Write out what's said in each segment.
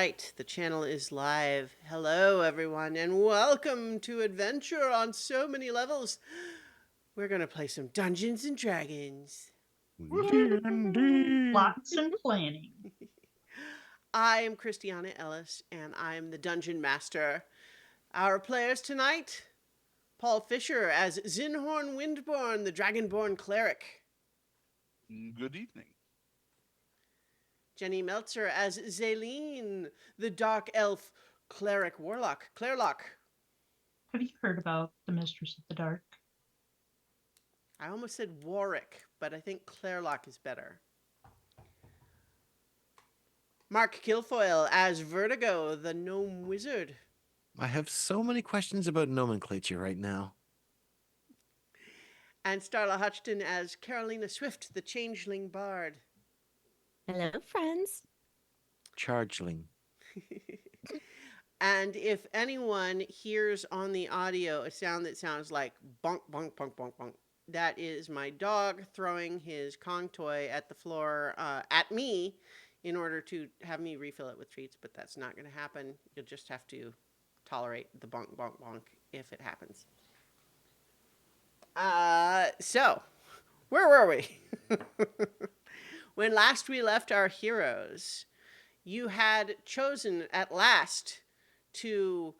right, the channel is live. Hello, everyone, and welcome to Adventure on so many levels. We're gonna play some Dungeons and Dragons. D&D. Lots and planning. I am Christiana Ellis, and I am the Dungeon Master. Our players tonight, Paul Fisher as Zinhorn Windborn, the Dragonborn Cleric. Good evening. Jenny Meltzer as Zaleen, the Dark Elf Cleric Warlock. Clairlock. Have you heard about the Mistress of the Dark? I almost said Warwick, but I think Clairlock is better. Mark Kilfoyle as Vertigo, the Gnome Wizard. I have so many questions about nomenclature right now. And Starla Hutchton as Carolina Swift, the Changeling Bard. Hello, friends. Chargeling. And if anyone hears on the audio a sound that sounds like bonk, bonk, bonk, bonk, bonk, that is my dog throwing his Kong toy at the floor at me in order to have me refill it with treats, but that's not going to happen. You'll just have to tolerate the bonk, bonk, bonk if it happens. So, where were we? When last we left our heroes, you had chosen at last to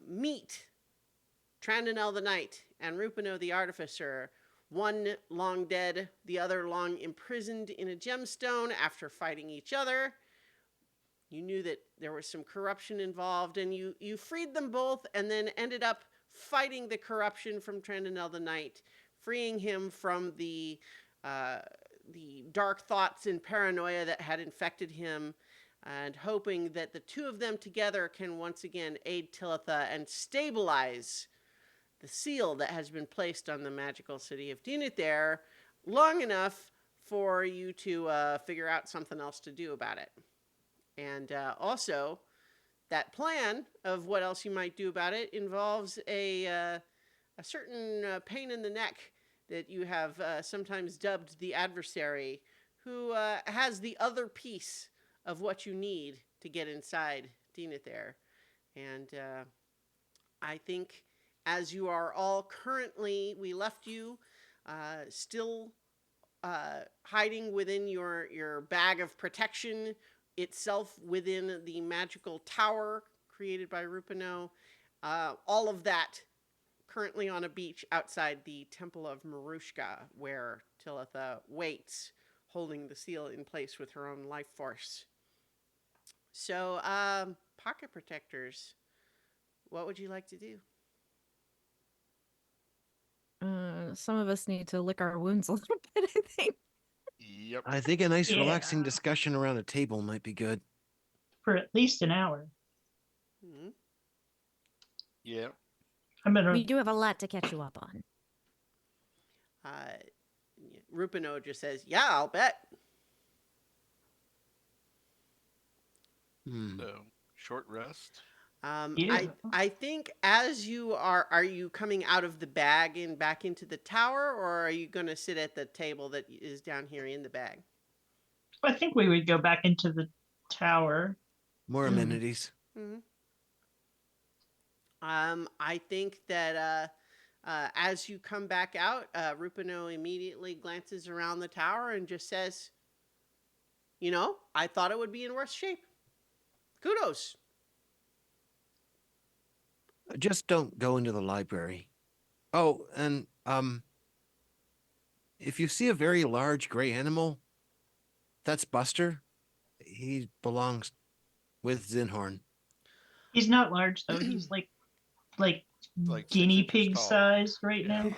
meet Trandonel the Knight and Rupino the Artificer, one long dead, the other long imprisoned in a gemstone after fighting each other. You knew that there was some corruption involved, and you freed them both and then ended up fighting the corruption from Trandonel the Knight, freeing him from the dark thoughts and paranoia that had infected him, and hoping that the two of them together can once again aid Talitha and stabilize the seal that has been placed on the magical city of Dinethere long enough for you to figure out something else to do about it. And also, that plan of what else you might do about it involves a certain pain in the neck that you have sometimes dubbed the Adversary, who has the other piece of what you need to get inside Dinethere. And I think as you are all currently, we left you still hiding within your bag of protection itself within the magical tower created by Rupino. All of that currently on a beach outside the Temple of Marushka, where Talitha waits, holding the seal in place with her own life force. So, pocket protectors, what would you like to do? Some of us need to lick our wounds a little bit, I think. Yep. I think a nice Yeah. relaxing discussion around a table might be good. For at least an hour. Hmm? Yep. I'm gonna. We do have a lot to catch you up on. Rupino just says, yeah, I'll bet. So, short rest. Yeah. I think as you are you coming out of the bag and back into the tower, or are you going to sit at the table that is down here in the bag? I think we would go back into the tower. More amenities. Mm-hmm. I think that as you come back out, Rupino immediately glances around the tower and just says, you know, I thought it would be in worse shape. Kudos. Just don't go into the library. Oh, and if you see a very large gray animal, that's Buster. He belongs with Zinhorn. He's not large though. He's like Like 6 guinea inches pig tall. size right Yeah.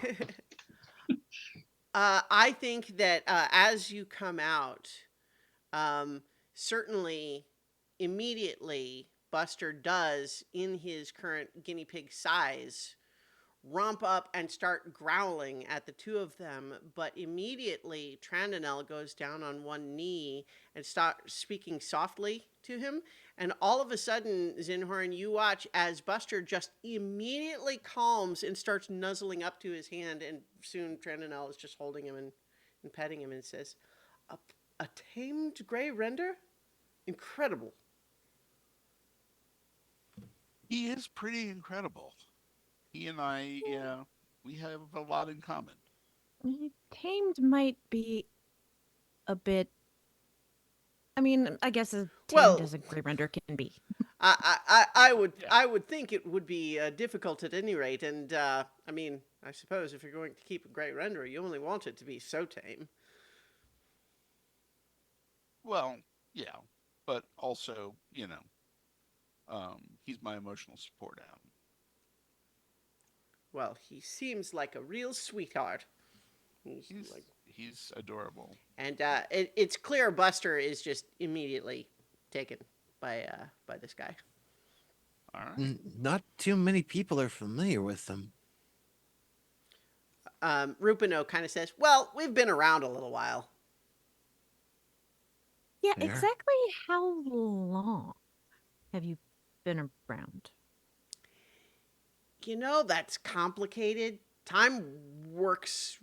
now. I think that as you come out, certainly immediately Buster does, in his current guinea pig size, romp up and start growling at the two of them. But immediately Trandonel goes down on one knee and starts speaking softly to him. And all of a sudden, Zinhorn, you watch as Buster just immediately calms and starts nuzzling up to his hand. And soon Trandonel is just holding him and petting him and says, a tamed gray render? Incredible. He is pretty incredible. He and I, yeah, we have a lot in common. Tamed might be a bit. I mean, I guess as tamed Well, as a Grey Render can be. I would think it would be difficult at any rate, and I mean, I suppose if you're going to keep a great renderer, you only want it to be so tame. Well, yeah, but also, he's my emotional support animal. Well, he seems like a real sweetheart. He's like, He's adorable. and it's clear Buster is just immediately taken by this guy. All right. Not too many people are familiar with them. Rupino kind of says, "Well, we've been around a little while." Yeah, Fair. exactly how long have you been around? You know, that's complicated. Time works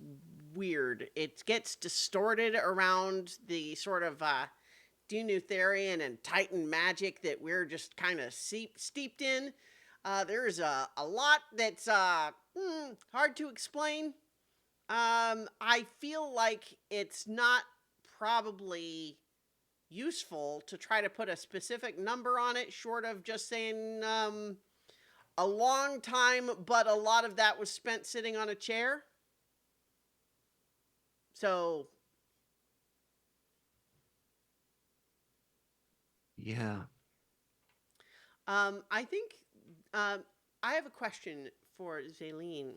weird. It gets distorted around the sort of Denutherian and Titan magic that we're just kind of steeped in. There's a lot that's hard to explain. I feel like it's not probably useful to try to put a specific number on it, short of just saying a long time, but a lot of that was spent sitting on a chair. So, Yeah. I think I have a question for Zaleen.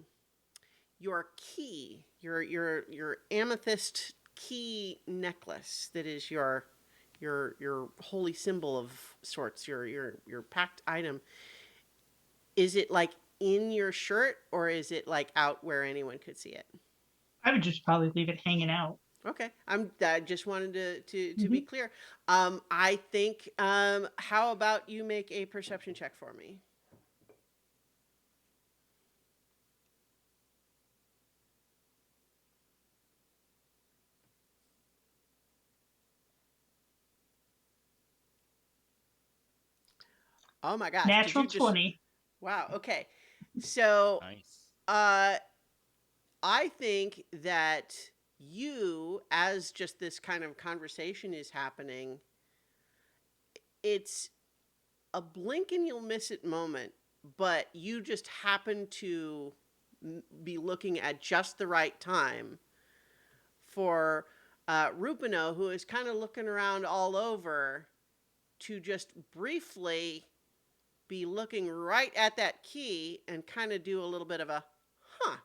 Your key, your amethyst key necklace that is your holy symbol of sorts, your packed item. Is it like in your shirt or is it like out where anyone could see it? I would just probably leave it hanging out. Okay, I just wanted to be clear. I think. How about you make a perception check for me? Oh my gosh! Did Natural you just? 20. Wow. Okay. So, Nice. I think that you, as just this kind of conversation is happening, it's a blink and you'll miss it moment, but you just happen to be looking at just the right time for Rupino, who is kind of looking around all over, to just briefly be looking right at that key and kind of do a little bit of a huh.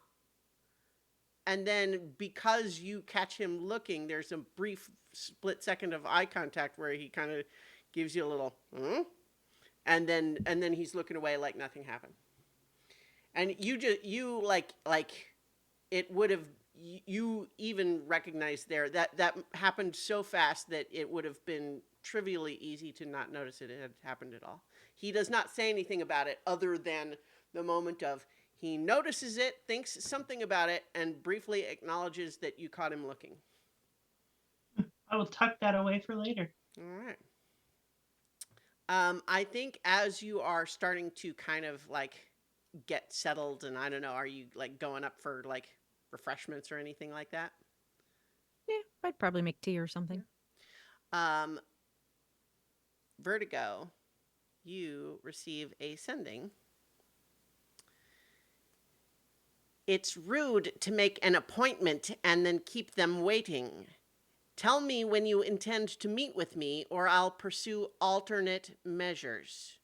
And then because you catch him looking, there's a brief split second of eye contact where he kind of gives you a little and then he's looking away like nothing happened. And you like it would have, you even recognized there that happened so fast that it would have been trivially easy to not notice it had happened at all. He does not say anything about it other than the moment of he notices it, thinks something about it, and briefly acknowledges that you caught him looking. I will tuck that away for later. All right. I think as you are starting to kind of like get settled, and I don't know, are you like going up for like refreshments or anything like that? Yeah, I'd probably make tea or something. Vertigo, you receive a sending. It's rude to make an appointment and then keep them waiting. Tell me when you intend to meet with me, or I'll pursue alternate measures.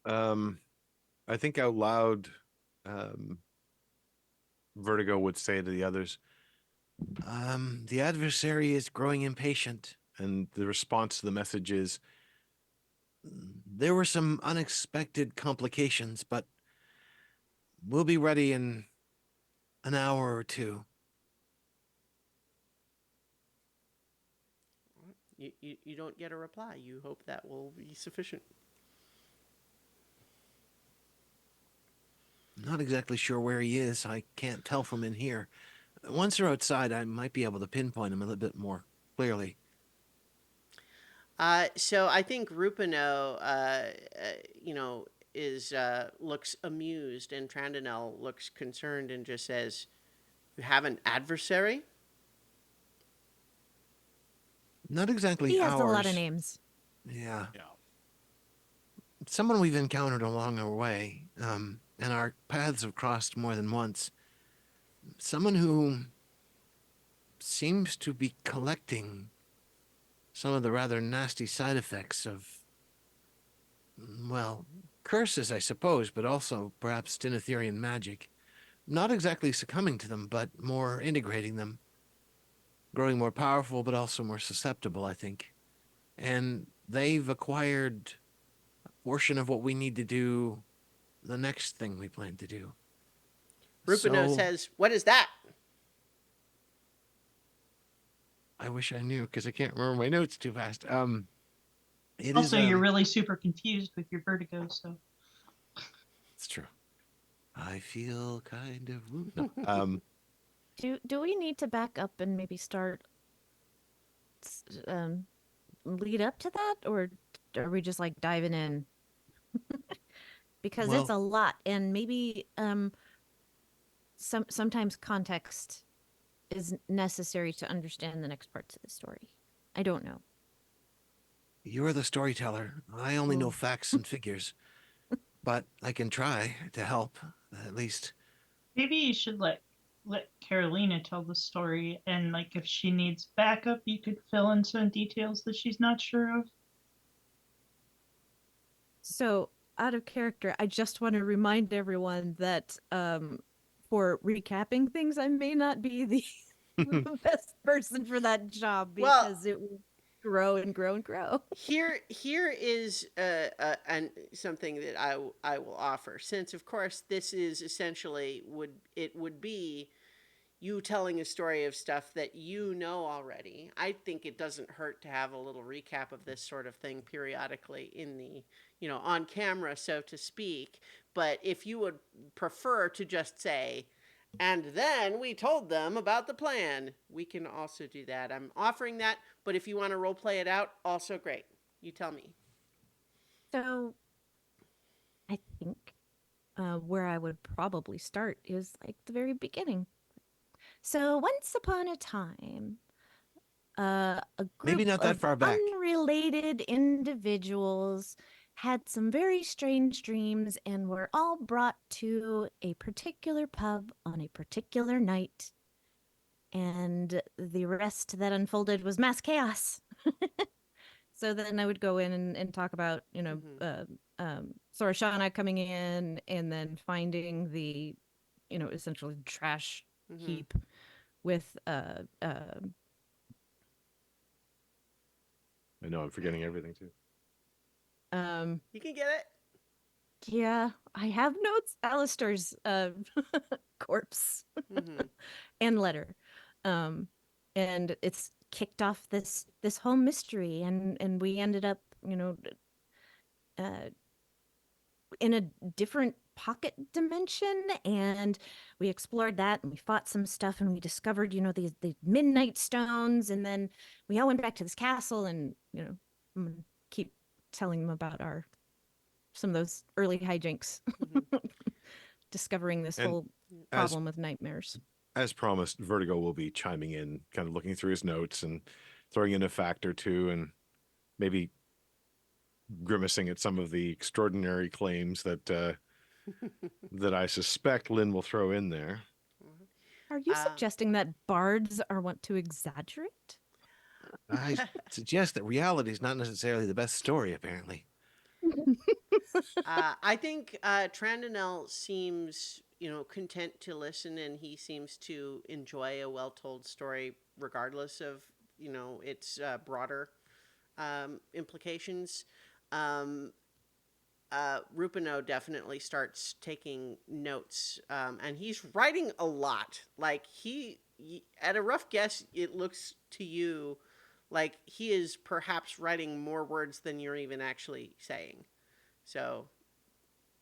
I think out loud, Vertigo would say to the others, the adversary is growing impatient. And the response to the message is, there were some unexpected complications, but we'll be ready in an hour or two. You don't get a reply. You hope that will be sufficient. Not exactly sure where he is. I can't tell from in here. Once they're outside, I might be able to pinpoint him a little bit more clearly. So I think Rupino, you know, is looks amused, and Trandonel looks concerned and just says, "You have an adversary?" Not exactly He has a lot of ours. names. Yeah. Yeah. Someone we've encountered along our way, and our paths have crossed more than once. Someone who seems to be collecting some of the rather nasty side effects of, well, curses, I suppose, but also perhaps Stenitherian magic. Not exactly succumbing to them, but more integrating them. Growing more powerful, but also more susceptible, I think. And they've acquired a portion of what we need to do the next thing we plan to do. Rupino So says, "What is that?" I wish I knew because I can't remember my notes too fast. It is Also, you're really super confused with your vertigo, so it's true. I feel kind of no. Do we need to back up and maybe start lead up to that, or are we just like diving in? Because it's Well, a lot, and maybe sometimes context is necessary to understand the next parts of the story. I don't know. you're the storyteller. I only know Well, facts and figures, but I can try to help at least. maybe you should let Carolina tell the story, and like if she needs backup, you could fill in some details that she's not sure of. so out of character, I just want to remind everyone that for recapping things, I may not be the the best person for that job Well, because it will grow and grow and grow. here is something that I will offer, since of course this is essentially would be you telling a story of stuff that you know already. I think it doesn't hurt to have a little recap of this sort of thing periodically in the, on camera, so to speak. But if you would prefer to just say, "And then we told them about the plan," we can also do that. I'm offering that, but if you want to role play it out, also great. You tell me. So I think where I would probably start is like the very beginning. So once upon a time, a Maybe group not that of far back. unrelated individuals had some very strange dreams and were all brought to a particular pub on a particular night. And the rest that unfolded was mass chaos. So then I would go in and talk about, Mm-hmm. Sorashana coming in and then finding the, essentially trash Mm-hmm. heap with I know I'm forgetting everything too. You can get it. yeah, I have notes. Alistair's corpse Mm-hmm. and letter. Um and it's kicked off this whole mystery, and we ended up, uh in a different pocket dimension, and we explored that, and we fought some stuff, and we discovered, these midnight stones, and then we all went back to this castle, and I'm gonna keep telling them about our some of those early hijinks. Mm-hmm. Discovering this And whole as problem with nightmares. as promised, Vertigo will be chiming in, kind of looking through his notes and throwing in a fact or two, and maybe grimacing at some of the extraordinary claims that I suspect Lynn will throw in there. Are you uh, suggesting that bards are wont to exaggerate? I suggest that reality is not necessarily the best story, apparently. I think Trandonel seems, content to listen, and he seems to enjoy a well-told story, regardless of, its broader implications. Um, Rupino definitely starts taking notes, and he's writing a lot. Like at a rough guess, it looks to you like he is perhaps writing more words than you're even actually saying. So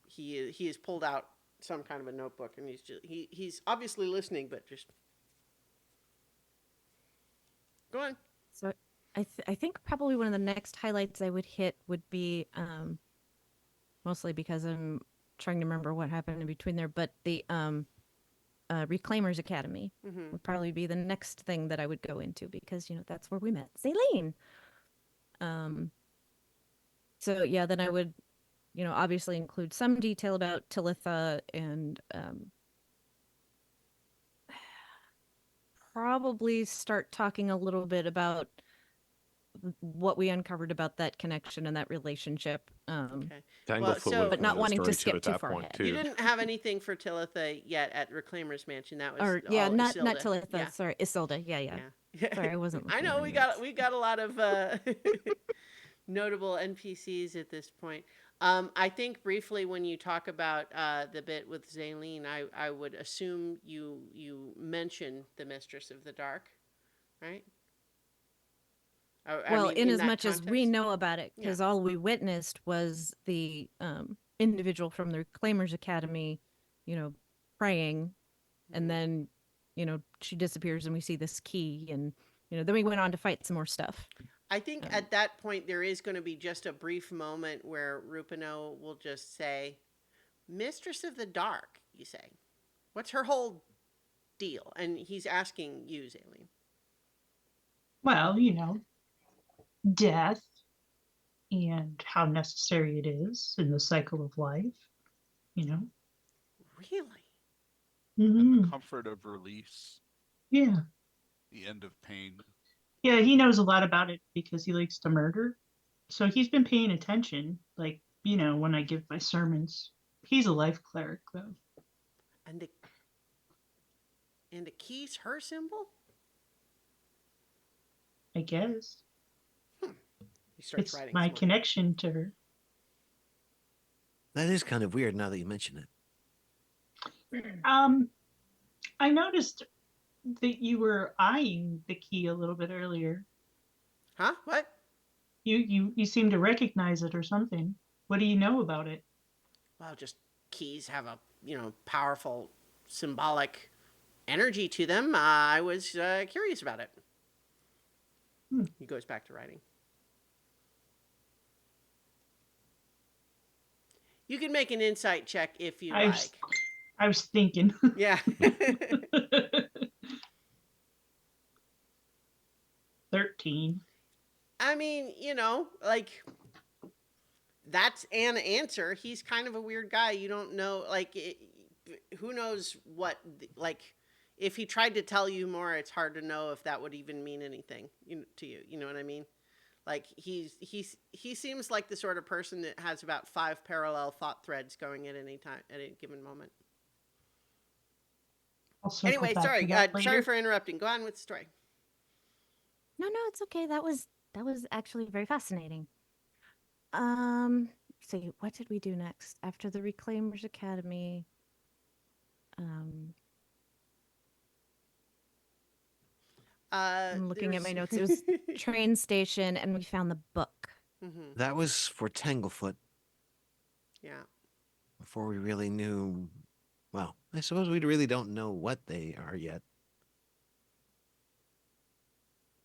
he has pulled out some kind of a notebook, and he's obviously listening, but just go on. So I think probably one of the next highlights I would hit would be mostly because I'm trying to remember what happened in between there, but the Reclaimers Academy Mm-hmm. would probably be the next thing that I would go into because that's where we met Zaylene. So yeah, then I would obviously include some detail about Talitha and probably start talking a little bit about what we uncovered about that connection and that relationship. Okay. Well, Tanglefoot would so have But been not in the wanting to story too skip at too that far point ahead. you too. didn't have anything for Talitha yet at Reclaimer's Mansion. That was Or yeah, all not Isilda. Talitha. Yeah. Sorry, Isilda. Yeah. Yeah. Sorry, I wasn't I looking know at my notes. we got a lot of notable NPCs at this point. I think briefly when you talk about the bit with Zaylene, I would assume you mention the Mistress of the Dark, right? I Well, mean, in in as that much as we context. know about it, Yeah. because all we witnessed was the individual from the Reclaimers Academy, praying, and then, she disappears, and we see this key, and then we went on to fight some more stuff. I think at that point there is going to be just a brief moment where Rupino will just say, "Mistress of the Dark," you say. What's her whole deal? And he's asking you, Zaylene. Well, death and how necessary it is in the cycle of life, you know. Really? And the Mhm. comfort of release, Yeah. the end of pain. Yeah, he knows a lot about it because he likes to murder. So he's been paying attention, like, when I give my sermons. He's a life cleric, though. And the key's her symbol? I guess. He starts It's writing my some more. connection to her. That is kind of weird now that you mention it. I noticed that you were eyeing the key a little bit earlier. Huh? What? You seem to recognize it or something. What do you know about it? Well, just keys have a, powerful symbolic energy to them. I was curious about it. He goes back to writing. You can make an insight check if you like. I was thinking. Yeah. 13. I mean, that's an answer. He's kind of a weird guy. You don't know, who knows what, if he tried to tell you more, it's hard to know if that would even mean anything to you. You know what I mean? Like he seems like the sort of person that has about 5 parallel thought threads going at any time, at any given moment. I'll circle Anyway, back sorry, to that sorry later. for interrupting. Go on with the story. No, it's okay. That was actually very fascinating. So what did we do next after the Reclaimers Academy? I'm looking at my notes. It was train station, and we found the book. Mm-hmm. That was for Tanglefoot Yeah. before we really knew. Well, I suppose we really don't know what they are yet.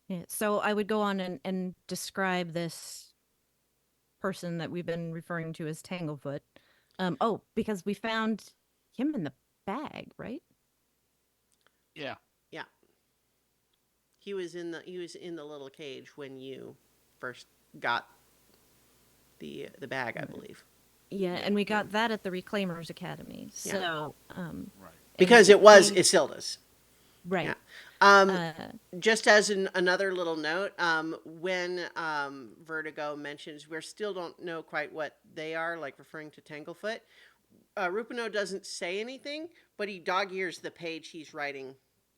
Yeah. So I would go on and describe this person that we've been referring to as Tanglefoot. Because we found him in the bag, right? Yeah. Yeah. He was in the little cage when you first got the bag, I believe. Yeah, and we got that at the Reclaimers Academy. So, Right. Because it was Isilda's. right. Yeah. Just as another little note, when Vertigo mentions we still don't know quite what they are, like referring to Tanglefoot, Rupino doesn't say anything, but he dog ears the page he's writing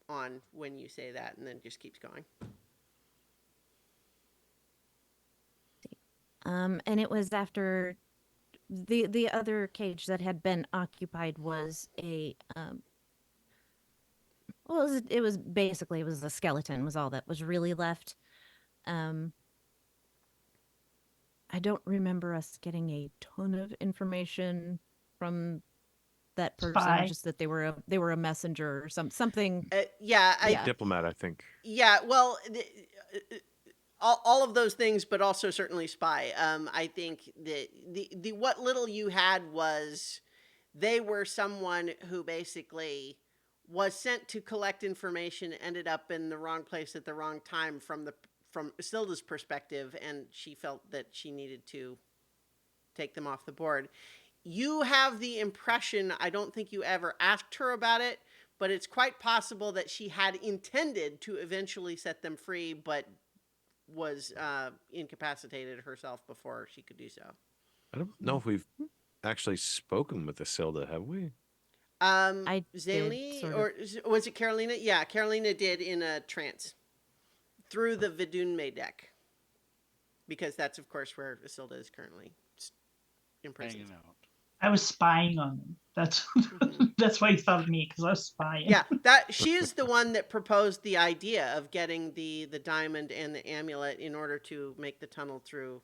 on when you say that, and then just keeps going. And it was after the other cage that had been occupied was a well, it was basically a skeleton was all that was really left. I don't remember us getting a ton of information from that person, Spy. just that they were a messenger or something. Yeah, Yeah. Diplomat, I think. Yeah, well, all of those things, but also certainly spy. I think that the what little you had was they were someone who basically was sent to collect information, ended up in the wrong place at the wrong time from Isilda's perspective, and she felt that she needed to take them off the board. You have the impression, I don't think you ever asked her about it, but it's quite possible that she had intended to eventually set them free, but was incapacitated herself before she could do so. I don't know if we've actually spoken with Isilda, have we? I did, Zaylee, sort of. or was it Carolina? Yeah, Carolina did in a trance through the Vidunme deck, because that's of course where Isilda is currently imprisoned. Hanging out. I was spying on them. That's Mhm. that's why you thought of me, because I was spying. Yeah, that she is the one that proposed the idea of getting the diamond and the amulet in order to make the tunnel through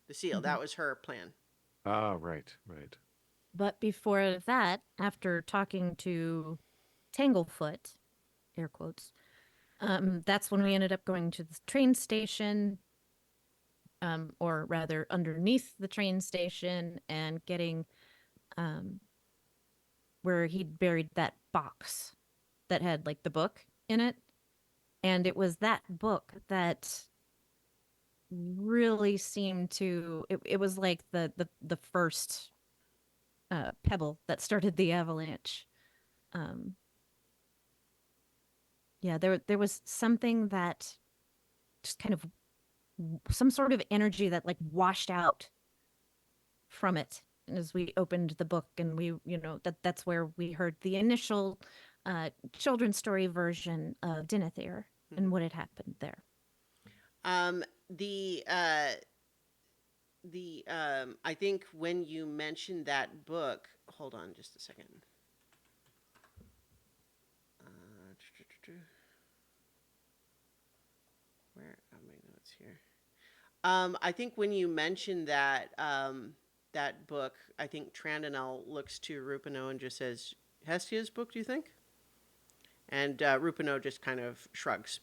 the seal. That was her plan. Ah, right, right. But before that, after talking to Tanglefoot, air quotes, that's when we ended up going to the train station, or rather underneath the train station, and getting where he'd buried that box that had like the book in it. And it was that book that really seemed to it was like the first pebble that started the avalanche. Um yeah, there was something that just kind of some sort of energy that like washed out from it as we opened the book, and we, that's where we heard the initial children's story version of Dinethir and what had happened there. Um, the I think when you mentioned that book, hold on just a second. Where are my notes here? I think when you mentioned that that book, I think Trandonel looks to Rupino and just says, "Hestia's book, do you think?" And Rupino just kind of shrugs.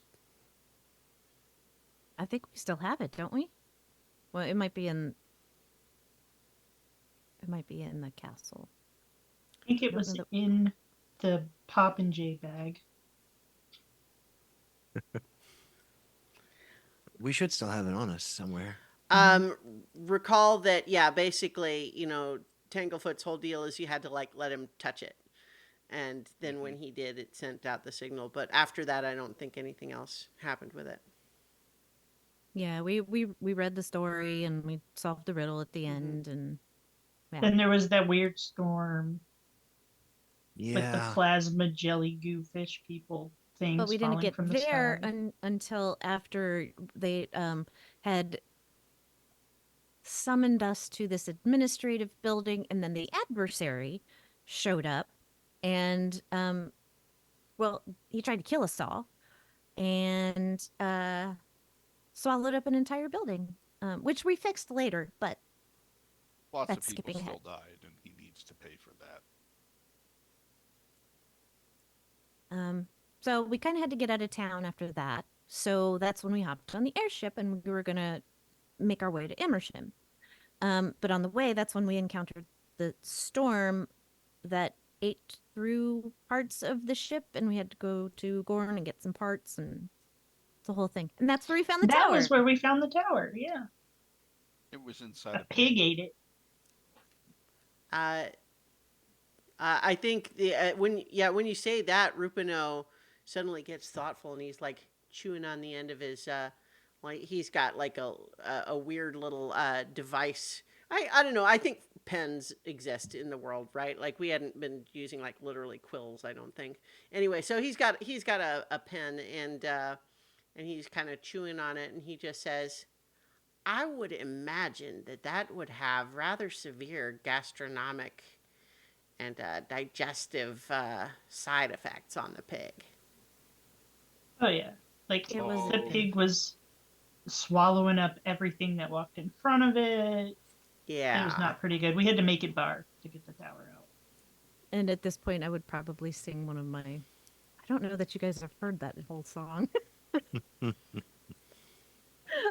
I think we still have it, don't we? Well, it might be in the castle. I think it don't was know that- in the Popinjay bag. We should still have it on us somewhere. Recall that, yeah, basically, Tanglefoot's whole deal is you had to like let him touch it, and then when he did, it sent out the signal. But after that, I don't think anything else happened with it. Yeah, we read the story and we solved the riddle at the end, and yeah. Then there was that weird storm with the Yeah. plasma jelly goo fish people things But we didn't falling get from the there sky. until after they had summoned us to this administrative building, and then the adversary showed up, and well, he tried to kill us all, and swallowed up an entire building, which we fixed later, but Lots that's of people skipping still ahead. died, and he needs to pay for that. So we kind of had to get out of town after that. So that's when we hopped on the airship and we were going to make our way to Immersham. But on the way, that's when we encountered the storm that ate through parts of the ship, and we had to go to Gorn and get some parts and the whole thing. And that's where we found the That tower. was where we found the tower. Yeah, It was inside a pig ate it. I think when you say that, Rupino suddenly gets thoughtful and he's like chewing on the end of his like he's got like a weird little device. I don't know. I think pens exist in the world, right? Like we hadn't been using like literally quills, I don't think. Anyway, so he's got a pen, and he's kind of chewing on it, and he just says, "I would imagine that would have rather severe gastronomic and digestive side effects on the pig." Oh yeah, like It was the pig was swallowing up everything that walked in front of it. Yeah. It was not pretty good. We had to make it bark to get the tower out. And at this point, I would probably sing one of my. I don't know that you guys have heard that whole song.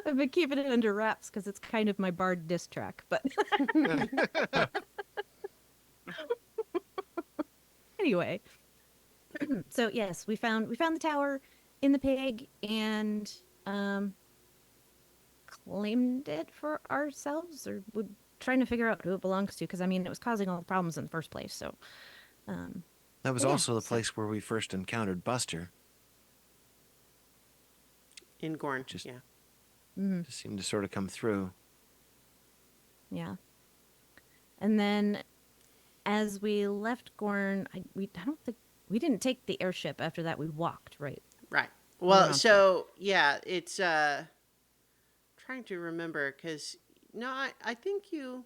I've been keeping it under wraps because it's kind of my bard diss track. But anyway, so yes, we found the tower in the pig and claimed it for ourselves, or we're trying to figure out who it belongs to because I mean it was causing all the problems in the first place. So That was yeah, also the so- place where we first encountered Buster. In Gorn. Just- Yeah. mhm, Just seemed to sort of come through. yeah. And then as we left Gorn, I don't think we didn't take the airship after that. We walked, right? Right. We're Well, on so yeah, it's trying to remember because no, I think you.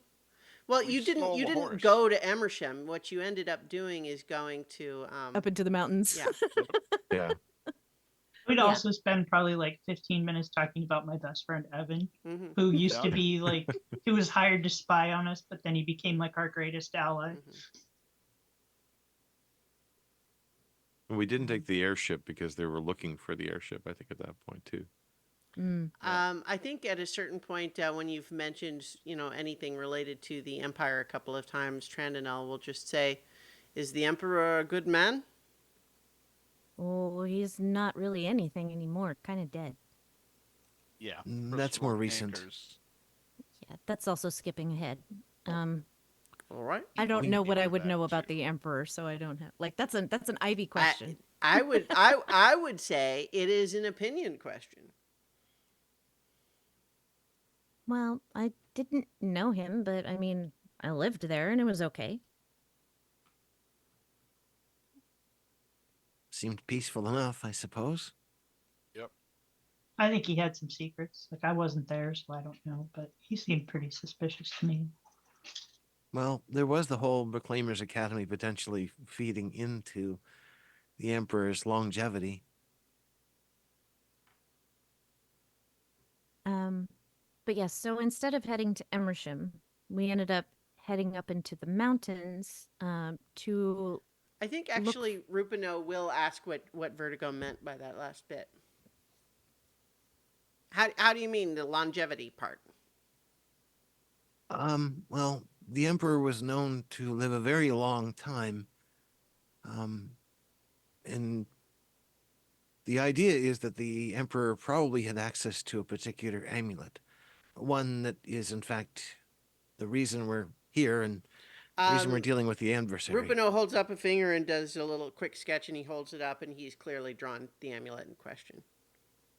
Well, We you didn't stole you a didn't horse. go to Emersham. What you ended up doing is going to Up into the mountains. yeah. Yeah. We'd Yeah. also spend probably like 15 minutes talking about my best friend Evan, Mhm. who used Yeah. to be like, who was hired to spy on us, but then he became like our greatest ally. Mhm. We didn't take the airship because they were looking for the airship, I think, at that point, too. Mm. Yeah. I think at a certain point, when you've mentioned, anything related to the Empire a couple of times, Trandonel will just say, "Is the Emperor a good man?" Oh, he's not really anything anymore. Kind of dead. Yeah. That's more recent. Anchors. Yeah, that's also skipping ahead. Um, All right. I don't We- know what I Into would that know about too. the Emperor, so I don't have like that's an Ivy question. I would say it is an opinion question. Well, I didn't know him, but I mean, I lived there and it was okay. Seemed peaceful enough, I suppose. I think he had some secrets. Like I wasn't there, so I don't know, but he seemed pretty suspicious to me. Well, there was the whole Reclaimers Academy potentially feeding into the Emperor's longevity. But yes, so instead of heading to Emersham, we ended up heading up into the mountains to I think Look- actually Rupino will ask what Vertigo meant by that last bit. How do you mean the longevity part? Well, the Emperor was known to live a very long time. And the idea is that the Emperor probably had access to a particular amulet. One that is, in fact, the reason we're here and the reason we're dealing with the adversary. Rupino holds up a finger and does a little quick sketch, and he holds it up, and he's clearly drawn the amulet in question.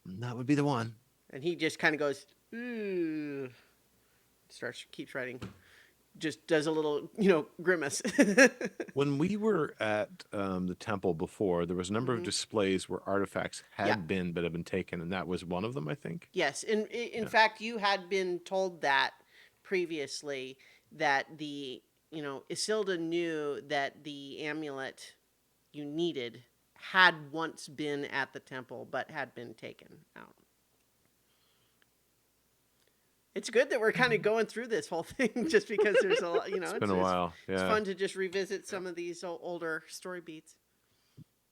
That would be the one. And he just kind of goes, ooh, keeps writing, just does a little, grimace. When we were at the temple before, there was a number of Mhm. displays where artifacts had Yeah. been but had been taken, and that was one of them, I think. Yes, in Yeah. fact, you had been told that previously that Isilda knew that the amulet you needed had once been at the temple, but had been taken out. It's good that we're kind of going through this whole thing, just because there's a lot, It's been a while. It's Yeah. fun to just revisit some of these older story beats.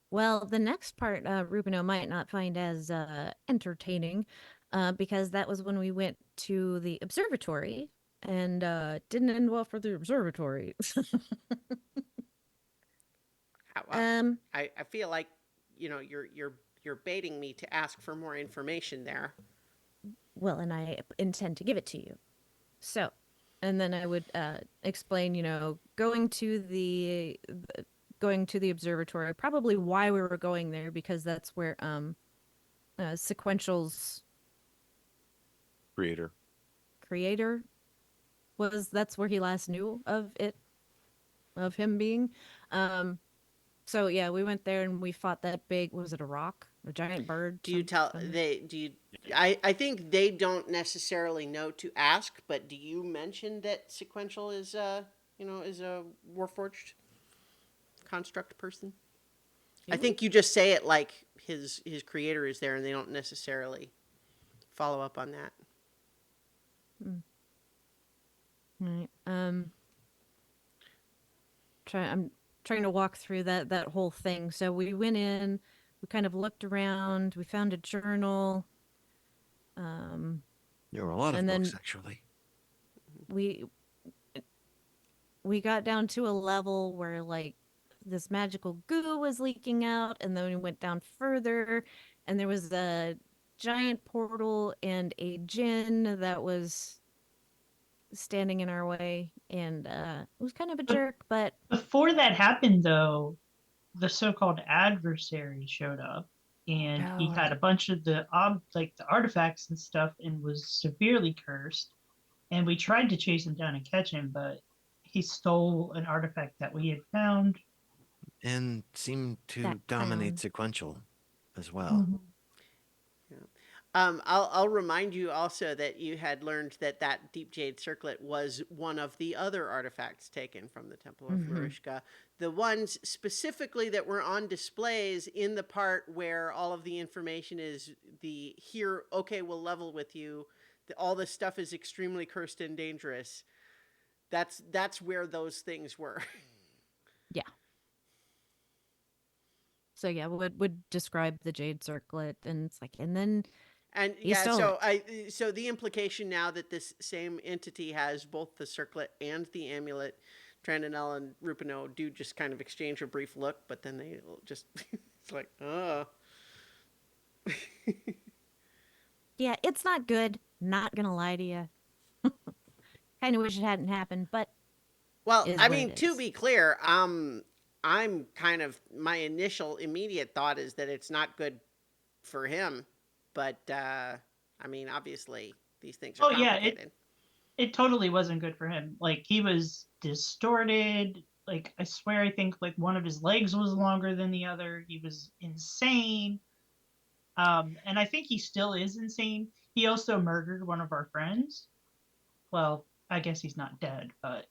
well, the next part Rubino might not find as entertaining because that was when we went to the observatory and didn't end well for the observatory. I feel like you're baiting me to ask for more information there. Well, and I intend to give it to you. So, and then I would explain, going to the observatory, probably why we were going there, because that's where Sequential's Creator. creator that's where he last knew of him being. So yeah, we went there and we fought that big, was it a rock? A giant bird? Do you tell I think they don't necessarily know to ask, but do you mention that Sequential is is a Warforged construct person? I think you just say it like his creator is there, and they don't necessarily follow up on that. Right. I'm trying to walk through that whole thing. So we went in, we kind of looked around, we found a journal. There were a lot of And books, then actually. we we got down to a level where like this magical goo was leaking out, and then we went down further, and there was a giant portal and a djinn that was standing in our way, and it was kind of a But jerk, but before that happened, though, the so-called adversary showed up, and he oh, had a bunch of like the artifacts and stuff, and was severely cursed. And we tried to chase him down and catch him, but he stole an artifact that we had found. And seemed that to dominate crown. sequential as well. Mhm. Yeah. I'll remind you also that you had learned that that deep jade circlet was one of the other artifacts taken from the Temple of Hmm. Marushka. The ones specifically that were on displays in the part where all of the information is the here, okay, we'll level with you. All this stuff is extremely cursed and dangerous. That's where those things were. Yeah. So yeah, would describe the jade circlet, and it's like, and then And he yeah, stole so it. so the implication now that this same entity has both the circlet and the amulet, Trandonel and Rupino do just kind of exchange a brief look, but then they just it's like, oh. Yeah, it's not good. Not gonna lie to you. Kind of wish it hadn't happened, but Well, is I what mean, it to is. be clear, I'm kind of my initial immediate thought is that it's not good for him, but I mean, obviously these things are Oh yeah, it complicated. it totally wasn't good for him. Like he was distorted. Like I swear, I think like one of his legs was longer than the other. He was insane. And I think he still is insane. He also murdered one of our friends. Well, I guess he's not dead, but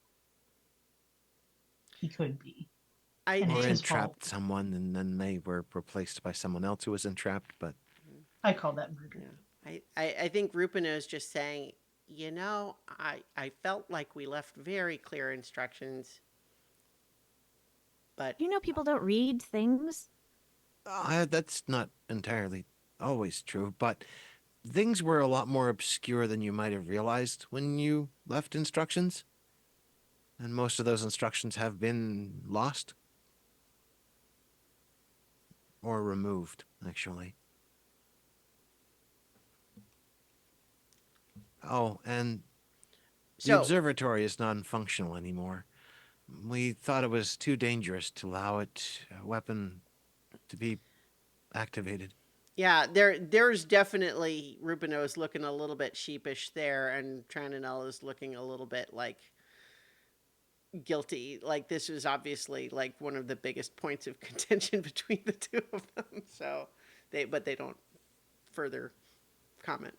he could be, I and Or it's it, his fault. entrapped someone and then they were replaced by someone else who was entrapped. But I call that murder. Yeah. I think Rupino is just saying, you know, I felt like we left very clear instructions, but You know, people don't read things. that's not entirely always true. But things were a lot more obscure than you might have realized when you left instructions. And most of those instructions have been lost or removed, actually. Oh, and the so observatory is non-functional anymore. We thought it was too dangerous to allow it a weapon to be activated. yeah, there's definitely Rupino is looking a little bit sheepish there, and Trananel is looking a little bit like guilty. Like this was obviously like one of the biggest points of contention between the two of them. So they don't further comment.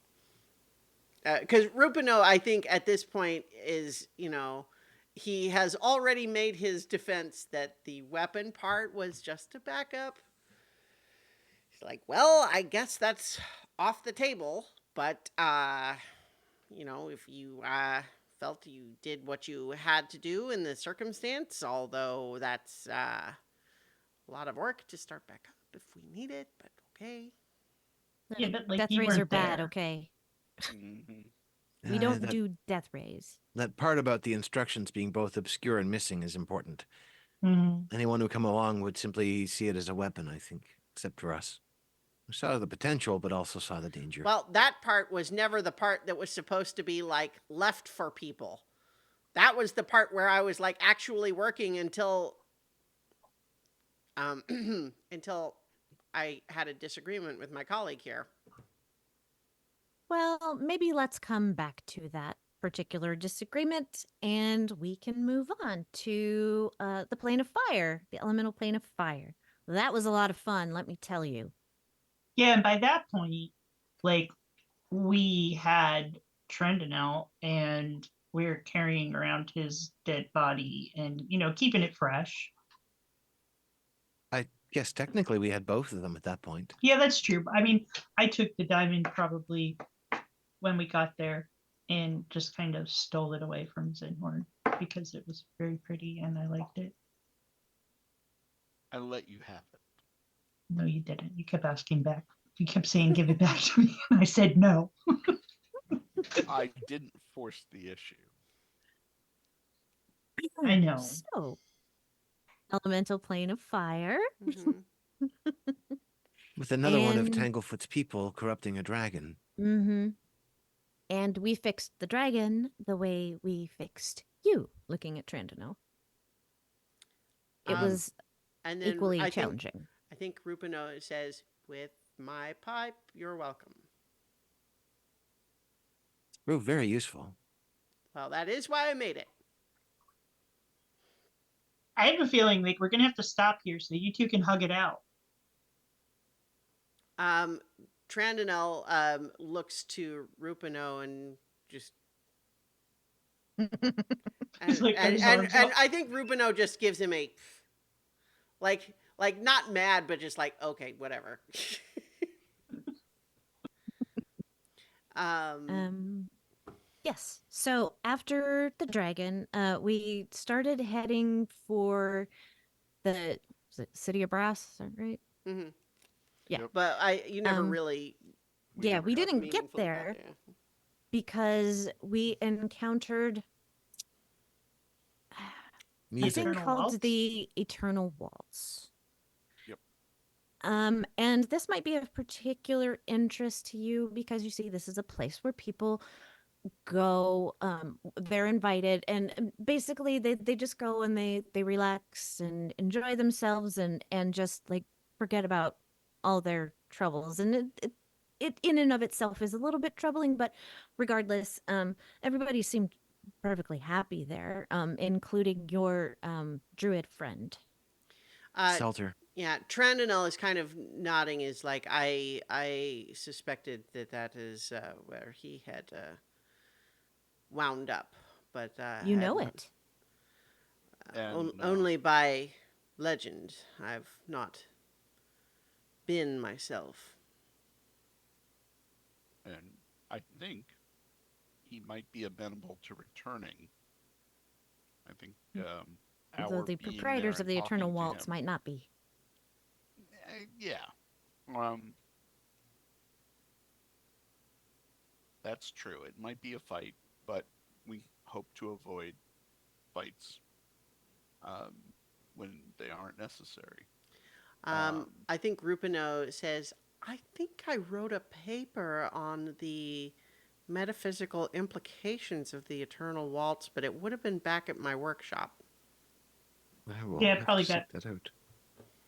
Because Rupino, I think at this point is, you know, he has already made his defense that the weapon part was just a backup. He's like, well, I guess that's off the table, but you know, if you felt you did what you had to do in the circumstance, although that's a lot of work to start back up if we need it, but okay. Yeah, but like Death you rays are weren't bad, there. okay? Hmm. We don't That do death rays. that part about the instructions being both obscure and missing is important. Mhm. Anyone who come along would simply see it as a weapon, I think, except for us. We saw the potential, but also saw the danger. Well, that part was never the part that was supposed to be like left for people. That was the part where I was like actually working um, until I had a disagreement with my colleague here. Well, maybe let's come back to that particular disagreement, and we can move on to the plane of fire, the elemental plane of fire. That was a lot of fun, let me tell you. Yeah, and by that point, like we had Trendinel, and we're carrying around his dead body, and keeping it fresh. I guess technically we had both of them at that point. Yeah, that's true. I mean, I took the diamond probably when we got there, and just kind of stole it away from Zinhorn because it was very pretty and I liked it. I let you have it. No, you didn't. You kept asking back. You kept saying, "Give it back to me," and I said no. I didn't force the issue. I know. So, elemental plane of fire. Mhm. With another one of And- Tanglefoot's people corrupting a dragon. Mm-hmm. And we fixed the dragon the way we fixed you, looking at Trandano. It Um, was And then equally I think challenging. Rupino says, "With my pipe, you're welcome." Proved very useful. Well, that is why I made it. I have a feeling like we're gonna have to stop here so you two can hug it out. Trandonel looks to Rupino and just He's like, got his arms and up. I think Rupino just gives him a like not mad, but just like, okay, whatever. Um, yes. So after the dragon, we started heading for the was it City of Brass, is that right? Mhm. Yeah. Yep. But you never Um, really We yeah, never we got didn't get meaningfully got there because we encountered a Music. thing Eternal called Waltz? the Eternal Waltz. Yep. And this might be of particular interest to you because you see, this is a place where people go. They're invited, and basically they just go and they relax and enjoy themselves and just like forget about all their troubles. And it in and of itself is a little bit troubling, but regardless, everybody seemed perfectly happy there, including your druid friend. Salter. Yeah, Trandonel is kind of nodding. Is like, I suspected that is where he had wound up, but You had know not- it. And, only by legend. I've not been myself. and I think he might be amenable to returning. I think Although our the being proprietors there of the and Eternal talking to Waltz him- might not be. Yeah. That's true. It might be a fight, but we hope to avoid fights when they aren't necessary. I think Rupino says, I think I wrote a paper on the metaphysical implications of the Eternal Waltz, but it would have been back at my workshop. I will Yeah, have probably to check that out.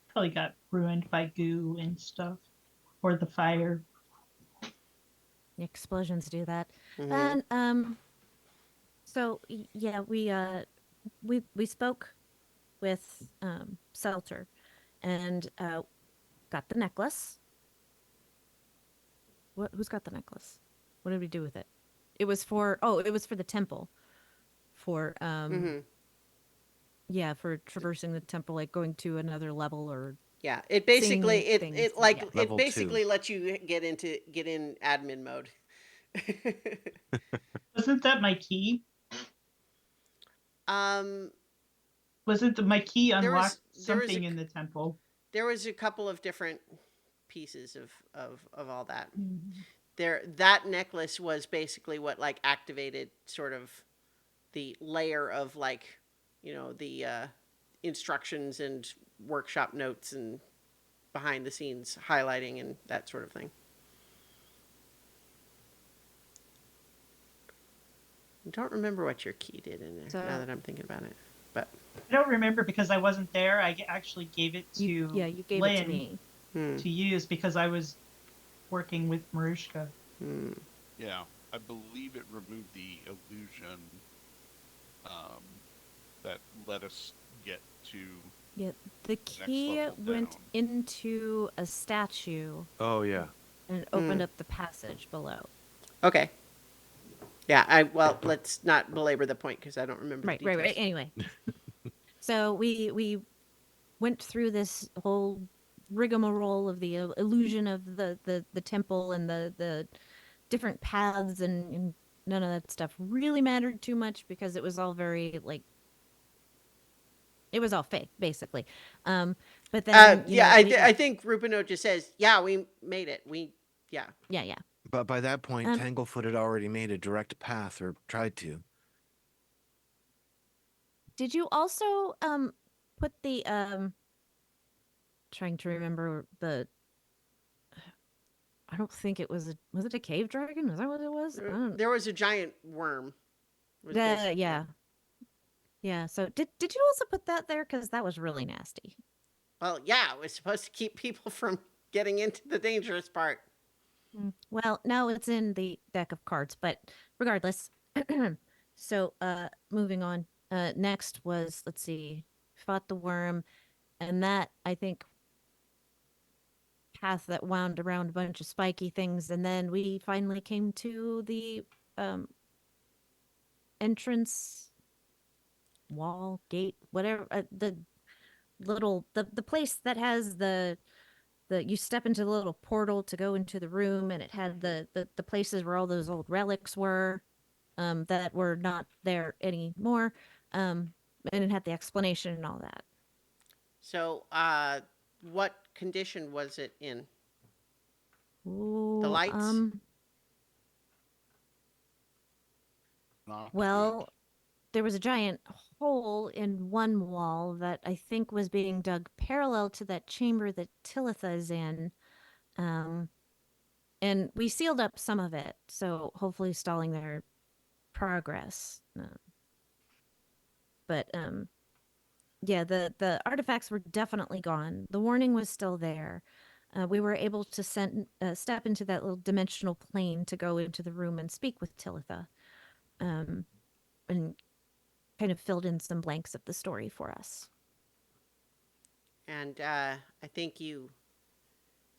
Probably got ruined by goo and stuff, or the fire. The explosions do that. Mhm. And so yeah, we spoke with Selter and got the necklace. Who's got the necklace? What did we do with it? It was for the temple. For Mhm. yeah, for traversing the temple, like going to another level or Yeah, it basically Seeing things, it like yeah. it Level basically 2. lets you get in admin mode. Wasn't that my key? um, Wasn't my key There was- unlocked there was something a- in the temple? there was a couple of different pieces of all that. Mhm. That necklace was basically what like activated sort of the layer of like, the instructions and workshop notes and behind the scenes highlighting and that sort of thing. I don't remember what your key did in there, So- now that I'm thinking about it. But I don't remember because I wasn't there. I actually gave it to you gave Lynn it to me. to use because I was working with Marushka. Yeah, I believe it removed the illusion that let us get to. Yeah, the key level went down. into a statue Oh yeah. and opened up the passage below. Okay. Yeah, let's not belabor the point because I don't remember. Right, the right, right. details. Anyway, so we went through this whole rigmarole of the illusion of the temple and the different paths, and none of that stuff really mattered too much because it was all very like it was all fake, basically. But then Yeah, we got- I think Rupino just says, "Yeah, we made it. Yeah." yeah. But by that point, Um, Tanglefoot had already made a direct path, or tried to. Did you also put the trying to remember the I don't think it was it a cave dragon? Is that what it was? I don't There was a giant worm. Was basically yeah. Yeah. So did you also put that there? Because that was really nasty. Well, yeah, it was supposed to keep people from getting into the dangerous part. Well, now it's in the deck of cards, but regardless. So moving on. Next was, let's see, fought the worm, and that I think path that wound around a bunch of spiky things, and then we finally came to the um entrance wall, gate, whatever, the place that has the you step into the little portal to go into the room, and it had the places where all those old relics were, that were not there anymore, and it had the explanation and all that. So, what condition was it in? The Ooh, lights? Not good. well, there was a giant hole in one wall that I think was being dug parallel to that chamber that Talitha is in. Um, and we sealed up some of it, so hopefully stalling their progress. But yeah, the artifacts were definitely gone. The warning was still there. We were able to step into that little dimensional plane to go into the room and speak with Talitha, um, and kind of filled in some blanks of the story for us. And I think you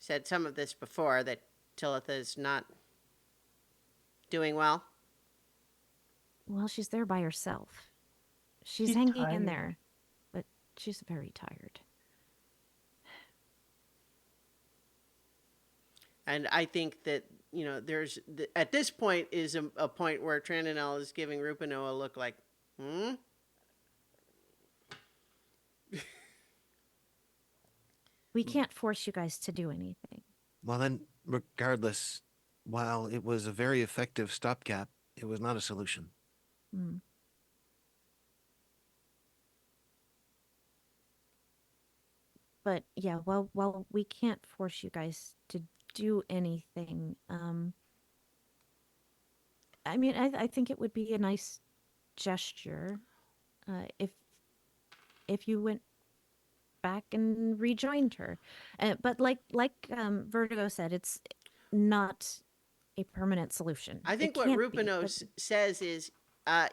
said some of this before, that Talitha is not doing well. Well, she's there by herself. She's She's hanging in tired. there, but she's very tired. And I think that, there's at this point is a point where Trandonel is giving Rupino a look like, hmm? We can't force you guys to do anything. Well, then, regardless, while it was a very effective stopgap, it was not a solution. Mm. But yeah, while we can't force you guys to do anything, I mean, I think it would be a nice gesture, if you went back and rejoined her. But like Vertigo said, it's not a permanent solution. I It think what can't be. Rupino But says is,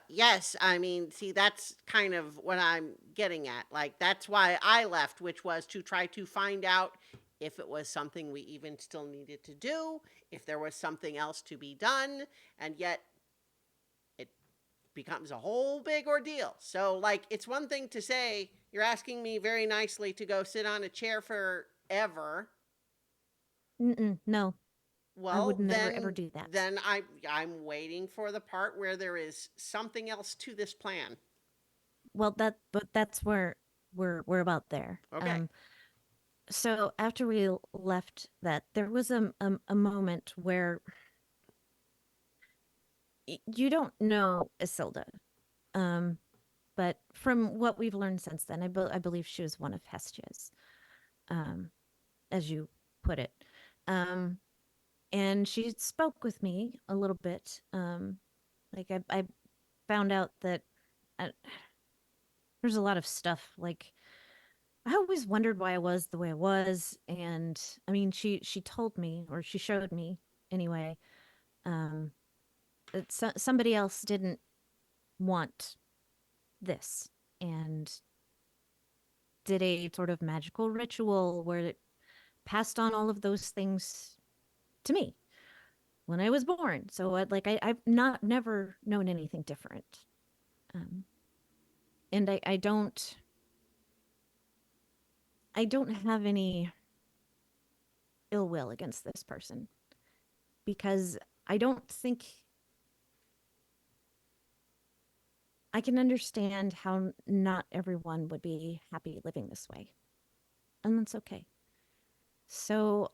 yes, I mean, see, that's kind of what I'm getting at. Like, that's why I left, which was to try to find out if it was something we even still needed to do, if there was something else to be done, and yet it becomes a whole big ordeal. So, like, it's one thing to say, you're asking me very nicely to go sit on a chair forever. no, I would Well, never ever do that. then I'm waiting for the part where there is something else to this plan. Well, but that's where we're about there. Okay. So after we left that, there was a moment where you don't know Isilda, um, but from what we've learned since then, I believe she was one of Hestia's, um, as you put it. And she spoke with me a little bit. Like I found out that uh, there's a lot of stuff. Like I always wondered why I was the way I was, and I mean, she told me, or she showed me anyway, um, that somebody else didn't want this, and did a sort of magical ritual where it passed on all of those things to me when I was born. So I've not never known anything different. And I don't have any ill will against this person, because I don't think I can understand how not everyone would be happy living this way. And that's okay. So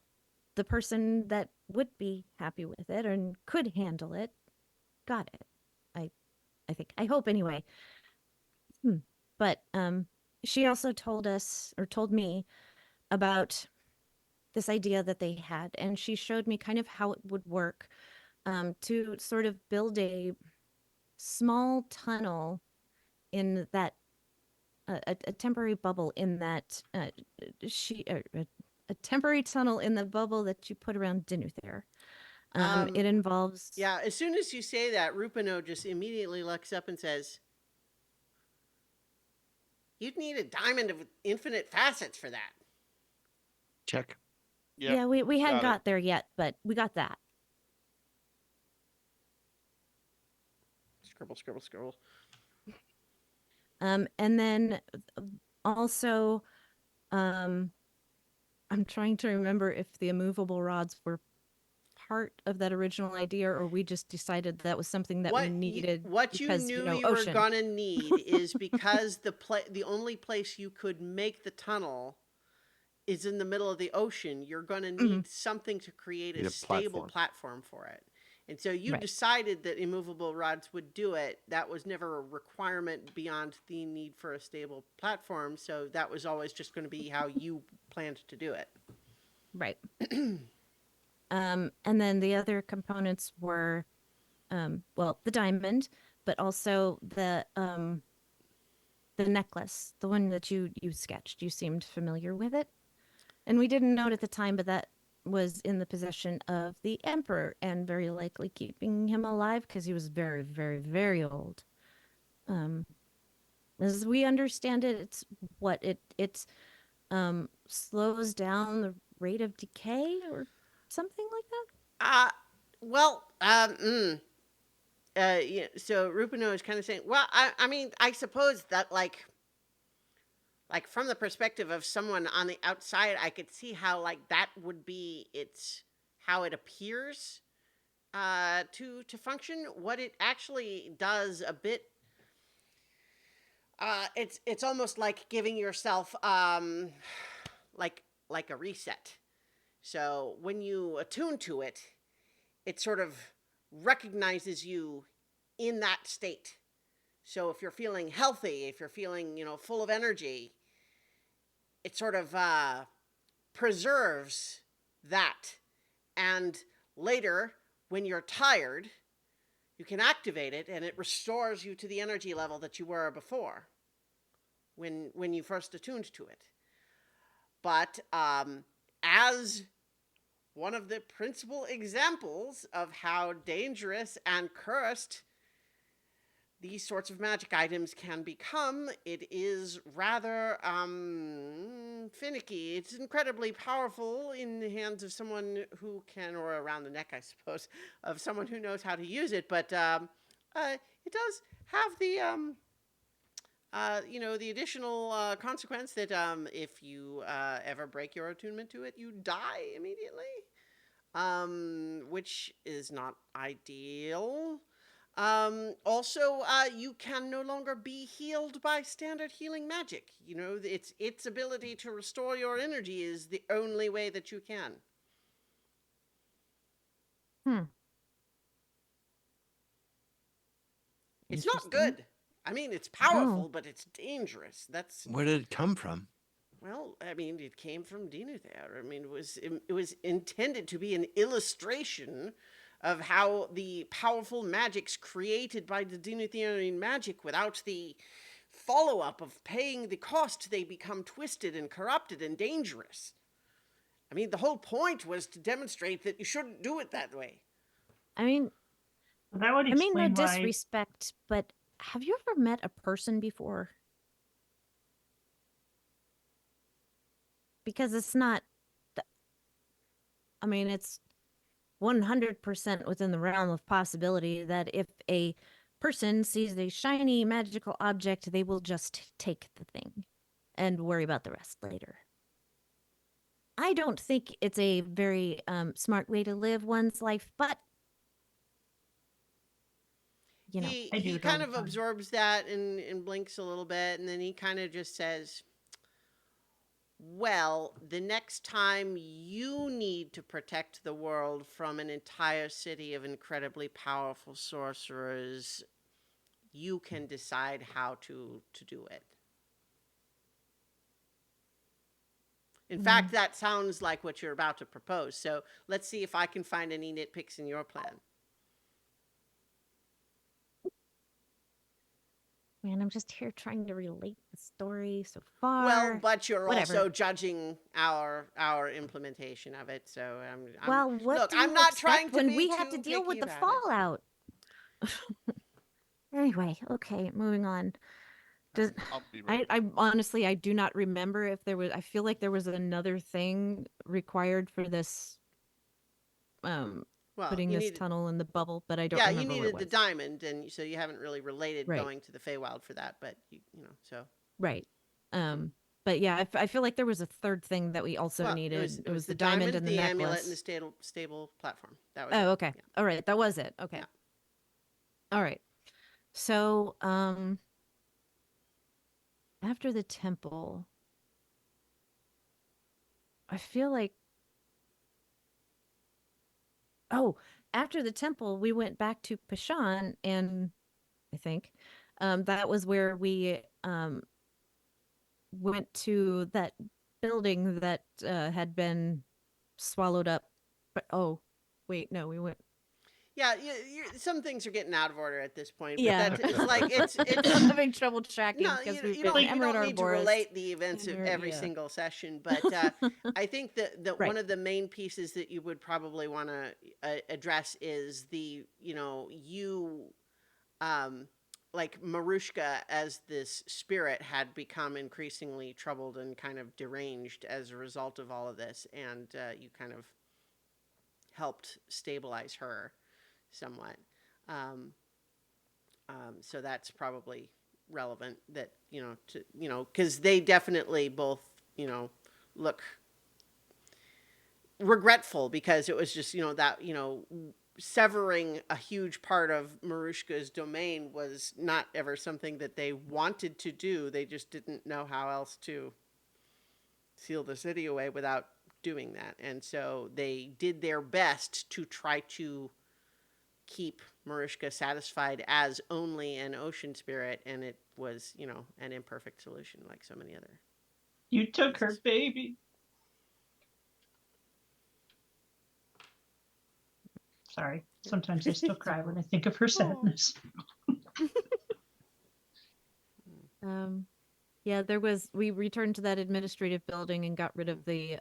the person that would be happy with it and could handle it got it. I think, I hope anyway. But she also told us, or told me, about this idea that they had, and she showed me kind of how it would work, to sort of build a small tunnel in that, a temporary bubble in that, a temporary tunnel in the bubble that you put around Dinuther. It involves, Yeah, as soon as you say that, Rupino just immediately looks up and says, "You'd need a diamond of infinite facets for that." Check. Yep, yeah, we hadn't got it. got there yet, but we got that. Scribble, scribble, scribble. And then also, I'm trying to remember if the immovable rods were part of that original idea, or we just decided that was something that we needed What you because, knew you were ocean. gonna need is because the only place you could make the tunnel is in the middle of the ocean. You're gonna need something to create Need a a stable platform. platform for it. And so you Right. decided that immovable rods would do it. That was never a requirement beyond the need for a stable platform. So that was always just going to be how you planned to do it. Right. And then the other components were, well, the diamond, but also the necklace, the one that you sketched. You seemed familiar with it, and we didn't know it at the time, but that was in the possession of the emperor and very likely keeping him alive because he was very, very, very old. As we understand it, it's what it slows down the rate of decay or something like that. Well, yeah, so Rupino is kind of saying, well, I mean, I suppose that like from the perspective of someone on the outside, I could see how like that would be how it appears to function. What it actually does a bit, it's almost like giving yourself like a reset. So when you attune to it, it sort of recognizes you in that state. So if you're feeling healthy, if you're feeling, full of energy, it sort of preserves that. And later, when you're tired, you can activate it and it restores you to the energy level that you were before when you first attuned to it. But as one of the principal examples of how dangerous and cursed these sorts of magic items can become, it is rather finicky. It's incredibly powerful in the hands of someone who can, or around the neck, I suppose, of someone who knows how to use it. But it does have the the additional consequence that if you ever break your attunement to it, you die immediately, which is not ideal. Also, you can no longer be healed by standard healing magic. Its ability to restore your energy is the only way that you can. It's not Interesting. good. I mean, it's No. powerful, but it's dangerous. That's Where did it come from? Well, I mean, it came from Dinuther. I mean, it was intended to be an illustration of how the powerful magics created by the Dinutherian magic, without the follow-up of paying the cost, they become twisted and corrupted and dangerous. I mean, the whole point was to demonstrate that you shouldn't do it that way. I mean, That would I mean, no explain why. disrespect, but have you ever met a person before? Because it's not, I mean, it's 100% within the realm of possibility that if a person sees a shiny magical object, they will just take the thing and worry about the rest later. I don't think it's a very smart way to live one's life, but He I do he it all kind the of time. absorbs that and blinks a little bit, and then he kind of just says, Well, the next time you need to protect the world from an entire city of incredibly powerful sorcerers, you can decide how to do it. In fact, that sounds like what you're about to propose. So let's see if I can find any nitpicks in your plan. Man, I'm just here trying to relate the story so Well, far. but you're Whatever. also judging our implementation of it. So Well, what look, do I'm you not trying expect to when be we have too to deal with picky the about it. fallout? Anyway, okay, moving on. Does I'll be right I honestly I do not remember if there was. I feel like there was another thing required for this Well, putting you this needed, tunnel in the bubble, but I don't yeah, you remember what it needed the was. diamond, and so you haven't really related Right. going to the Feywild for that. But you know, so Right. But yeah, I feel like there was a third thing that we also well, needed. it It was was the the diamond diamond, and the the amulet, and the necklace. stable platform. That was it. Oh, okay. Yeah. All right, that was it. Okay. Yeah. All right. So, after the temple, I feel like oh, after the temple, we went back to Pashan, and I think that was where we went to that building that had been swallowed up. But oh, wait, no, we went. Yeah, some things are getting out of order at this point, but Yeah, it's like I'm it's having trouble tracking no, because we've you been don't in you Emerald don't need to Arborist. relate the events of and every yeah. single session, but I think that Right. one of the main pieces that you would probably want to address is the like Marushka as this spirit had become increasingly troubled and kind of deranged as a result of all of this, and you kind of helped stabilize her somewhat. Um, so that's probably relevant that, because they definitely both, look regretful because it was just, that, severing a huge part of Marushka's domain was not ever something that they wanted to do. They just didn't know how else to seal the city away without doing that. And so they did their best to try to keep Marushka satisfied as only an ocean spirit, and it was, an imperfect solution like so many other You took her pieces. baby. Sorry. Sometimes I still cry when I think of her sadness. Yeah, we returned to that administrative building and got rid of the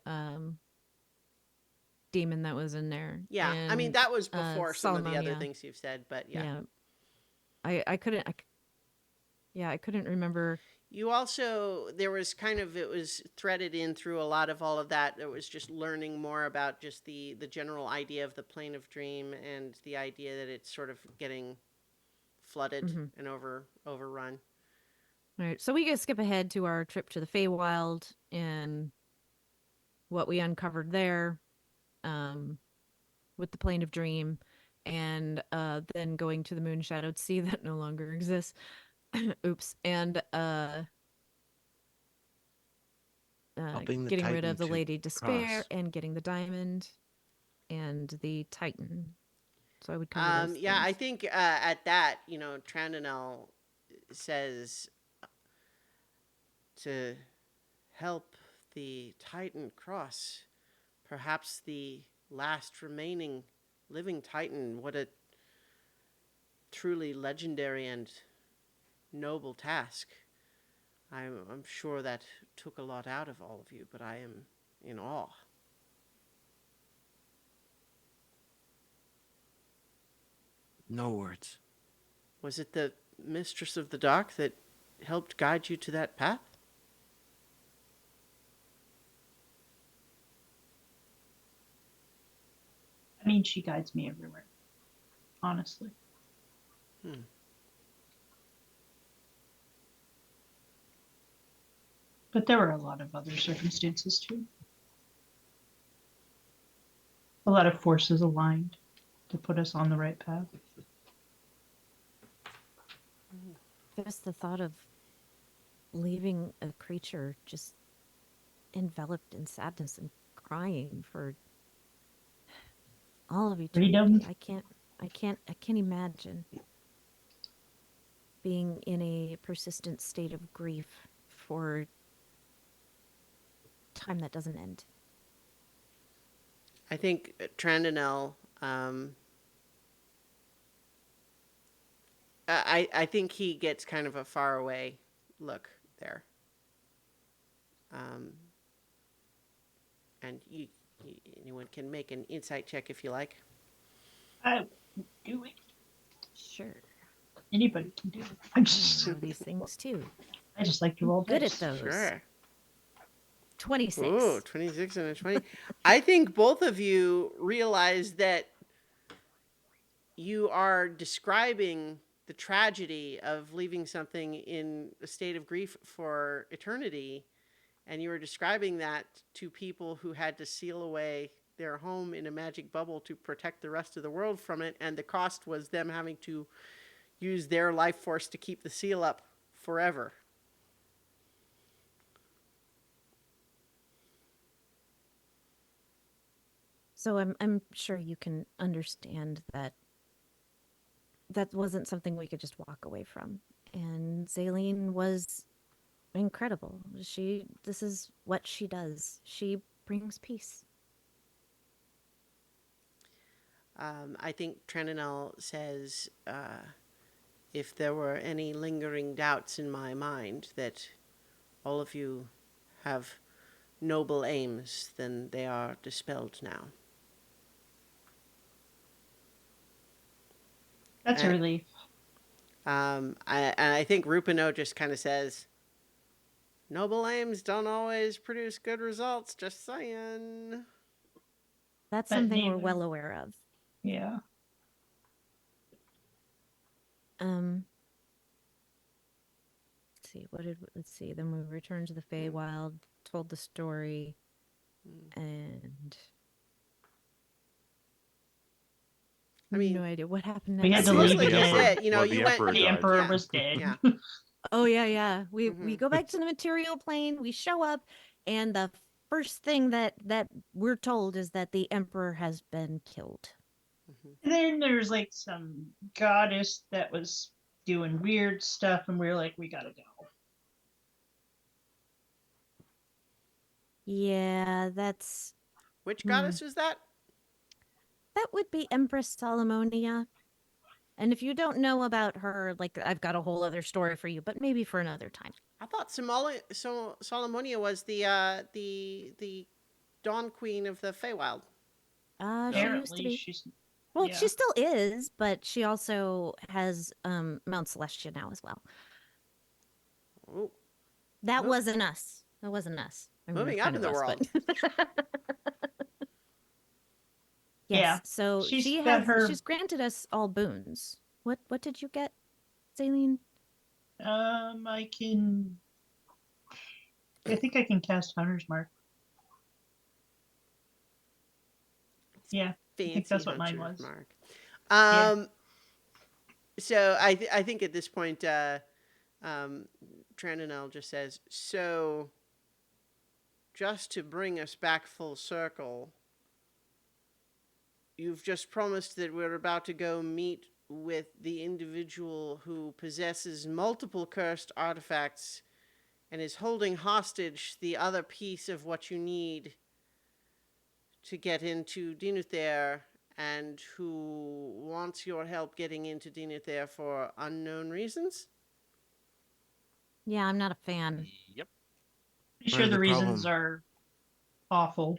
demon that was in there. Yeah, I mean And that was before some of the other Solomonia. things you've said, but yeah. Yeah. I couldn't I couldn't remember. You also, there was kind of, it was threaded in through a lot of all of that. It was just learning more about just the general idea of the plane of dream and the idea that it's sort of getting flooded and overrun. All right. So we can skip ahead to our trip to the Feywild and what we uncovered there with the plane of dream, and then going to the moon shadowed sea that no longer exists. Oops. And Helping the getting rid Titan of the to Lady Despair cross. and getting the diamond and the Titan. So I would cover those Yeah, I things. think at that, Trandonel says to help the Titan cross, perhaps the last remaining living Titan. What a truly legendary and noble task. I'm sure that took a lot out of all of you, but I am in awe. No words. Was it the Mistress of the Dark that helped guide you to that path? I mean, she guides me everywhere, honestly. But there were a lot of other circumstances too. A lot of forces aligned to put us on the right path. Just the thought of leaving a creature just enveloped in sadness and crying for all of eternity. Freedom. I can't imagine being in a persistent state of grief for time that doesn't end. I think Trandonel, I think he gets kind of a far away look there. And anyone can make an insight check if you like. I do it. Sure. Anybody can do it. I know these things too. I just like to roll Good dice. at those. Sure. 26. Ooh, 26 and a 20. I think both of you realize that you are describing the tragedy of leaving something in a state of grief for eternity, and you were describing that to people who had to seal away their home in a magic bubble to protect the rest of the world from it, and the cost was them having to use their life force to keep the seal up forever. So I'm sure you can understand that that wasn't something we could just walk away from. And Zaline was incredible. This is what she does. She brings peace. I think Trandonel says, if there were any lingering doubts in my mind that all of you have noble aims, then they are dispelled now. That's a relief. I think Rupino just kind of says, noble aims don't always produce good results, just saying. That's But something we're neither- well aware of. Yeah. Let's see, let's see. Then we returned to the Feywild, told the story, and I mean, no idea what happened we next. had to leave mostly again. just it. You know, Well, you the went. Emperor The died. emperor Yeah. was dead. Yeah. Oh yeah. We Mhm. go back to the material plane, we show up, and the first thing that we're told is that the emperor has been killed. And then there's like some goddess that was doing weird stuff, and we were like, we gotta go. Yeah, that's Which goddess was that? that would be Empress Solomonia. And if you don't know about her, like I've got a whole other story for you, but maybe for another time. I thought Solomonia was the Dawn Queen of the Feywild. She used to Apparently, be. she's Well, yeah. she still is, but she also has Mount Celestia now as well. Oh, That Mo- wasn't us. That wasn't us. I mean, moving it up kind in of the was, world. but- Yes. Yeah, So she's she got has. her- She's granted us all boons. What did you get, Zaline? I can. I think I can cast Hunter's Mark. Yeah, Fancy think that's what mine hunter's was. mark. Yeah. So I think at this point, Trandonel just says, so just to bring us back full circle, you've just promised that we're about to go meet with the individual who possesses multiple cursed artifacts and is holding hostage the other piece of what you need to get into Dinuther, and who wants your help getting into Dinuther for unknown reasons? Yeah, I'm not a fan. Yep. Pretty Part sure of the the reasons problem- are awful.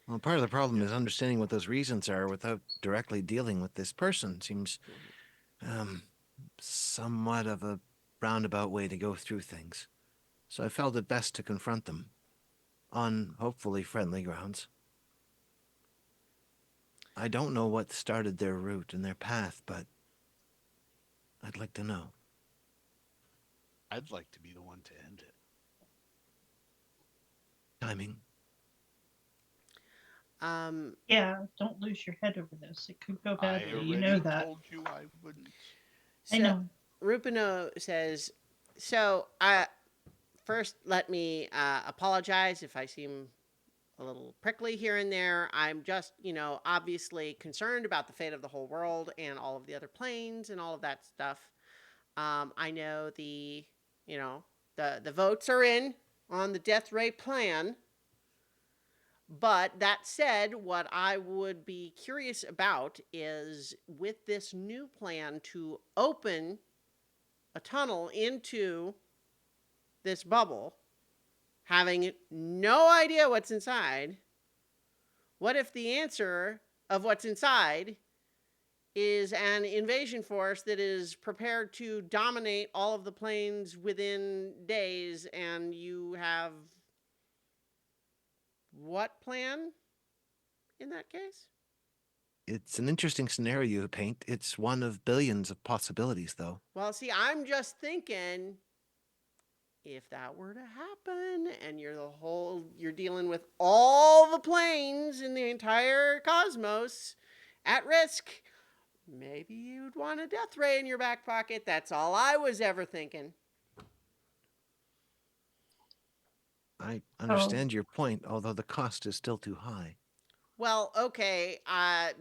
Well, part of the problem is understanding what those reasons are without directly dealing with this person. Seems somewhat of a roundabout way to go through things. So I felt it best to confront them on hopefully friendly grounds. I don't know what started their route and their path, but I'd like to know. I'd like to be the one to end it. Timing. Yeah, don't lose your head over this. It could go I badly. already You know that. told you I wouldn't. I know. Rupino says, so first, let me apologize if I seem a little prickly here and there. I'm just, obviously concerned about the fate of the whole world and all of the other planes and all of that stuff. I know the votes are in on the death ray plan. But that said, what I would be curious about is with this new plan to open a tunnel into this bubble, having no idea what's inside, what if the answer of what's inside is an invasion force that is prepared to dominate all of the planes within days, and you have what plan in that case? It's an interesting scenario you paint. It's one of billions of possibilities, though. Well, see, I'm just thinking if that were to happen and you're dealing with all the planes in the entire cosmos at risk, maybe you'd want a death ray in your back pocket. That's all I was ever thinking. I understand your point, although the cost is still too high. Well, okay,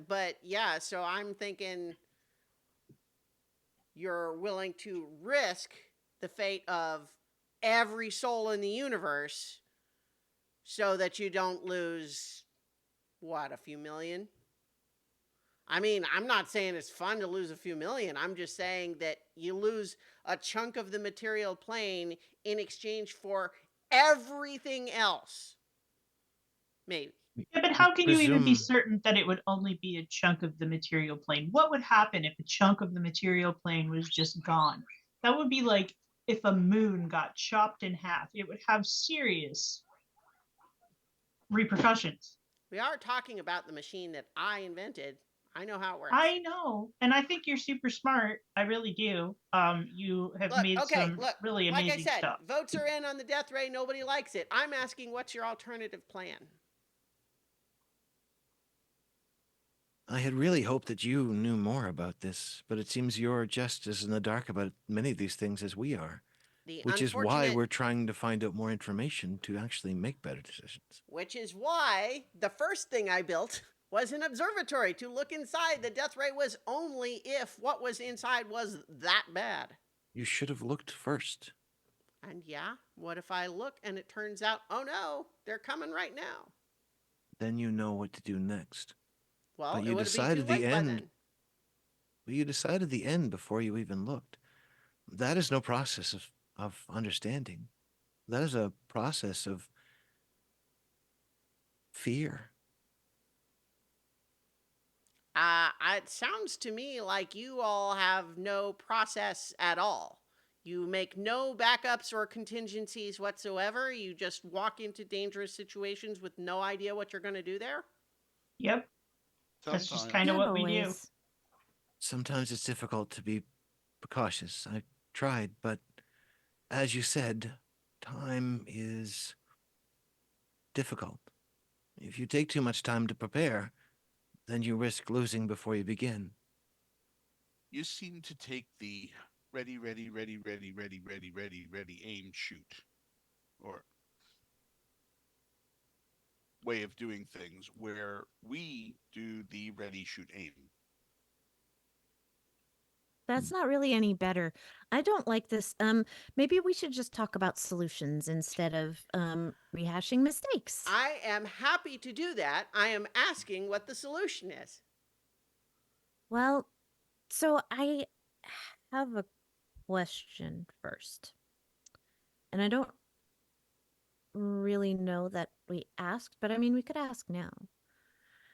but yeah, so I'm thinking you're willing to risk the fate of every soul in the universe so that you don't lose, what, a few million? I mean, I'm not saying it's fun to lose a few million. I'm just saying that you lose a chunk of the material plane in exchange for everything else. Maybe. Yeah, but how can you even be Presume certain that it would only be a chunk of the material plane? What would happen if a chunk of the material plane was just gone? That would be like if a moon got chopped in half. It would have serious repercussions. We are talking about the machine that I invented. I know how it works. I know, and I think you're super smart. I really do. You have made some really like I amazing said, stuff. votes are in on the death ray. Nobody likes it. I'm asking, what's your alternative plan? I had really hoped that you knew more about this, but it seems you're just as in the dark about many of these things as we are, The which is why unfortunate, we're trying to find out more information to actually make better decisions. which is why the first thing I built was an observatory to look inside. The death ray was only if what was inside was that bad. You should have looked first. And yeah, what if I look and it turns out, oh no, they're coming right now? Then you know what to do next. Well, But it you would have been too decided the late by end. then. But you decided the end before you even looked. That is no process of understanding. That is a process of fear. It sounds to me like you all have no process at all. You make no backups or contingencies whatsoever. You just walk into dangerous situations with no idea what you're going to do there. Yep, that's just Sometimes. kind of Not what we do. always. Sometimes it's difficult to be cautious. I tried, but as you said, time is difficult. If you take too much time to prepare, then you risk losing before you begin. You seem to take the ready, ready, ready, ready, ready, ready, ready, ready, aim, shoot, or way of doing things, where we do the ready, shoot, aim. That's not really any better. I don't like this. Maybe we should just talk about solutions instead of rehashing mistakes. I am happy to do that. I am asking what the solution is. Well, so I have a question first. And I don't really know that we asked, but I mean, we could ask now.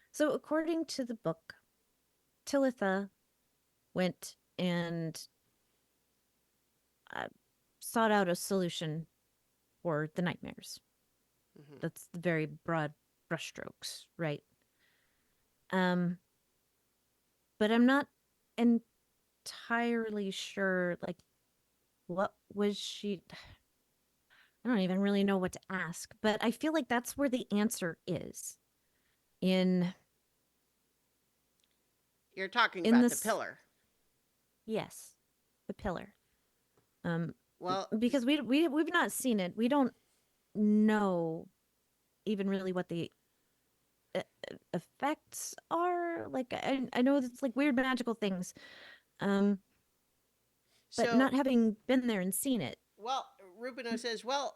So, according to the book, Talitha went and sought out a solution for the nightmares. Mhm. That's the very broad brushstrokes, right? But I'm not entirely sure, like, what was she? I don't even really know what to ask, but I feel like that's where the answer is. In You're talking in about the this, pillar. yes, the pillar. Well, because we've not seen it. We don't know even really what the effects are. Like I know it's like weird magical things, um, but so not having been there and seen it. well, Rubino says, well,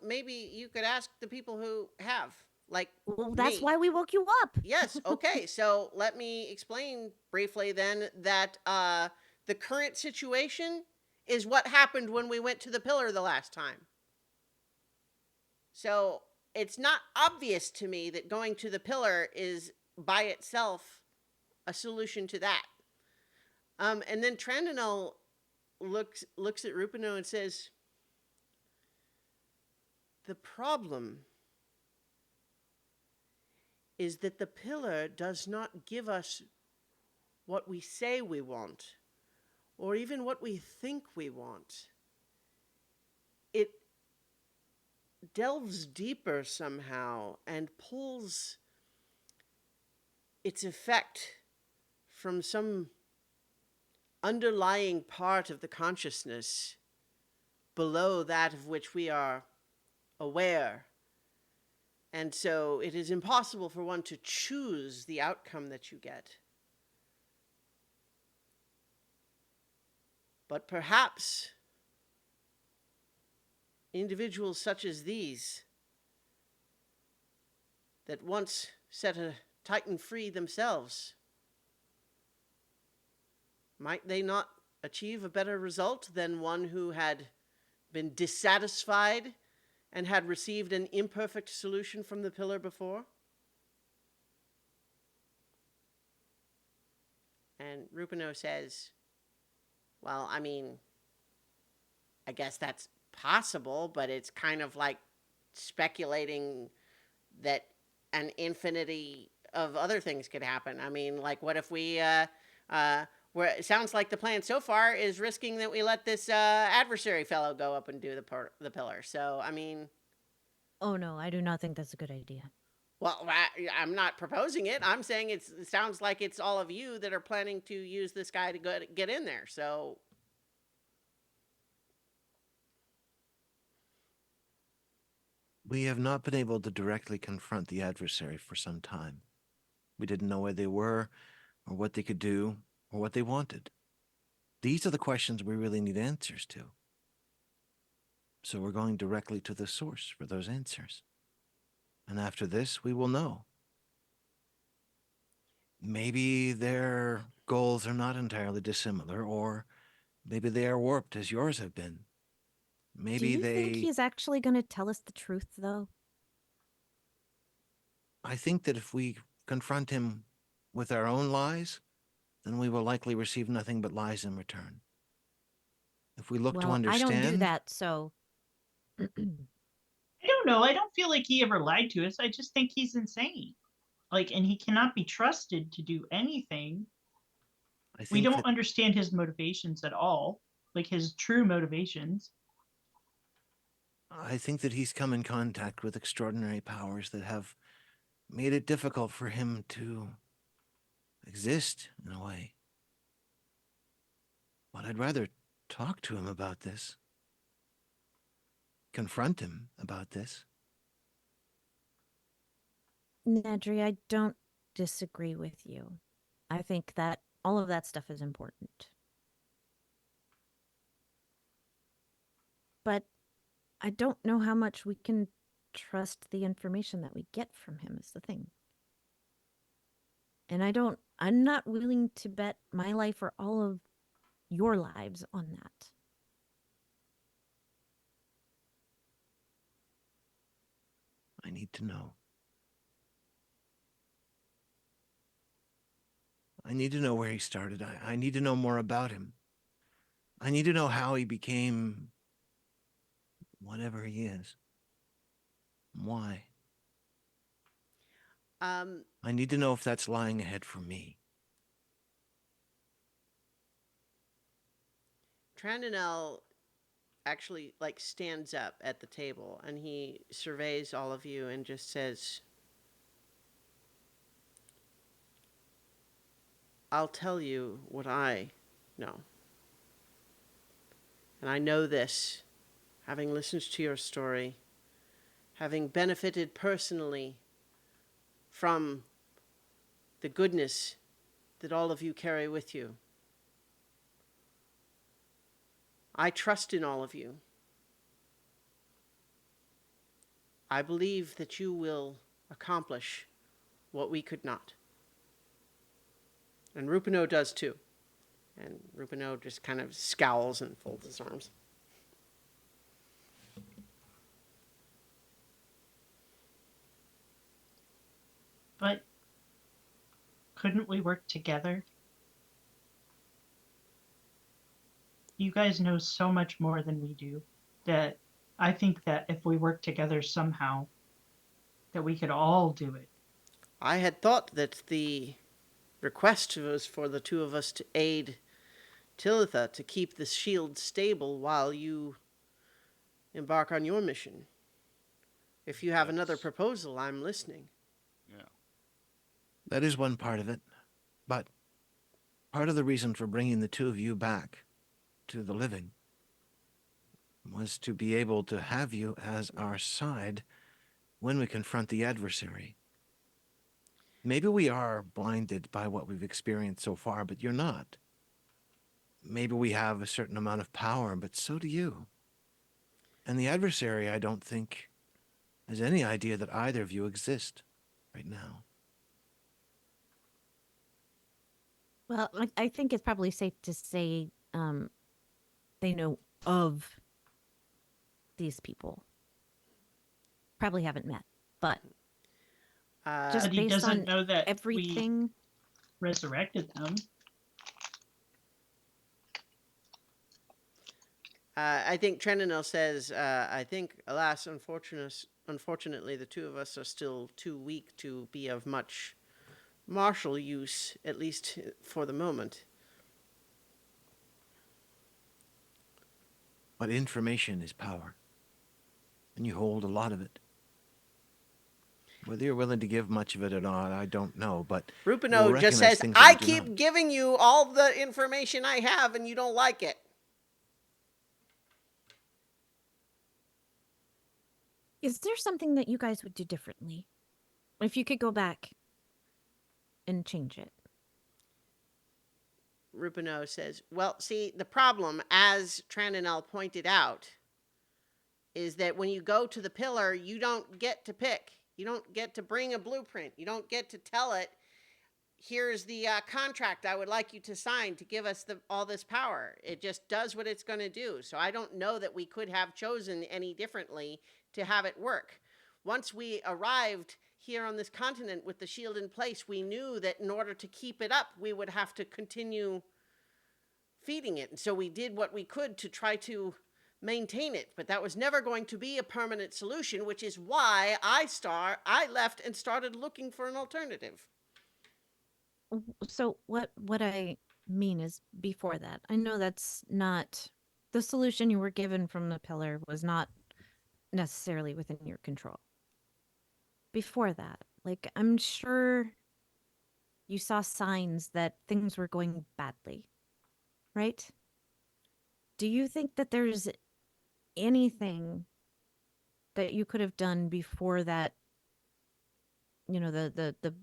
maybe you could ask the people who have, like Well, that's me. why we woke you up. Yes, okay. So let me explain briefly then that the current situation is what happened when we went to the pillar the last time. So it's not obvious to me that going to the pillar is by itself a solution to that. And then Trandonel looks at Rupino and says, the problem is that the pillar does not give us what we say we want, or even what we think we want. It delves deeper somehow and pulls its effect from some underlying part of the consciousness below that of which we are aware. And so it is impossible for one to choose the outcome that you get. But perhaps individuals such as these, that once set a Titan free themselves, might they not achieve a better result than one who had been dissatisfied and had received an imperfect solution from the pillar before? And Rupino says, well, I mean, I guess that's possible, but it's kind of like speculating that an infinity of other things could happen. I mean, like, what if we, where it sounds like the plan so far is risking that we let this adversary fellow go up and do the pillar. So, I mean, Oh no, I do not think that's a good idea. well, I'm not proposing it. I'm saying it sounds like it's all of you that are planning to use this guy to get in there. So, We have not been able to directly confront the adversary for some time. We didn't know where they were, or what they could do, or what they wanted. These are the questions we really need answers to. So we're going directly to the source for those answers. And after this, we will know. Maybe their goals are not entirely dissimilar, or maybe they are warped as yours have been. Do Maybe you think they. he's actually going to tell us the truth, though? I think that if we confront him with our own lies, then we will likely receive nothing but lies in return. If we look to Well, I don't do understand, that, so. I don't know. I don't feel like he ever lied to us. I just think he's insane. Like, and he cannot be trusted to do anything. I We think don't that understand his motivations at all, like his true motivations. I think that he's come in contact with extraordinary powers that have made it difficult for him to exist in a way. But I'd rather talk to him about this, confront him about this. Nedry, I don't disagree with you. I think that all of that stuff is important. But I don't know how much we can trust the information that we get from him, is the thing. And I'm not willing to bet my life or all of your lives on that. I need to know. I need to know where he started. I need to know more about him. I need to know how he became whatever he is. Why? um, I need to know if that's lying ahead for me. Trandonel actually like stands up at the table and he surveys all of you and just says, I'll tell you what I know. And I know this, having listened to your story, having benefited personally from the goodness that all of you carry with you. I trust in all of you. I believe that you will accomplish what we could not. And Rupino does too. And Rupino just kind of scowls and folds his arms. But couldn't we work together? You guys know so much more than we do that I think that if we work together somehow, that we could all do it. I had thought that the request was for the two of us to aid Talitha to keep the shield stable while you embark on your mission. If you have another That's- proposal, I'm listening. Yeah. That is one part of it. But part of the reason for bringing the two of you back to the living was to be able to have you as our side when we confront the adversary. Maybe we are blinded by what we've experienced so far, but you're not. Maybe we have a certain amount of power, but so do you. And the adversary, I don't think, has any idea that either of you exist right now. Well, I think it's probably safe to say they know of these people. Probably haven't met, but just But he based doesn't on know that we everything. resurrected them. I think Trendanil says, I think, alas, unfortunately, the two of us are still too weak to be of much martial use, at least for the moment. But information is power, and you hold a lot of it. Whether you're willing to give much of it or not, I don't know, but Rupino you'll just recognize says, things that I you do keep not. giving you all the information I have and you don't like it. Is there something that you guys would do differently? If you could go back and change it. Rupino says, well, see, the problem, as Trandanel pointed out, is that when you go to the pillar, you don't get to pick. You don't get to bring a blueprint. You don't get to tell it, here's the contract I would like you to sign to give us all this power. It just does what it's going to do. So I don't know that we could have chosen any differently to have it work. Once we arrived here on this continent with the shield in place, we knew that in order to keep it up, we would have to continue feeding it. And so we did what we could to try to maintain it, but that was never going to be a permanent solution, which is why I left and started looking for an alternative. So what I mean is before that. I know that's not the solution you were given from the pillar was not necessarily within your control. Before that, like I'm sure you saw signs that things were going badly, right? Do you think that there's anything that you could have done before that, the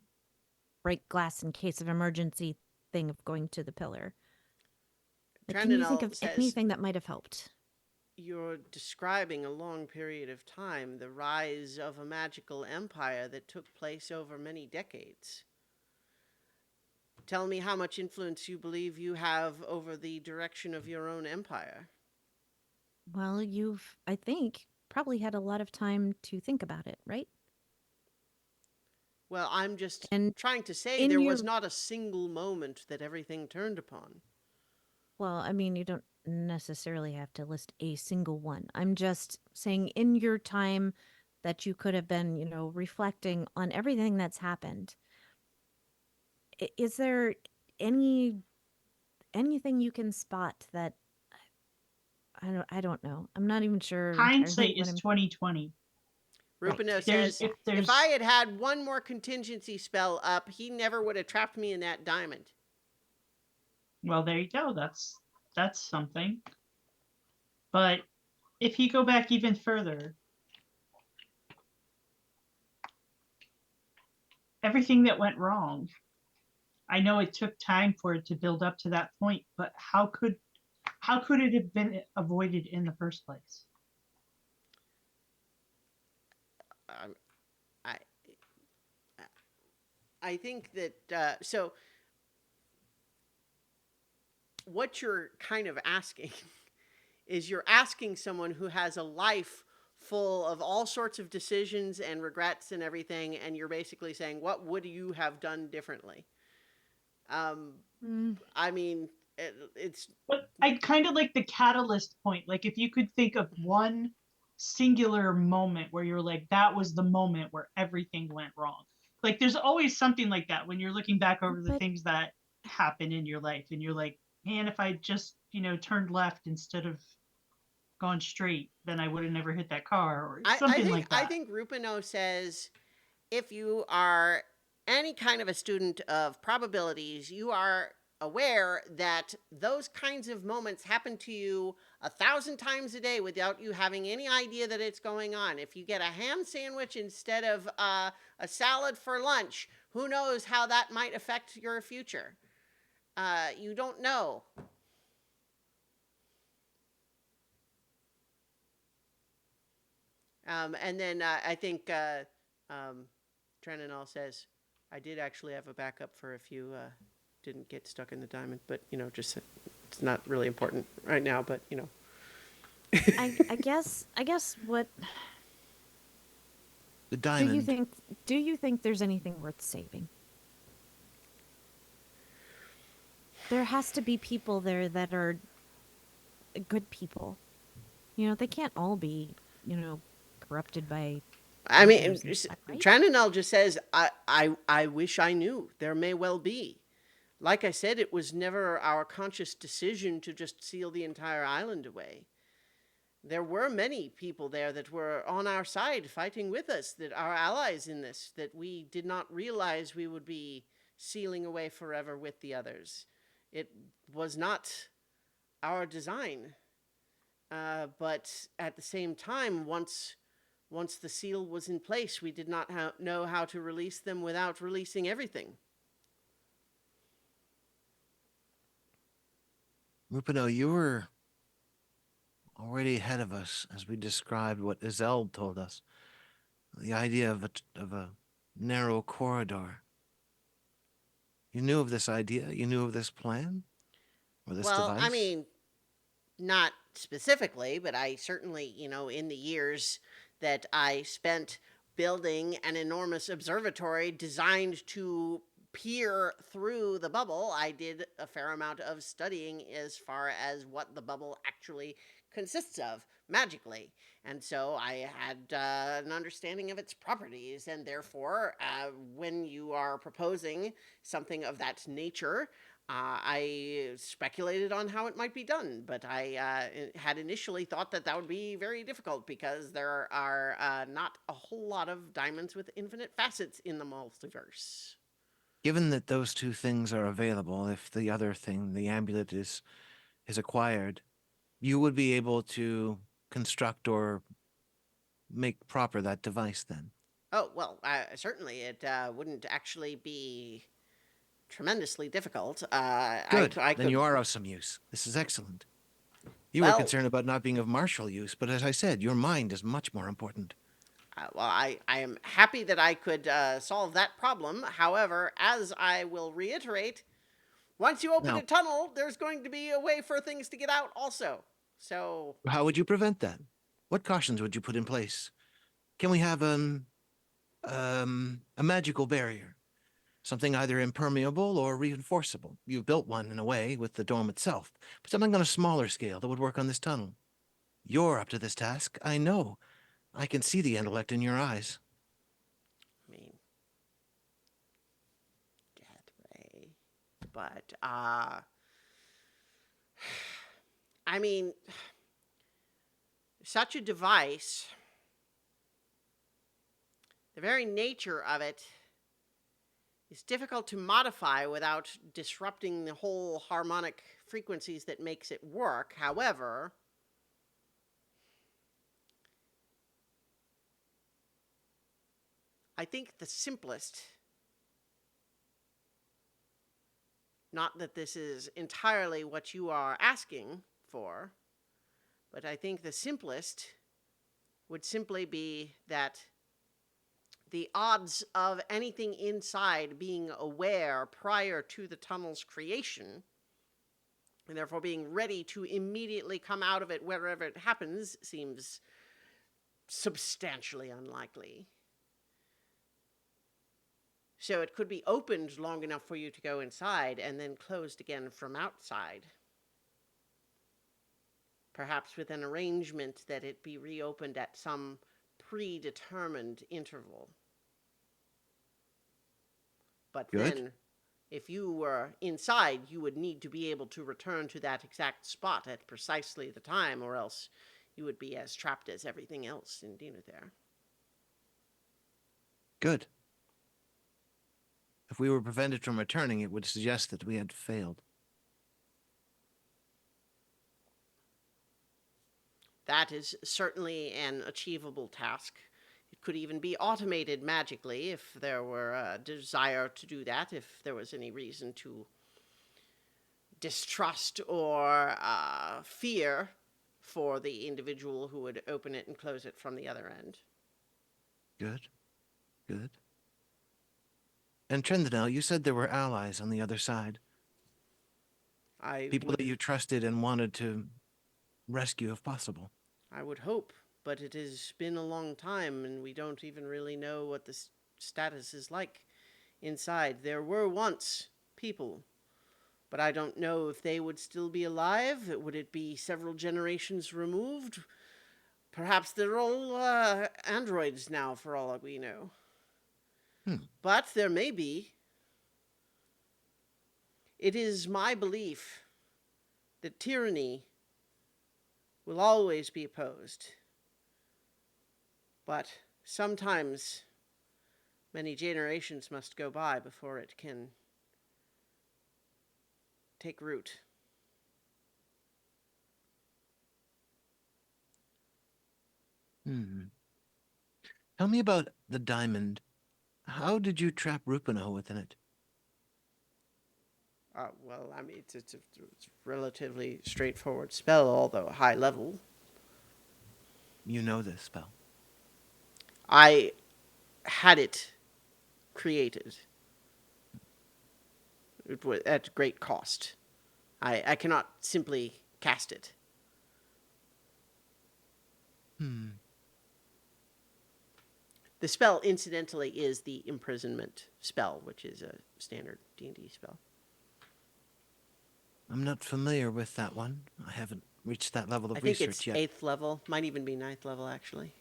break glass in case of emergency thing of going to the pillar? Like, can you think Trendinal of says, anything that might have helped? you're describing a long period of time, the rise of a magical empire that took place over many decades. Tell me how much influence you believe you have over the direction of your own empire. Well, you've, I think, probably had a lot of time to think about it, right? Well, I'm just And trying to say in there your, was not a single moment that everything turned upon. well, I mean, you don't necessarily have to list a single one. I'm just saying in your time that you could have been, reflecting on everything that's happened. Is there anything you can spot that I don't know. I'm not even sure entirely Hindsight what is I'm 2020. right. Rupino There's says, if if there's I had had one more contingency spell up, he never would have trapped me in that diamond. well, there you go. That's something. But if you go back even further, everything that went wrong, I know it took time for it to build up to that point, but how could it have been avoided in the first place? Um, I I think that so what you're kind of asking is you're asking someone who has a life full of all sorts of decisions and regrets and everything, and you're basically saying, what would you have done differently? Um, Mm, I mean, it's But I kind of like the catalyst point. Like if you could think of one singular moment where you're like, that was the moment where everything went wrong. Like there's always something like that when you're looking back over the but things that happen in your life and you're like, man, if I just, turned left instead of gone straight, then I would have never hit that car or I something think like that. Rupino says if you are any kind of a student of probabilities, you are aware that those kinds of moments happen to you 1,000 times a day without you having any idea that it's going on. If you get a ham sandwich instead of a salad for lunch, who knows how that might affect your future? You don't know. And then I think Trenanol says, I did actually have a backup for if you didn't get stuck in the diamond, but just it's not really important right now. But I guess what The do you diamond. think do you think there's anything worth saving? There has to be people there that are good people. They can't all be, corrupted by I mean, motives and stuff, right? Trenanol just says, I wish I knew. There may well be. Like I said, it was never our conscious decision to just seal the entire island away. There were many people there that were on our side fighting with us, that are allies in this, that we did not realize we would be sealing away forever with the others. It was not our design. But at the same time, once the seal was in place, we did not know how to release them without releasing everything. Rupino, you were already ahead of us as we described what Izeld told us. The idea of a narrow corridor. You knew of this idea? You knew of this plan? Or this Well, I device? mean, not specifically, but I certainly, in the years that I spent building an enormous observatory designed to peer through the bubble, I did a fair amount of studying as far as what the bubble actually consists of magically. And so I had an understanding of its properties. And therefore, when you are proposing something of that nature, I speculated on how it might be done, but I had initially thought that would be very difficult because there are not a whole lot of diamonds with infinite facets in the multiverse. Given that those two things are available, if the other thing, the amulet, is acquired, you would be able to construct or make proper that device then. Oh, well, certainly it wouldn't actually be tremendously difficult. Good. I Then could, you are of some use. This is excellent. You were well, concerned about not being of martial use, but as I said, your mind is much more important. I am happy that I could solve that problem. However, as I will reiterate, once you open a Now, tunnel, there's going to be a way for things to get out also. So, how would you prevent that? What cautions would you put in place? Can we have a magical barrier? Something either impermeable or reinforceable. You've built one in a way with the dome itself, but something on a smaller scale that would work on this tunnel. You're up to this task, I know. I can see the intellect in your eyes. I mean, Death Ray. But, I mean, such a device, the very nature of it is difficult to modify without disrupting the whole harmonic frequencies that makes it work. However, I think the simplest, not that this is entirely what you are asking for, but I think the simplest would simply be that the odds of anything inside being aware prior to the tunnel's creation, and therefore being ready to immediately come out of it wherever it happens, seems substantially unlikely. So it could be opened long enough for you to go inside and then closed again from outside. Perhaps with an arrangement that it be reopened at some predetermined interval. But Good. then, if you were inside, you would need to be able to return to that exact spot at precisely the time, or else you would be as trapped as everything else in Dina there. Good. If we were prevented from returning, it would suggest that we had failed. That is certainly an achievable task. It could even be automated magically if there were a desire to do that, if there was any reason to distrust or fear for the individual who would open it and close it from the other end. Good. Good. And Trendanel, you said there were allies on the other side. People that you trusted and wanted to rescue if possible. I would hope, but it has been a long time and we don't even really know what the status is like inside. There were once people, but I don't know if they would still be alive. Would it be several generations removed? Perhaps they're all androids now, for all we know. But there may be. It is my belief that tyranny will always be opposed. But sometimes many generations must go by before it can take root. Tell me about the diamond. How did you trap Rupino within it? Well, I mean, it's a relatively straightforward spell, although high level. You know this spell. I had it created. It was at great cost. I cannot simply cast it. The spell, incidentally, is the imprisonment spell, which is a standard D&D spell. I'm not familiar with that one. I haven't reached that level of I think research it's yet. 8th level. Might even be 9th level, actually.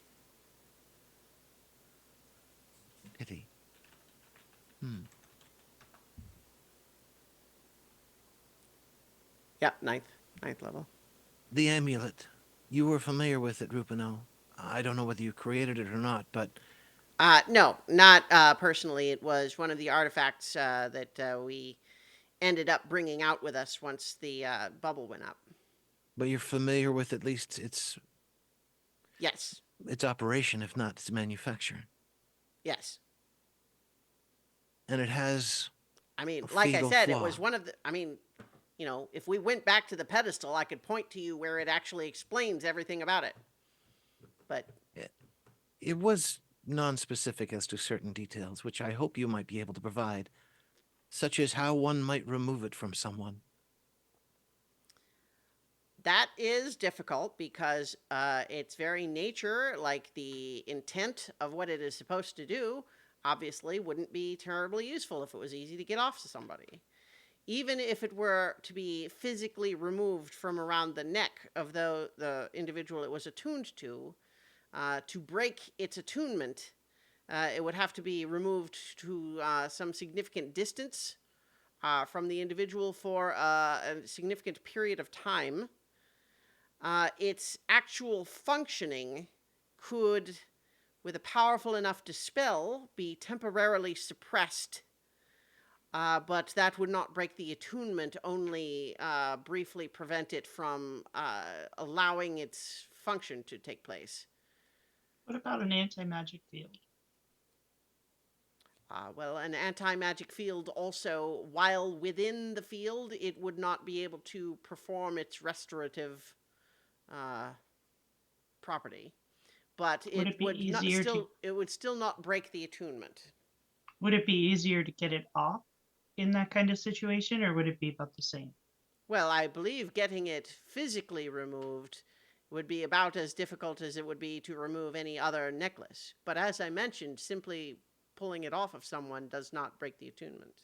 Pity. Yeah, 9th level. The amulet. You were familiar with it, Rupino. I don't know whether you created it or not, but... No, not personally. It was one of the artifacts that we ended up bringing out with us once the bubble went up. But you're familiar with at least its Yes. its operation, if not its manufacture. Yes. And it has... I mean, a like I fatal said, it flaw. was one of the... I mean, you know, if we went back to the pedestal, I could point to you where it actually explains everything about it. But... It was non-specific as to certain details, which I hope you might be able to provide, such as how one might remove it from someone. That is difficult because its very nature, like the intent of what it is supposed to do, obviously wouldn't be terribly useful if it was easy to get off to somebody. Even if it were to be physically removed from around the neck of the individual it was attuned to break its attunement, it would have to be removed to some significant distance from the individual for a significant period of time. Its actual functioning could, with a powerful enough dispel, be temporarily suppressed, but that would not break the attunement, only briefly prevent it from allowing its function to take place. What about an anti-magic field? Well, an anti-magic field also, while within the field, it would not be able to perform its restorative uh, property. But Would it it be would not easier to still it would still not break the attunement. would it be easier to get it off in that kind of situation, or would it be about the same? Well, I believe getting it physically removed would be about as difficult as it would be to remove any other necklace. But as I mentioned, simply pulling it off of someone does not break the attunement.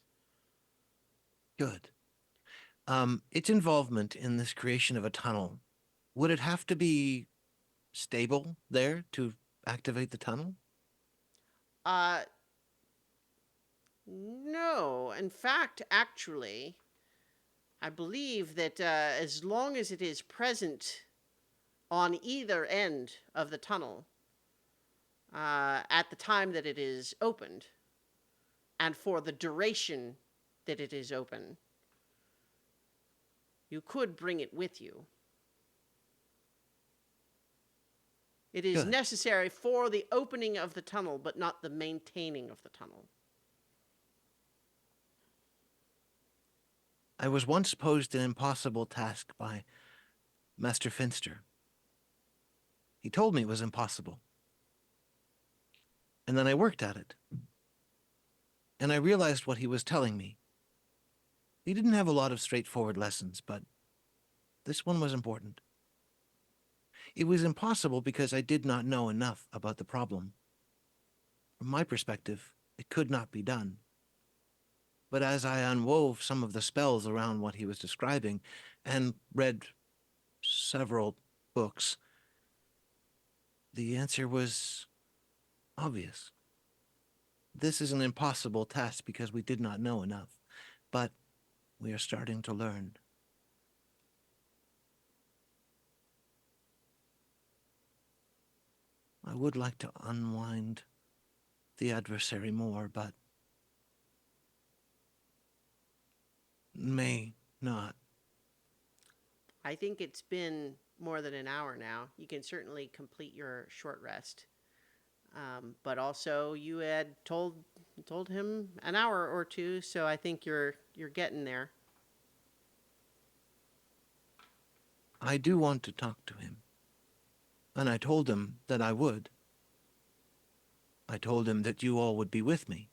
Good. Its involvement in this creation of a tunnel, would it have to be stable there to activate the tunnel? Uh, no. In fact, actually, I believe that as long as it is present on either end of the tunnel at the time that it is opened, and for the duration that it is open, you could bring it with you. It is Good. necessary for the opening of the tunnel, but not the maintaining of the tunnel. I was once posed an impossible task by Master Finster. He told me it was impossible. And then I worked at it. And I realized what he was telling me. He didn't have a lot of straightforward lessons, but this one was important. It was impossible because I did not know enough about the problem. From my perspective, it could not be done. But as I unwove some of the spells around what he was describing and read several books, the answer was obvious. This is an impossible task because we did not know enough, but we are starting to learn. I would like to unwind the adversary more, but may not. I think it's been more than an hour now. You can certainly complete your short rest. But also, you had told him an hour or two, so I think you're getting there. I do want to talk to him. And I told him that I would. I told him that you all would be with me.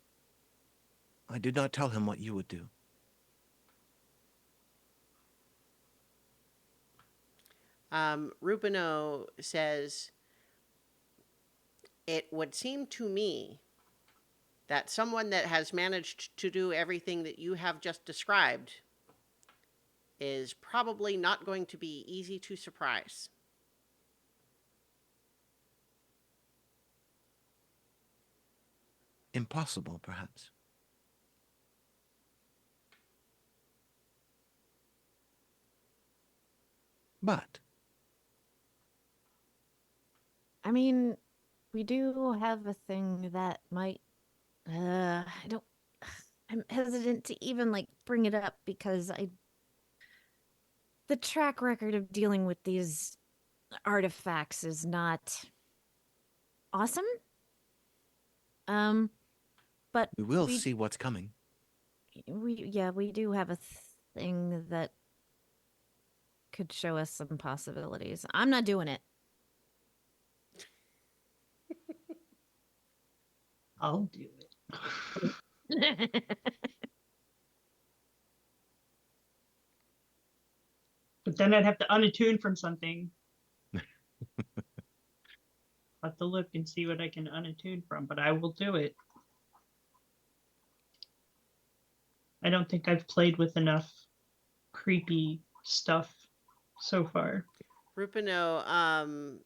I did not tell him what you would do. Rupino says, it would seem to me that someone that has managed to do everything that you have just described is probably not going to be easy to surprise. Impossible, perhaps. But I mean, we do have a thing that might. I don't. I'm hesitant to even like bring it up because the track record of dealing with these artifacts is not awesome. But we will we see what's coming. we do have a thing that could show us some possibilities. I'm not doing it. I'll do it. But then I'd have to unattune from something. I'll have to look and see what I can unattune from, but I will do it. I don't think I've played with enough creepy stuff so far. Rupino,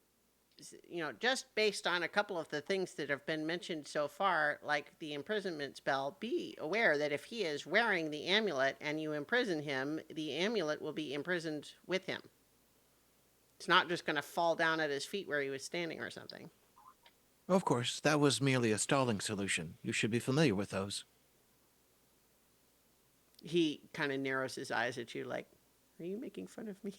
just based on a couple of the things that have been mentioned so far, like the imprisonment spell, be aware that if he is wearing the amulet and you imprison him, the amulet will be imprisoned with him. It's not just going to fall down at his feet where he was standing or something. Of course, that was merely a stalling solution. You should be familiar with those. He kind of narrows his eyes at you like, are you making fun of me?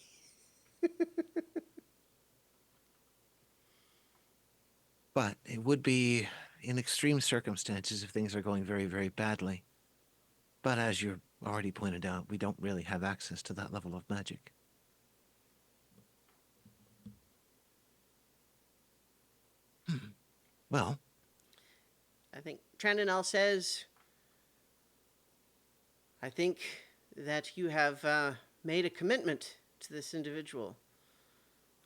But it would be in extreme circumstances if things are going very, very badly. But as you already pointed out, we don't really have access to that level of magic. Well, I think Trandonell says, I think that you have made a commitment to this individual.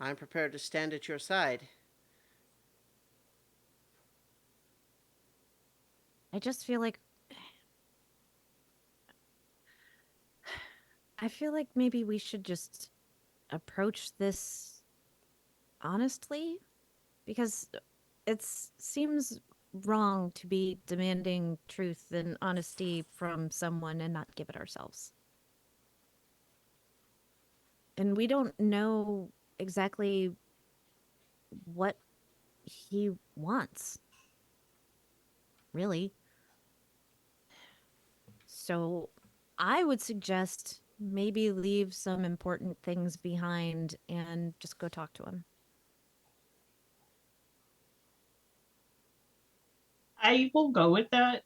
I'm prepared to stand at your side. I just feel like maybe we should just approach this honestly, because it seems wrong to be demanding truth and honesty from someone and not give it ourselves. And we don't know exactly what he wants, really. So I would suggest maybe leave some important things behind and just go talk to him. I will go with that.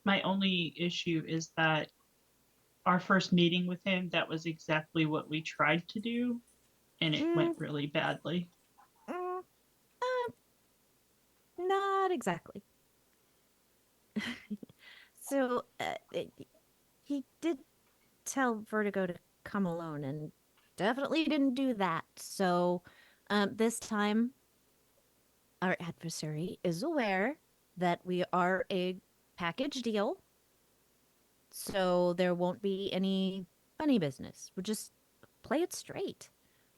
My only issue is that our first meeting with him, that was exactly what we tried to do, and it Mm, went really badly. mm, not exactly. So he did tell Vertigo to come alone and definitely didn't do that. So this time, our adversary is aware that we are a package deal. So there won't be any funny business. We'll just play it straight.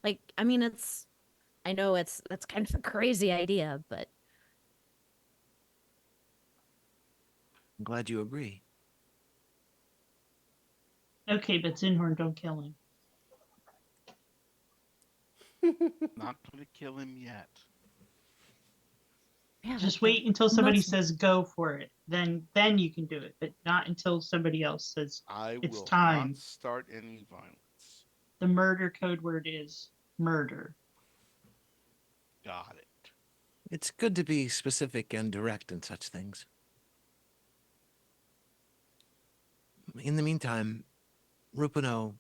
Like, I mean, I know that's kind of a crazy idea, but I'm glad you agree. Okay, but Zinhorn, don't kill him. Not going to kill him yet. yeah, Just wait until somebody most says go for it. Then you can do it, but not until somebody else says I it's will time. not start any violence. The murder code word is murder. Got it. It's good to be specific and direct in such things. In the meantime, Rupino,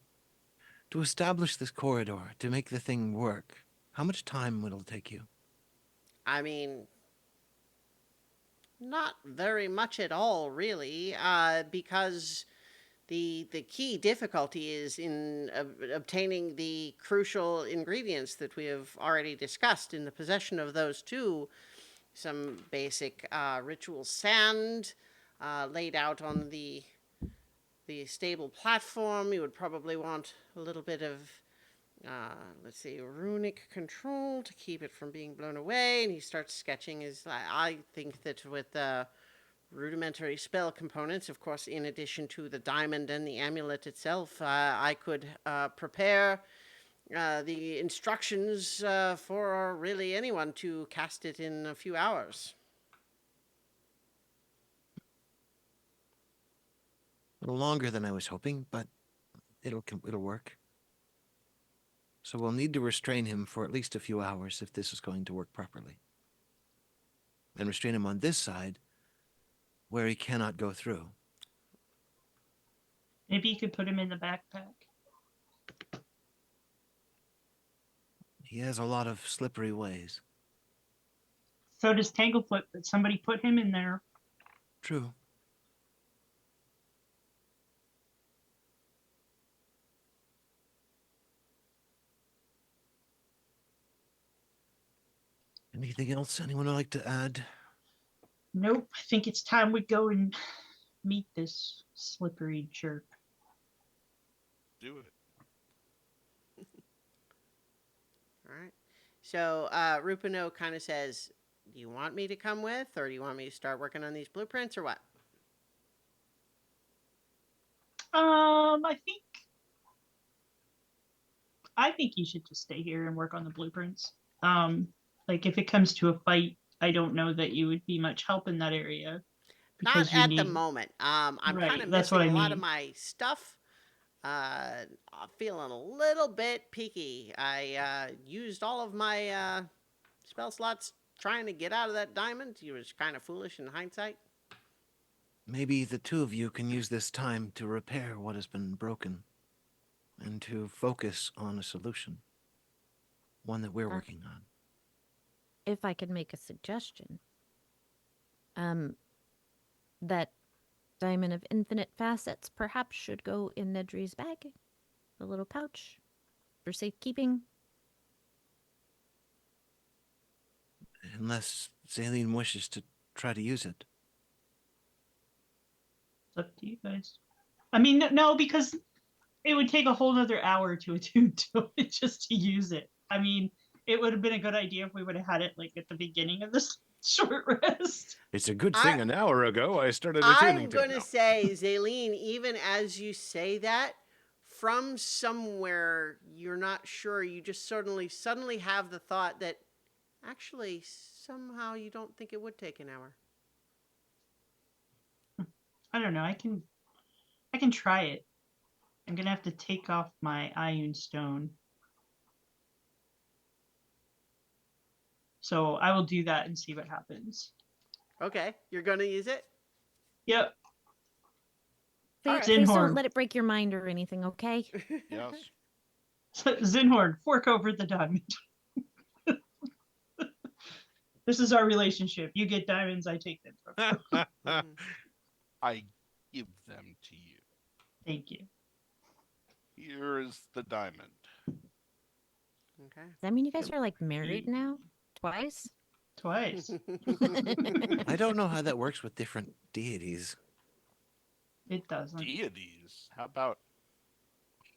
to establish this corridor, to make the thing work, how much time will it take you? I mean, not very much at all, really, because the key difficulty is in obtaining the crucial ingredients that we have already discussed. In the possession of those two, some basic ritual sand laid out on the stable platform. You would probably want a little bit of let's see, runic control to keep it from being blown away. And he starts sketching his. I think that with rudimentary spell components, of course, in addition to the diamond and the amulet itself, I could prepare the instructions for really anyone to cast it in a few hours. A little longer than I was hoping, but it'll work. So we'll need to restrain him for at least a few hours if this is going to work properly. And restrain him on this side, where he cannot go through. Maybe you could put him in the backpack. He has a lot of slippery ways. So does Tanglefoot, but somebody put him in there. True. Anything else anyone would like to add? Nope, I think it's time we go and meet this slippery jerk. Do it. All right. So Rupino kind of says, do you want me to come with, or do you want me to start working on these blueprints, or what? I think you should just stay here and work on the blueprints. Like if it comes to a fight, I don't know that you would be much help in that area because Not you at the need. moment. I'm kind Right, of that's missing what I a lot of mean. my stuff. I'm feeling a little bit peaky. I used all of my spell slots trying to get out of that diamond? You was kind of foolish in hindsight. Maybe the two of you can use this time to repair what has been broken and to focus on a solution. One that we're working on. If I could make a suggestion, that diamond of infinite facets perhaps should go in Nedry's bag, the little pouch, for safekeeping. Unless Zaleen wishes to try to use it. It's up to you guys. I mean, no, because it would take a whole other hour to attune to it just to use it. I mean, it would have been a good idea if we would have had it like at the beginning of this short rest. It's a good I- thing an hour ago I started attuning I'm to going it. to say, Zaleen, even as you say that, from somewhere you're not sure, you just suddenly have the thought that actually somehow you don't think it would take an hour. I don't know. I can try it. I'm gonna have to take off my Ioun stone. So I will do that and see what happens. Okay, you're going to use it? Yep. Please, Alright. please Zinhorn. don't let it break your mind or anything, okay? Yes. Zinhorn, fork over the diamond. This is our relationship. You get diamonds, I take them from you. Mhm. I give them to you. Thank you. Here is the diamond. Okay. Does that mean you guys are like married now? Twice? Twice. I don't know how that works with different deities. It doesn't. Deities. How about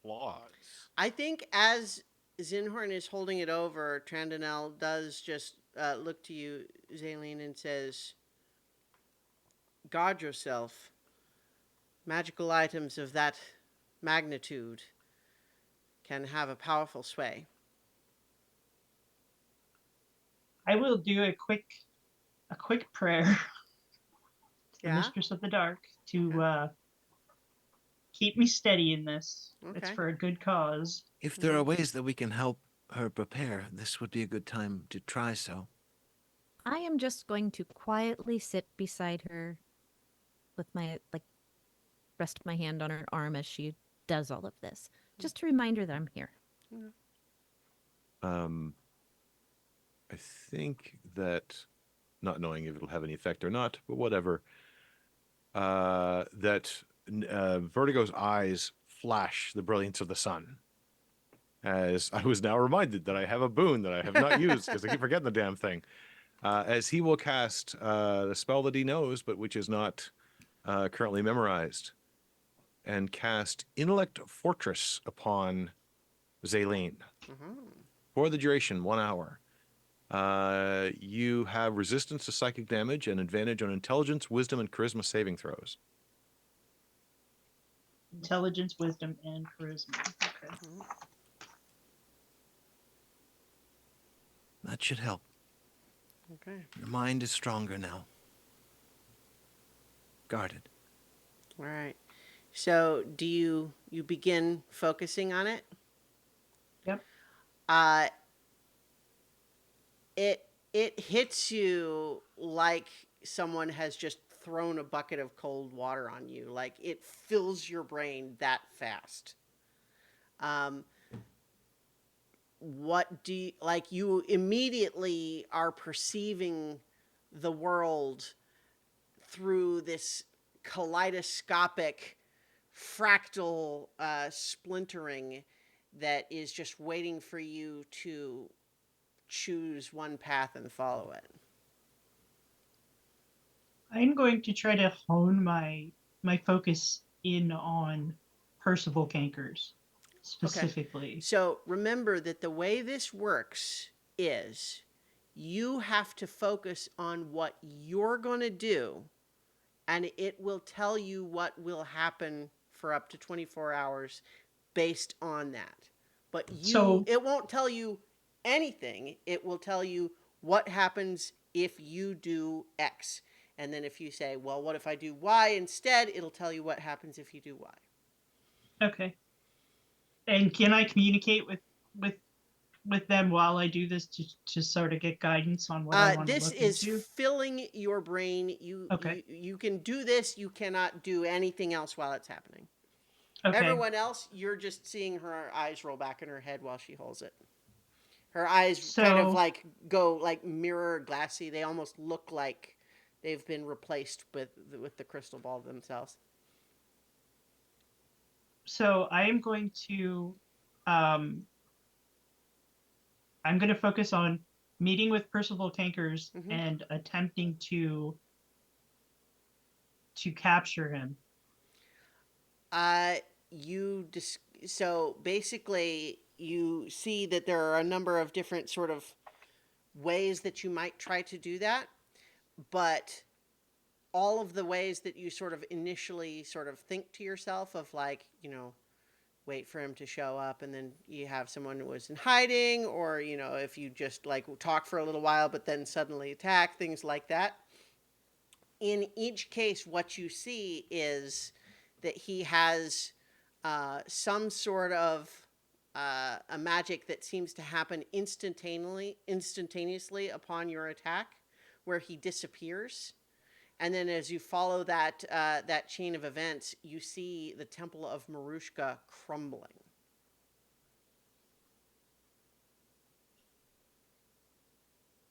claws? I think as Zinhorn is holding it over, Trandonel does just look to you, Zaleen, and says, guard yourself. Magical items of that magnitude can have a powerful sway. I will do a quick prayer to the Yeah? Mistress of the Dark to keep me steady in this. It's Okay. for a good cause. If there are ways that we can help her prepare, this would be a good time to try so. I am just going to quietly sit beside her with my, rest my hand on her arm as she does all of this. Just to remind her that I'm here. I think that, not knowing if it'll have any effect or not, but whatever, that Vertigo's eyes flash the brilliance of the sun. As I was now reminded that I have a boon that I have not used because I keep forgetting the damn thing. As he will cast the spell that he knows, but which is not currently memorized, and cast Intellect Fortress upon Zaleen. For the duration, 1 hour. You have resistance to psychic damage and advantage on intelligence, wisdom, and charisma saving throws. Intelligence, wisdom, and charisma. Okay. That should help. Okay. Your mind is stronger now. Guarded. All right. So do you begin focusing on it? Yep. It hits you like someone has just thrown a bucket of cold water on you. Like it fills your brain that fast. What do you, like you immediately are perceiving the world through this kaleidoscopic fractal splintering that is just waiting for you to choose one path and follow it. I'm going to try to hone my focus in on Percival Cankers specifically. So remember that the way this works is you have to focus on what you're going to do, and it will tell you what will happen for up to 24 hours based on that. But it won't tell you anything. It will tell you what happens if you do X. And then if you say, well, what if I do Y instead? It'll tell you what happens if you do Y. Okay. And can I communicate with with them while I do this to sort of get guidance on what I want to This look is into? filling your brain. Okay. You can do this. You cannot do anything else while it's happening. Okay. Everyone else, you're just seeing her eyes roll back in her head while she holds it. Her eyes kind of So like go like mirror glassy. They almost look like they've been replaced with the crystal ball themselves. so I am going to um I'm going to focus on meeting with Percival Tankers Mhm. and attempting to capture him. Uh, you dis- so basically you see that there are a number of different sort of ways that you might try to do that, but all of the ways that you sort of initially sort of think to yourself of like, wait for him to show up and then you have someone who was in hiding, or, if you just like talk for a little while but then suddenly attack, things like that. In each case, what you see is that he has some sort of a magic that seems to happen instantaneously upon your attack, where he disappears. And then, as you follow that chain of events, you see the Temple of Marushka crumbling.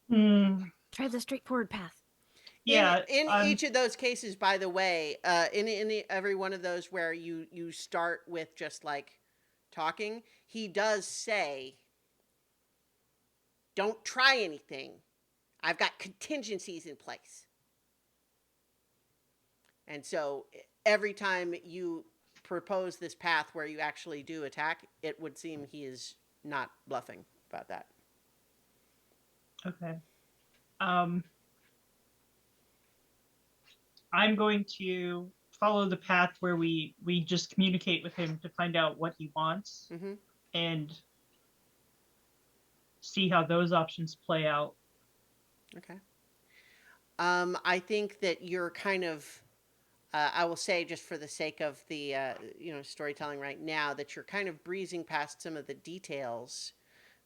Try the straightforward path. Yeah, In each of those cases, by the way, in every one of those where you start with just like talking, he does say, "Don't try anything. I've got contingencies in place." And so every time you propose this path where you actually do attack, it would seem he is not bluffing about that. okay. Um, I'm going to follow the path where we just communicate with him to find out what he wants Mm-hmm. and see how those options play out. Okay. I think that you're kind of, I will say, just for the sake of the storytelling right now, that you're kind of breezing past some of the details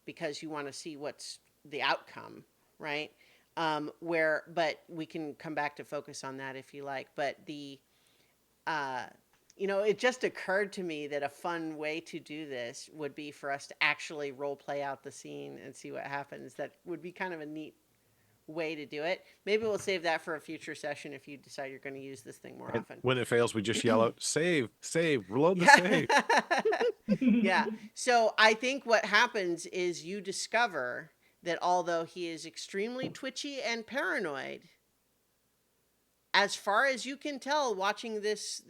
because you want to see what's the outcome, right? But we can come back to focus on that if you like. But uh, it just occurred to me that a fun way to do this would be for us to actually role play out the scene and see what happens. That would be kind of a neat way to do it. Maybe we'll save that for a future session if you decide you're going to use this thing more And often. when it fails, we just yell out, "Save, save, reload the Yeah. save." Yeah. So I think what happens is you discover that although he is extremely twitchy and paranoid, as far as you can tell, watching this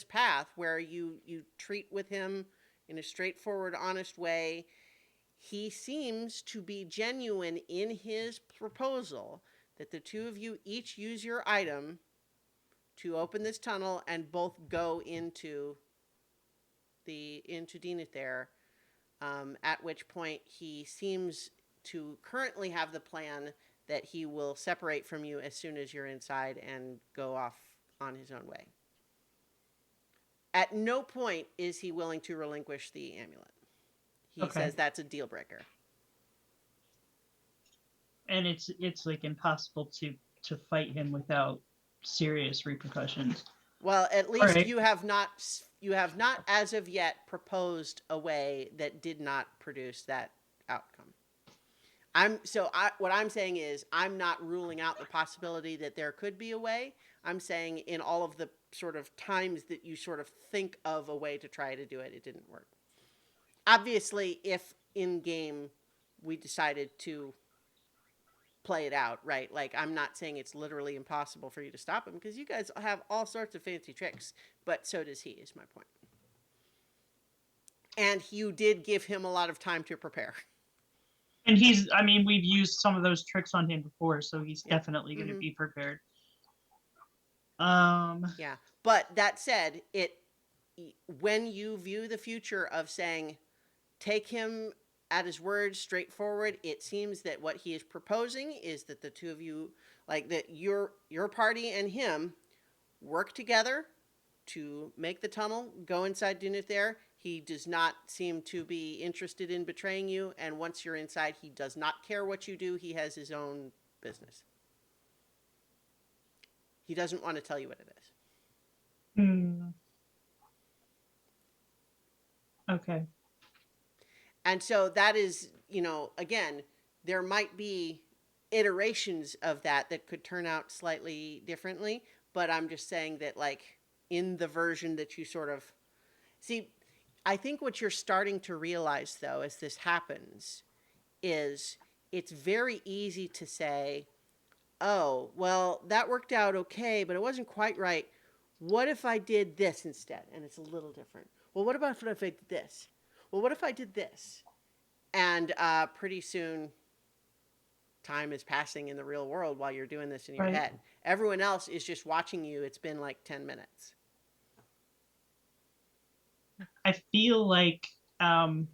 path where you treat with him in a straightforward, honest way, he seems to be genuine in his proposal that the two of you each use your item to open this tunnel and both go into Denether. At which point he seems to currently have the plan that he will separate from you as soon as you're inside and go off on his own way. At no point is he willing to relinquish the amulet. He Okay. says that's a deal breaker. And it's like impossible to fight him without serious repercussions. Well, at All least right. you have not as of yet proposed a way that did not produce that outcome. What I'm saying is I'm not ruling out the possibility that there could be a way. I'm saying in all of the sort of times that you sort of think of a way to try to do it, it didn't work. Obviously, if in game we decided to play it out, right? Like, I'm not saying it's literally impossible for you to stop him because you guys have all sorts of fancy tricks, but so does he, is my point. And you did give him a lot of time to prepare. And we've used some of those tricks on him before, so he's definitely going to be prepared. Yeah. But that said, when you view the future of saying, take him at his word, straightforward, it seems that what he is proposing is that the two of you, like that your party and him, work together to make the tunnel, go inside Denether. He does not seem to be interested in betraying you, and once you're inside, he does not care what you do. He has his own business. He doesn't want to tell you what it is. Hmm. Okay. And so that is, again, there might be iterations of that could turn out slightly differently, but I'm just saying that, like, in the version that you sort of see, I think what you're starting to realize, though, as this happens, is it's very easy to say, oh, well, that worked out okay, but it wasn't quite right. What if I did this instead? And it's a little different. Well, what about if I did this? Well, what if I did this? And pretty soon, time is passing in the real world while you're doing this in your Right. head. Everyone else is just watching you. It's been like 10 minutes. I feel like that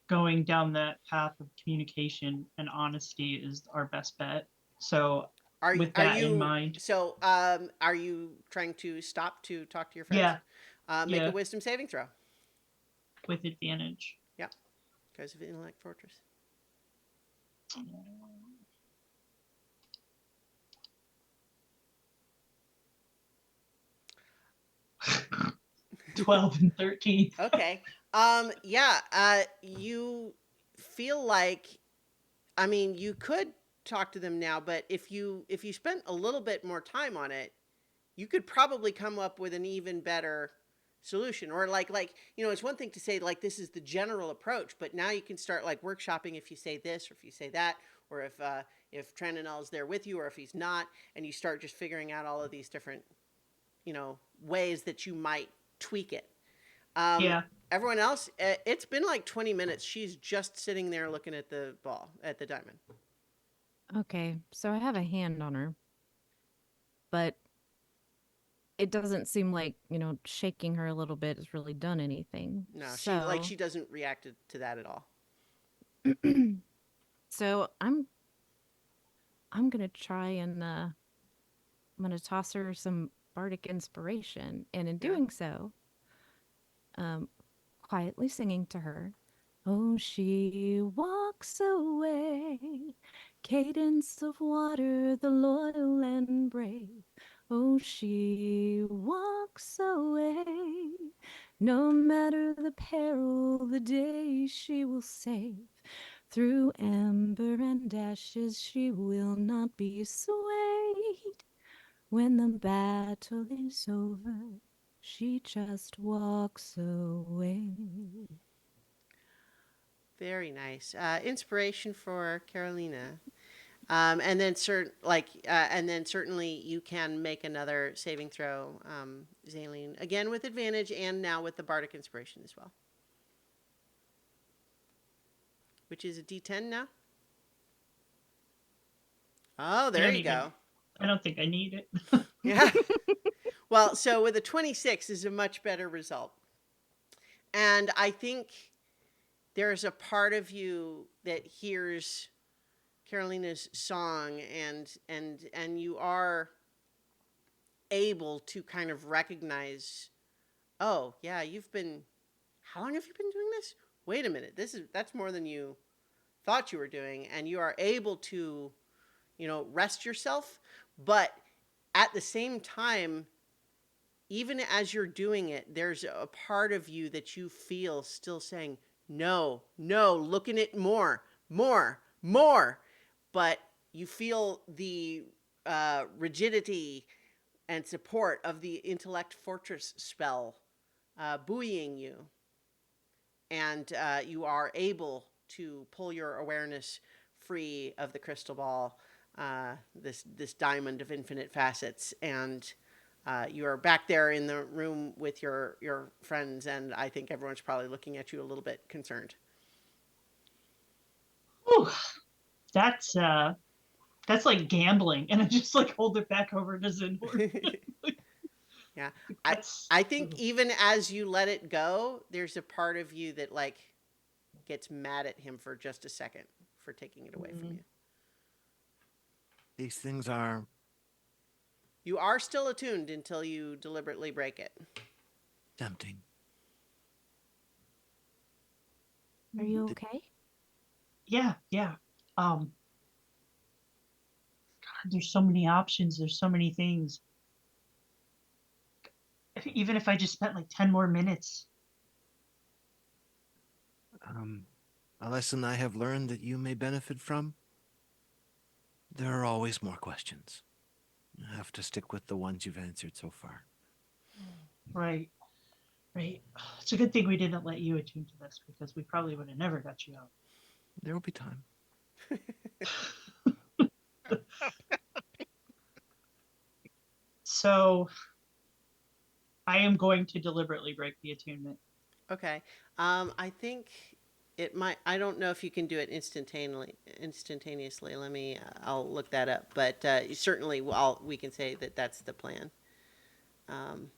going down that path of communication and honesty is our best bet. So with that in mind, So, are you trying to stop to talk to your friends? Make a Yeah. wisdom saving throw. with advantage. Yeah, because of Intellect Fortress. 12 and 13. Okay. You feel like, I mean, you could talk to them now, but if you spent a little bit more time on it, you could probably come up with an even better solution. Or like it's one thing to say, like, this is the general approach, but now you can start, like, workshopping if you say this or if you say that, or if Trananel is there with you or if he's not, and you start just figuring out all of these different ways that you might tweak it. Yeah. Everyone else, it's been like 20 minutes. She's just sitting there looking at the ball, at the diamond. Okay, so I have a hand on her, but it doesn't seem like, shaking her a little bit has really done anything. No, So, she doesn't react to that at all. so I'm gonna try and I'm gonna toss her some bardic inspiration, and in Yeah. doing so, quietly singing to her, "Oh, she walks away, cadence of water, the loyal and brave. Oh, she walks away, no matter the peril, the day she will save. Through amber and ashes she will not be swayed. When the battle is over, she just walks away." Very nice. Inspiration for Carolina. And then certainly you can make another saving throw, Zaleen, again with advantage, and now with the bardic inspiration as well, which is a D10 now. Oh, there you go. I don't think I need it. Yeah. Well, so with a 26 is a much better result. And I think there's a part of you that hears Carolina's song, and you are able to kind of recognize, oh yeah, how long have you been doing this? Wait a minute, that's more than you thought you were doing, and you are able to, rest yourself, but at the same time, even as you're doing it, there's a part of you that you feel still saying, no, look in it more. But you feel the rigidity and support of the Intellect Fortress spell buoying you. And you are able to pull your awareness free of the crystal ball, this diamond of infinite facets, and you are back there in the room with your friends, and I think everyone's probably looking at you a little bit concerned. Whew. That's like gambling, and I just like hold it back over to Zindor. Yeah, I think even as you let it go, there's a part of you that, like, gets mad at him for just a second for taking it away from you. These things are You are still attuned until you deliberately break it. tempting. Are you okay? Yeah, yeah. Um, God, there's so many options. There's so many things. Even if I just spent like 10 more minutes. A lesson I have learned that you may benefit from. There are always more questions. You have to stick with the ones you've answered so far. Right, right. It's a good thing we didn't let you attune to this because we probably would have never got you out. There will be time. So I am going to deliberately break the attunement. Okay. I think it might. I don't know if you can do it instantaneously. Instantaneously. Let me. I'll look that up. But certainly, we can say that that's the plan. Um,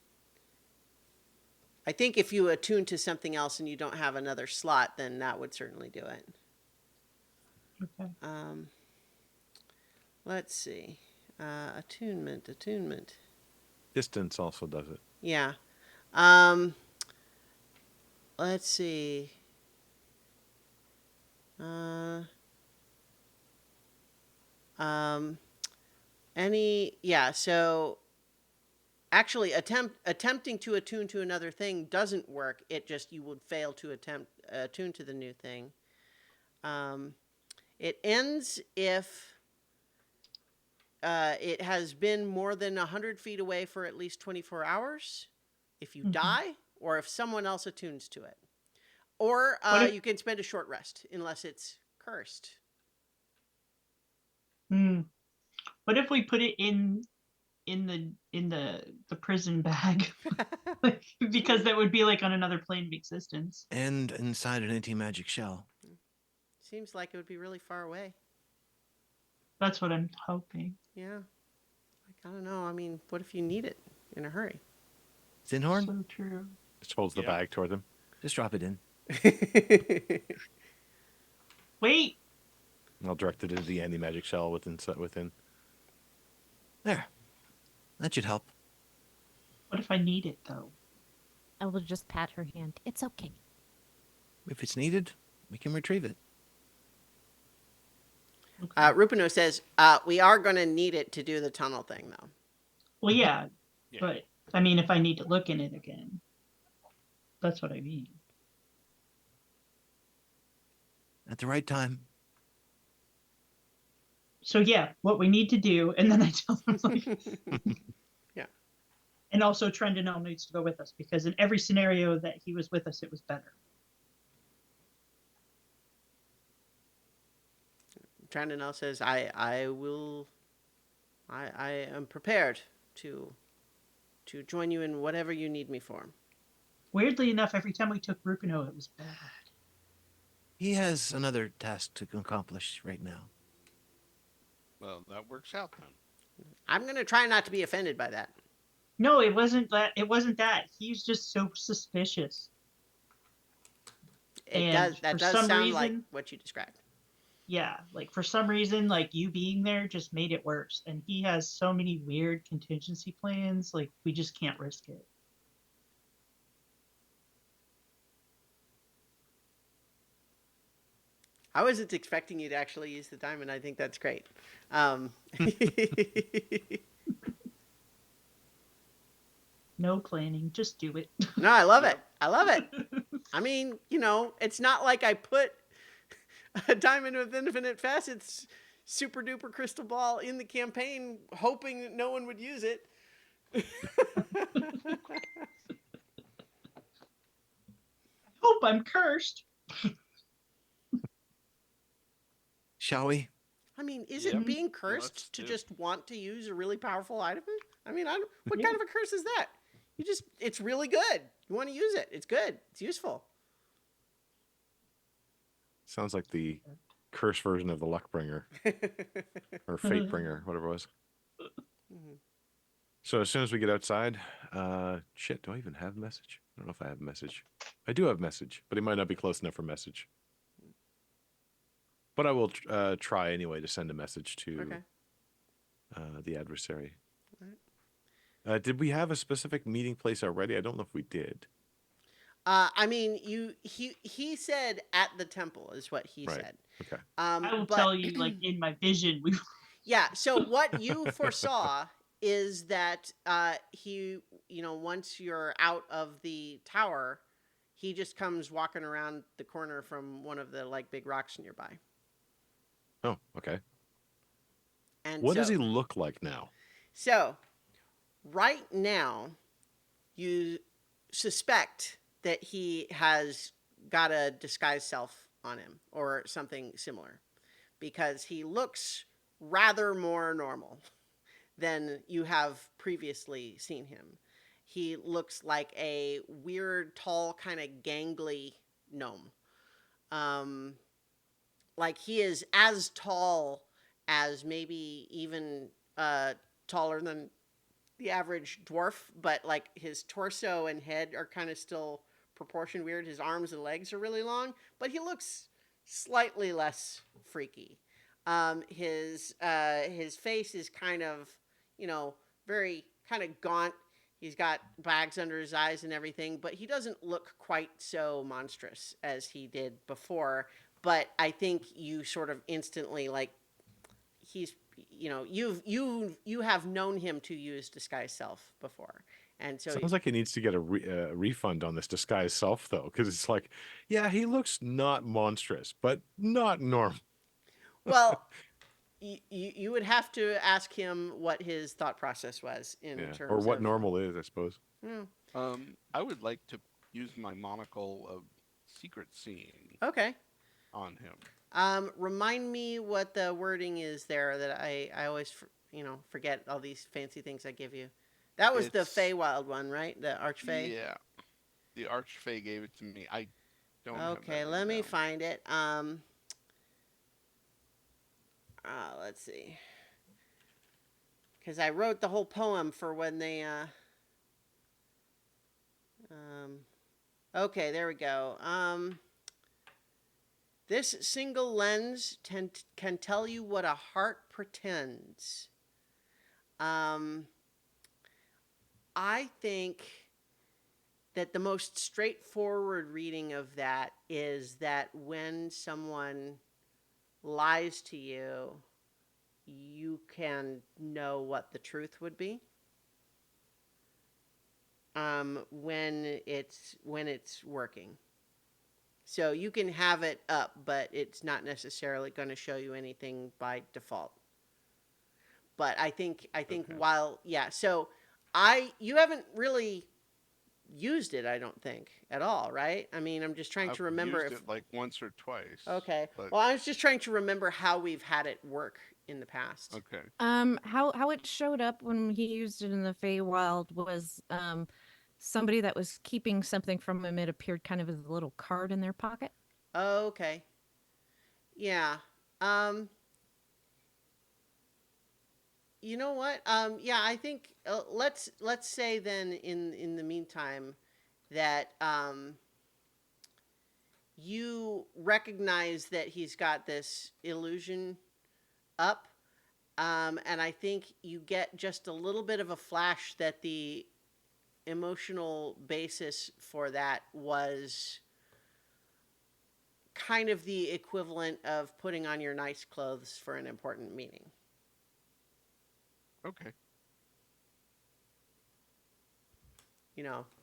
I think if you attune to something else and you don't have another slot, then that would certainly do it. Okay. Let's see. Attunement. Distance also does it. Yeah. Let's see. So actually attempting to attune to another thing doesn't work. It just, you would fail to attune to the new thing. It ends if it has been more than 100 feet away for at least 24 hours, if you die, or if someone else attunes to it. Or you can spend a short rest, unless it's cursed. What if we put it in the prison bag? Because that would be like on another plane of existence. And inside an anti-magic shell. Seems like it would be really far away. That's what I'm hoping. Yeah. Like, I don't know. I mean, what if you need it in a hurry? Zinhorn? So true. Just holds the Yeah. bag toward them. Just drop it in. Wait. I'll direct it into the anti-magic shell within. There. That should help. What if I need it though? I will just pat her hand. It's okay. If it's needed, we can retrieve it. Rupino says, we are going to need it to do the tunnel thing, though. Well, yeah, Yeah. but I mean, if I need to look in it again, that's what I mean. At the right time. So yeah, what we need to do, and then I tell them like, Yeah. and also Trendinel needs to go with us because in every scenario that he was with us, it was better. Trandinel says, I am prepared to join you in whatever you need me for. Weirdly enough, every time we took Rupino, it was bad. He has another task to accomplish right now. Well, that works out then. I'm going to try not to be offended by that. No, it wasn't that. It wasn't that. He's just so suspicious. That for does some sound like reason- what you described. Yeah, like for some reason, like you being there just made it worse. And he has so many weird contingency plans. Like we just can't risk it. I wasn't expecting you to actually use the diamond. I think that's great. No planning, just do it. No, I love it. I love it. I mean, it's not like I put a diamond with infinite facets, super duper crystal ball in the campaign, hoping that no one would use it. I hope I'm cursed. Shall we? I mean, is Yep. it being Let's cursed to do it. just want to use a really powerful item? I mean, what kind of a curse is that? It's really good. You want to use it. It's good. It's useful. Sounds like the curse version of the luck bringer or fate bringer, whatever it was. So as soon as we get outside, shit, do I even have a message? I don't know if I have a message. I do have a message, but it might not be close enough for message. But I will try anyway to send a message to the adversary. Right. Did we have a specific meeting place already? I don't know if we did. I mean, he said at the temple is what he Right. said. Okay. I will But tell you, like in my vision, we yeah, so what you foresaw is that he, once you're out of the tower, he just comes walking around the corner from one of the like big rocks nearby. Oh, okay. And What does he look like now? so right now you suspect that he has got a disguised self on him or something similar because he looks rather more normal than you have previously seen him. He looks like a weird, tall, kind of gangly gnome. Um, like he is as tall as maybe even taller than the average dwarf, but like his torso and head are kind of still proportioned weird. His arms and legs are really long, but he looks slightly less freaky. His face is kind of, very kind of gaunt. He's got bags under his eyes and everything, but he doesn't look quite so monstrous as he did before. But I think you sort of instantly like he's you have known him to use disguise self before, and so Sounds like he needs to get a refund on this disguised self, though, because it's like, yeah, he looks not monstrous, but not normal. well, you would have to ask him what his thought process was in Yeah, terms or what of normal is, I suppose. I would like to use my monocle of secret seeing okay. on him. Remind me what the wording is there that I always forget all these fancy things I give you. That was the It's Feywild one, right? The Archfey. Yeah, the Archfey gave it to me. I don't have Okay, that let written me down. find it. Let's see. Because I wrote the whole poem for when they. Okay, there we go. This single lens can tell you what a heart pretends. I think that the most straightforward reading of that is that when someone lies to you, you can know what the truth would be. When it's working, so you can have it up, but it's not necessarily going to show you anything by default. But I think Okay. while so you haven't really used it, I don't think at all, right? I mean, I'm just trying I've to remember used if it like once or twice. okay. But Well, I was just trying to remember how we've had it work in the past. okay. How it showed up when he used it in the Feywild was somebody that was keeping something from him. It appeared kind of as a little card in their pocket. Okay. Yeah. Um. You know what? Yeah, I think let's say then in the meantime that you recognize that he's got this illusion up, and I think you get just a little bit of a flash that the emotional basis for that was kind of the equivalent of putting on your nice clothes for an important meeting. Okay.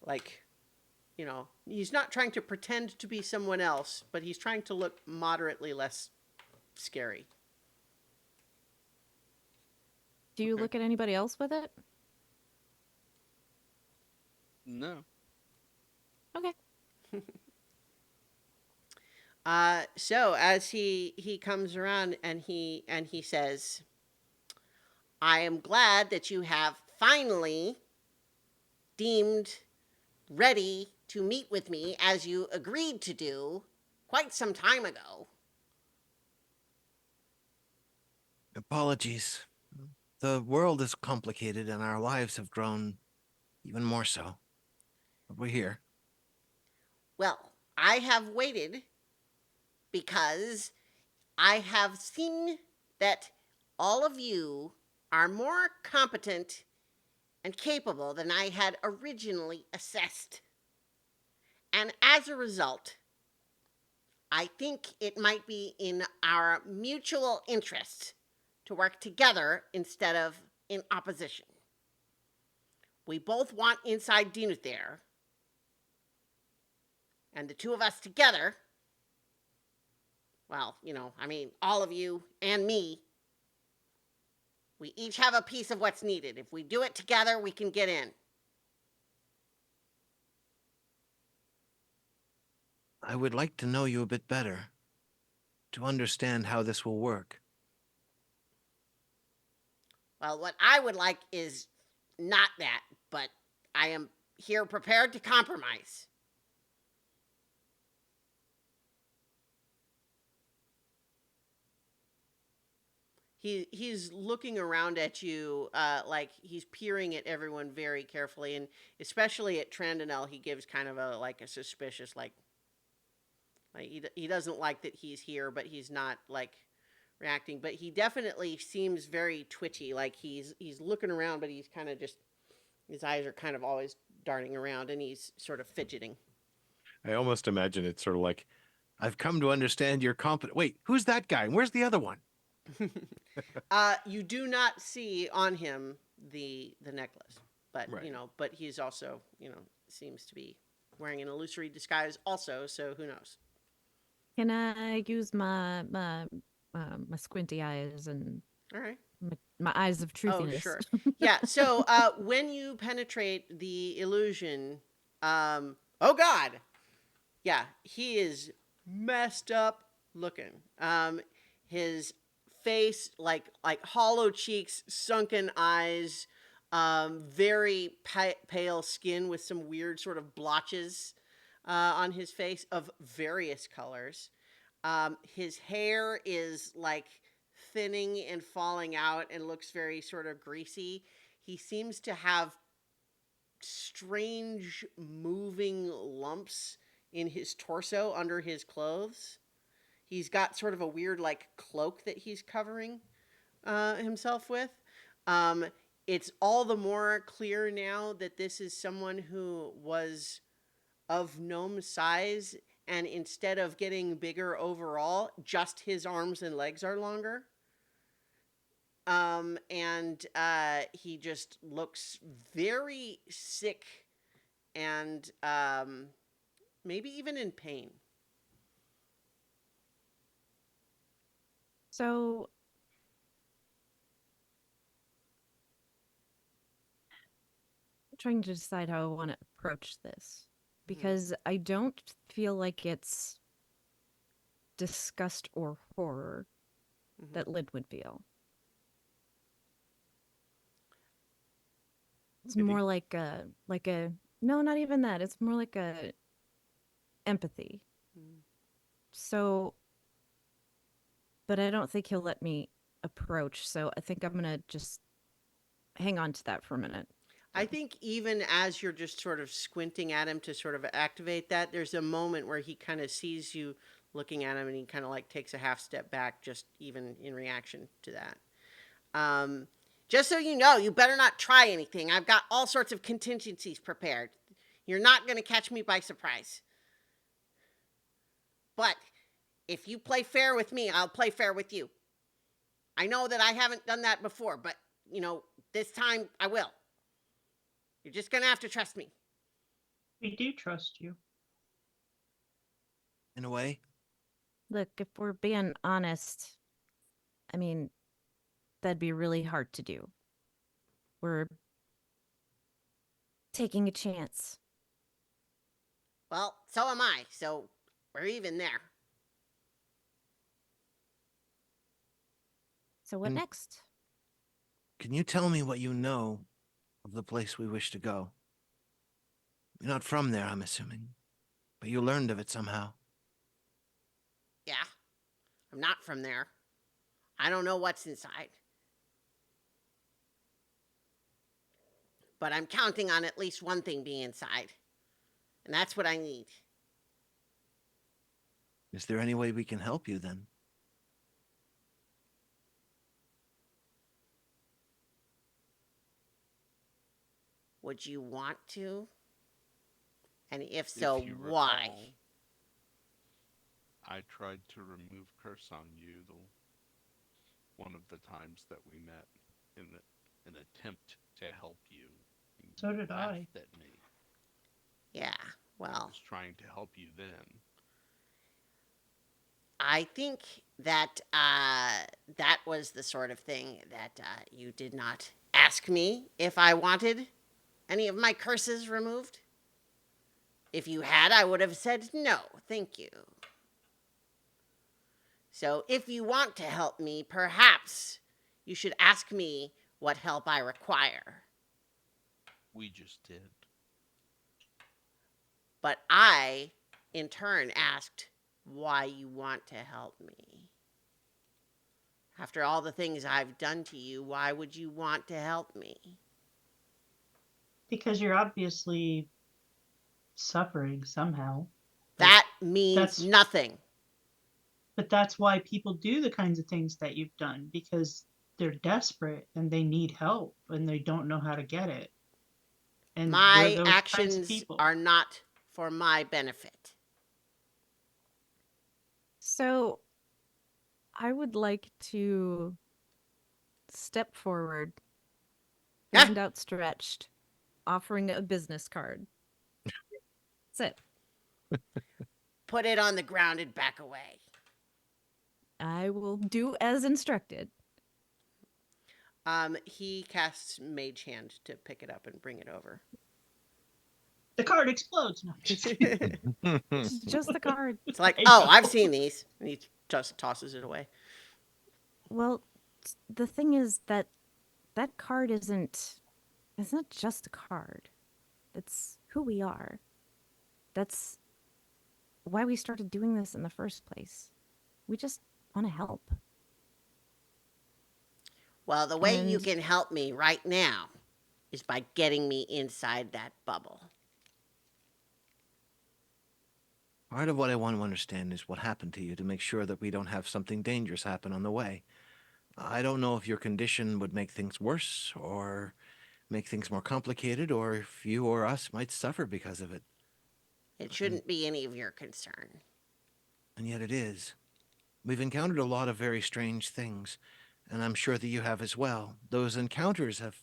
Like, he's not trying to pretend to be someone else, but he's trying to look moderately less scary. Do you Okay. look at anybody else with it? No. Okay. So as he comes around and he says, I am glad that you have finally deemed ready to meet with me as you agreed to do quite some time ago. Apologies. The world is complicated and our lives have grown even more so. But we're here. Well, I have waited because I have seen that all of you are more competent and capable than I had originally assessed. And as a result, I think it might be in our mutual interest to work together instead of in opposition. We both want inside Dinuthere, and the two of us together, well, all of you and me, we each have a piece of what's needed. If we do it together, we can get in. I would like to know you a bit better, to understand how this will work. Well, what I would like is not that, but I am here prepared to compromise. He's looking around at you, like he's peering at everyone very carefully, and especially at Trandonel, he gives kind of a suspicious like he doesn't like that he's here, but he's not like reacting. But he definitely seems very twitchy, like he's looking around, but he's kind of just, his eyes are kind of always darting around, and he's sort of fidgeting. I almost imagine it's sort of like, I've come to understand your competent. Wait, who's that guy? Where's the other one? You do not see on him the necklace, but Right. But he's also seems to be wearing an illusory disguise also. So who knows? Can I use my squinty eyes and All right. my eyes of Oh, truthiness? sure. Yeah. So when you penetrate the illusion, oh God, yeah, he is messed up looking. His face, like hollow cheeks, sunken eyes, very pale skin with some weird sort of blotches on his face of various colors. His hair is like thinning and falling out and looks very sort of greasy. He seems to have strange moving lumps in his torso under his clothes. He's got sort of a weird like cloak that he's covering himself with. Um, it's all the more clear now that this is someone who was of gnome size, and instead of getting bigger overall, just his arms and legs are longer. And he just looks very sick and maybe even in pain. So I'm trying to decide how I want to approach this, because I don't feel like it's disgust or horror that Lynn would feel. It's Pity. more like a no, not even that. It's more like a empathy. So, but I don't think he'll let me approach. So I think I'm gonna just hang on to that for a minute. I think even as you're just sort of squinting at him to sort of activate that, there's a moment where he kind of sees you looking at him, and he kind of like takes a half step back, just even in reaction to that. Just so you know, you better not try anything. I've got all sorts of contingencies prepared. You're not going to catch me by surprise. But if you play fair with me, I'll play fair with you. I know that I haven't done that before, but, this time I will. You're just going to have to trust me. We do trust you. In a way, Look, if we're being honest, I mean, that'd be really hard to do. We're taking a chance. Well, so am I, so we're even there. So what next? can you tell me what you know of the place we wish to go? You're not from there, I'm assuming, but you learned of it somehow. Yeah, I'm not from there. I don't know what's inside. But I'm counting on at least one thing being inside. And that's what I need. Is there any way we can help you then? Would you want to? And if so, If you why? recall, I tried to remove curse on you one of the times that we met in an attempt to help you. And So you did I. laughed at me. Yeah, I well, was trying to help you then. I think that that was the sort of thing that you did not ask me if I wanted any of my curses removed. If you had, I would have said no, thank you. So if you want to help me, perhaps you should ask me what help I require. We just did. But I, in turn, asked why you want to help me. After all the things I've done to you, why would you want to help me? Because you're obviously suffering somehow. That means That's nothing. but that's why people do the kinds of things that you've done, because they're desperate and they need help and they don't know how to get it. And we're My those kinds of actions people. are not for my benefit. So I would like to step forward, Ah, hand outstretched, offering a business card. That's it. put it on the ground and back away. I will do as instructed. He casts Mage Hand to pick it up and bring it over. The card explodes. No. It's just the card. It's like, I oh, know. I've seen these. And he just tosses it away. Well, the thing is that that card isn't, it's not just a card. It's who we are. That's why we started doing this in the first place. We just want to help. Well, the way you And can help me right now is by getting me inside that bubble. Part of what I want to understand is what happened to you to make sure that we don't have something dangerous happen on the way. I don't know if your condition would make things worse or make things more complicated, or if you or us might suffer because of it. It shouldn't be any of your concern. And yet it is. We've encountered a lot of very strange things, and I'm sure that you have as well. Those encounters have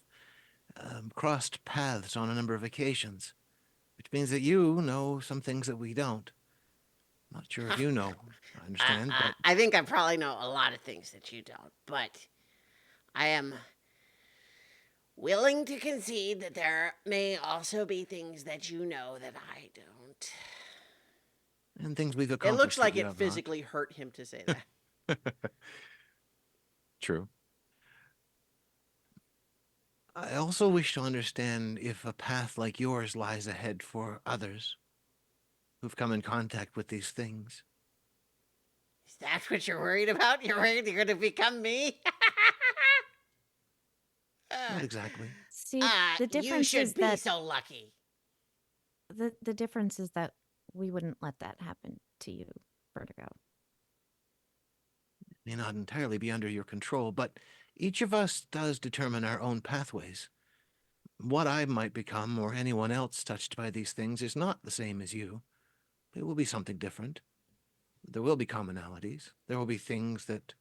crossed paths on a number of occasions, which means that you know some things that we don't. Not sure if you know. I understand, but I think I probably know a lot of things that you don't, but I am willing to concede that there may also be things that you know that I don't. and things we've It accomplished looks like that you it have physically hurt him to say that. not. True. I also wish to understand if a path like yours lies ahead for others who've come in contact with these things. Is that what you're worried about? You're worried you're going to become me? Not exactly. see, the You difference should is be that so lucky. the difference is that we wouldn't let that happen to you, Vertigo. May not entirely be under your control, but each of us does determine our own pathways. What I might become, or anyone else touched by these things, is not the same as you. It will be something different. There will be commonalities. There will be things that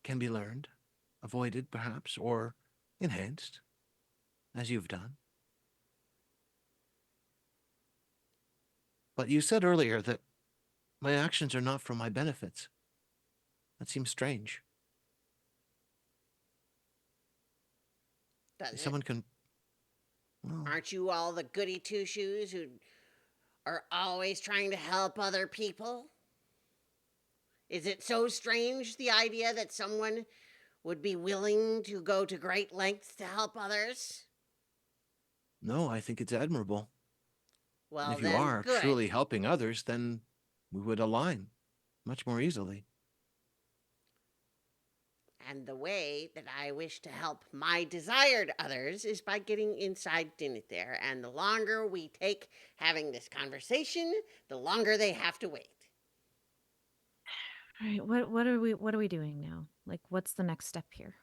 can be learned, avoided perhaps, or enhanced, as you've done. But you said earlier that my actions are not for my benefits. That seems strange. Does it? Someone can... Well, Aren't you all the goody two shoes who are always trying to help other people? Is it so strange, the idea that someone would be willing to go to great lengths to help others? no, I think it's admirable. And Well, if you then, are good. truly helping others, then we would align much more easily. And the way that I wish to help my desired others is by getting inside Dinethare. And the longer we take having this conversation, the longer they have to wait. All right, what are we doing now? Like, what's the next step here?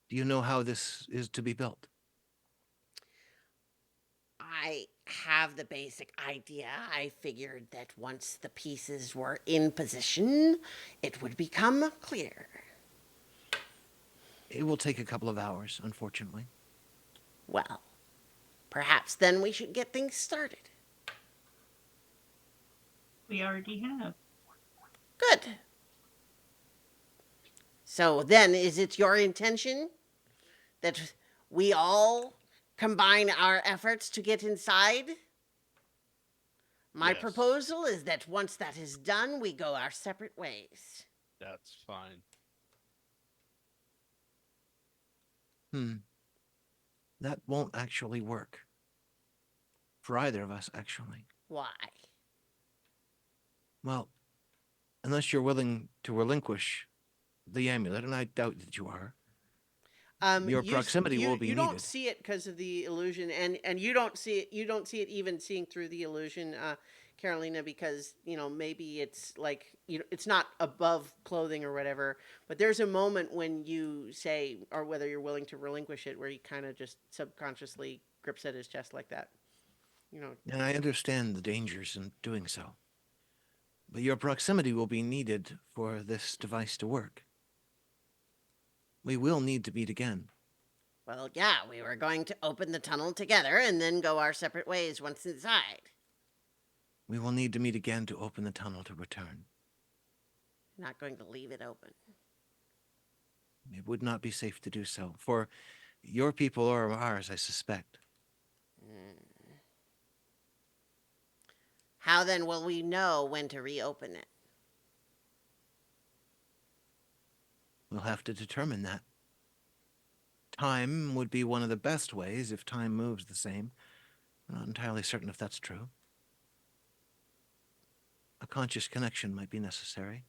Do you know how this is to be built? I have the basic idea. I figured that once the pieces were in position, it would become clear. It will take a couple of hours, unfortunately. Well, perhaps then we should get things started. We already have. Good. So then, is it your intention that we all combine our efforts to get inside? My Yes. proposal is that once that is done, we go our separate ways. That's fine. That won't actually work. For either of us, actually. Why? Well, unless you're willing to relinquish the amulet, and I doubt that you are. Your proximity will be you needed. don't see it because of the illusion, and you don't see it. You don't see it even seeing through the illusion, Carolina, because maybe it's like it's not above clothing or whatever. But there's a moment when you say, or whether you're willing to relinquish it, where he kind of just subconsciously grips at his chest like that. And I understand the dangers in doing so. But your proximity will be needed for this device to work. We will need to meet again. Well, yeah, we were going to open the tunnel together and then go our separate ways once inside. We will need to meet again to open the tunnel to return. Not going to leave it open. It would not be safe to do so, for your people or ours, I suspect. How then will we know when to reopen it? We'll have to determine that. Time would be one of the best ways if time moves the same. I'm not entirely certain if that's true. A conscious connection might be necessary.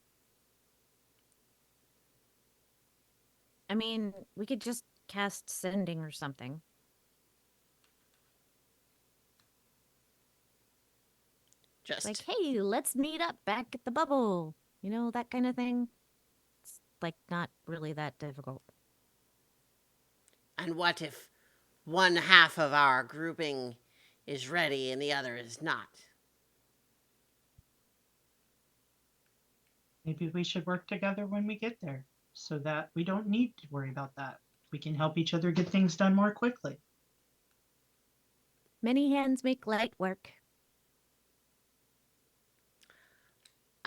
I mean, we could just cast sending or something. Just Like, hey, let's meet up back at the bubble. You know, that kind of thing. It's like not really that difficult. And what if one half of our grouping is ready and the other is not? Maybe we should work together when we get there so that we don't need to worry about that. We can help each other get things done more quickly. Many hands make light work.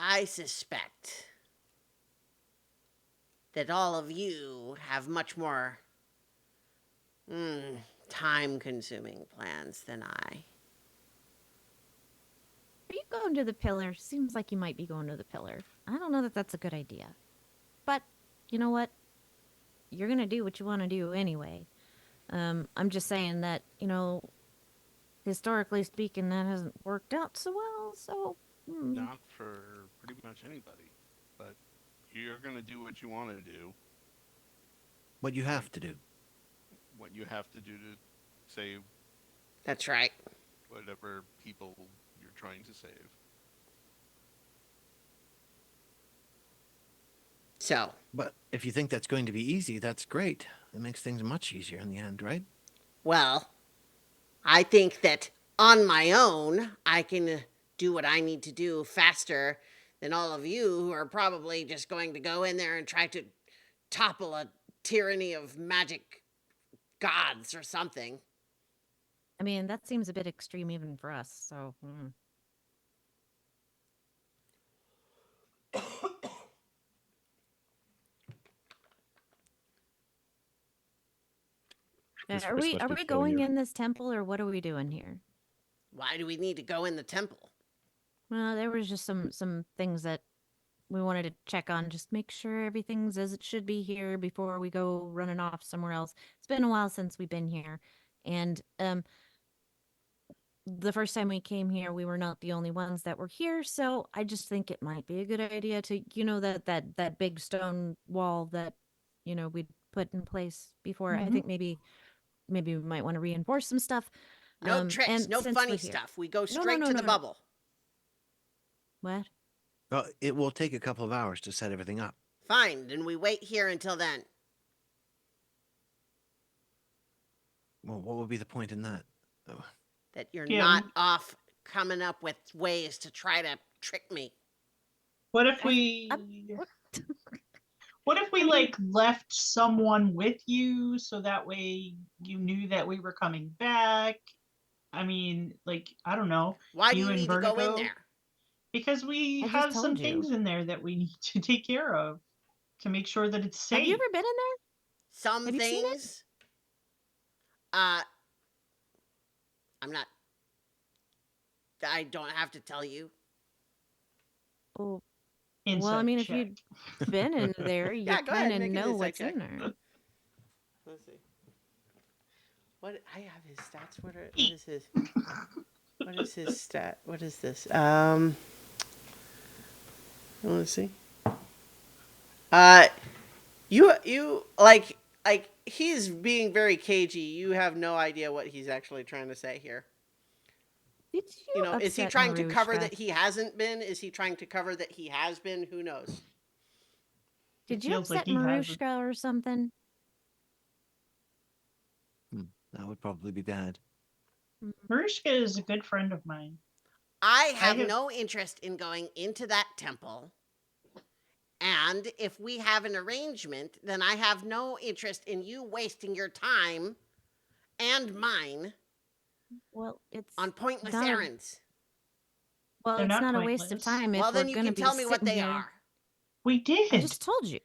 I suspect that all of you have much more time-consuming plans than I. Are you going to the pillar? Seems like you might be going to the pillar. I don't know that that's a good idea. But, you know what? You're going to do what you want to do anyway. I'm just saying that, historically speaking, that hasn't worked out so well, so... Not for pretty much anybody. But you're going to do what you want to do. What you have to do. What you have to do to save That's right. whatever people you're trying to save. So, But if you think that's going to be easy, that's great. It makes things much easier in the end, right? well, I think that on my own, I can do what I need to do faster than all of you who are probably just going to go in there and try to topple a tyranny of magic gods or something. I mean, that seems a bit extreme even for us, so... This Are Chris we must are be we killing going you. in this temple or what are we doing here? Why do we need to go in the temple? Well, there was just some things that we wanted to check on, just make sure everything's as it should be here before we go running off somewhere else. It's been a while since we've been here, and the first time we came here, we were not the only ones that were here, so I just think it might be a good idea to, that big stone wall that, we'd put in place before. I think maybe we might want to reinforce some stuff. No tricks, and no since funny we're here- stuff. We go No, straight no, to no, the no. bubble. What? Well, it will take a couple of hours to set everything up. Fine, then we wait here until then. Well, what would be the point in that? Oh, that you're Yeah, not off coming up with ways to try to trick me. what if I- we what- what if we I mean- like left someone with you so that way you knew that we were coming back? I mean, like, I don't know. Why do You you and need to go in Vertigo? there? Because we I just have some told you. things in there that we need to take care of to make sure that it's safe. Have you ever been in there? Some Have you seen it? things, uh, I'm not, I don't have to tell you. Oh, Insight well, I mean, if check. you've been in there, you Yeah, go ahead, kind of make an know insight what's check. in there. Let's see. What I have his stats. What Eat. is his? What is his stat? What is this? Let's see. You like he's being very cagey. You have no idea what he's actually trying to say here. Did You you know, is he upset trying to cover Marushka? that he hasn't been? Is he trying to cover that he has been? Who knows? Did you feels like upset he has a- Marushka or something? That would probably be Dad. Mariska is a good friend of mine. I have have- no interest in going into that temple. And if we have an arrangement, then I have no interest in you wasting your time and mine Well, it's on pointless not a- errands. well, They're it's not not a waste of pointless. time Well, if we're then you going to can be tell me what sitting they here. are. We did. I just told you.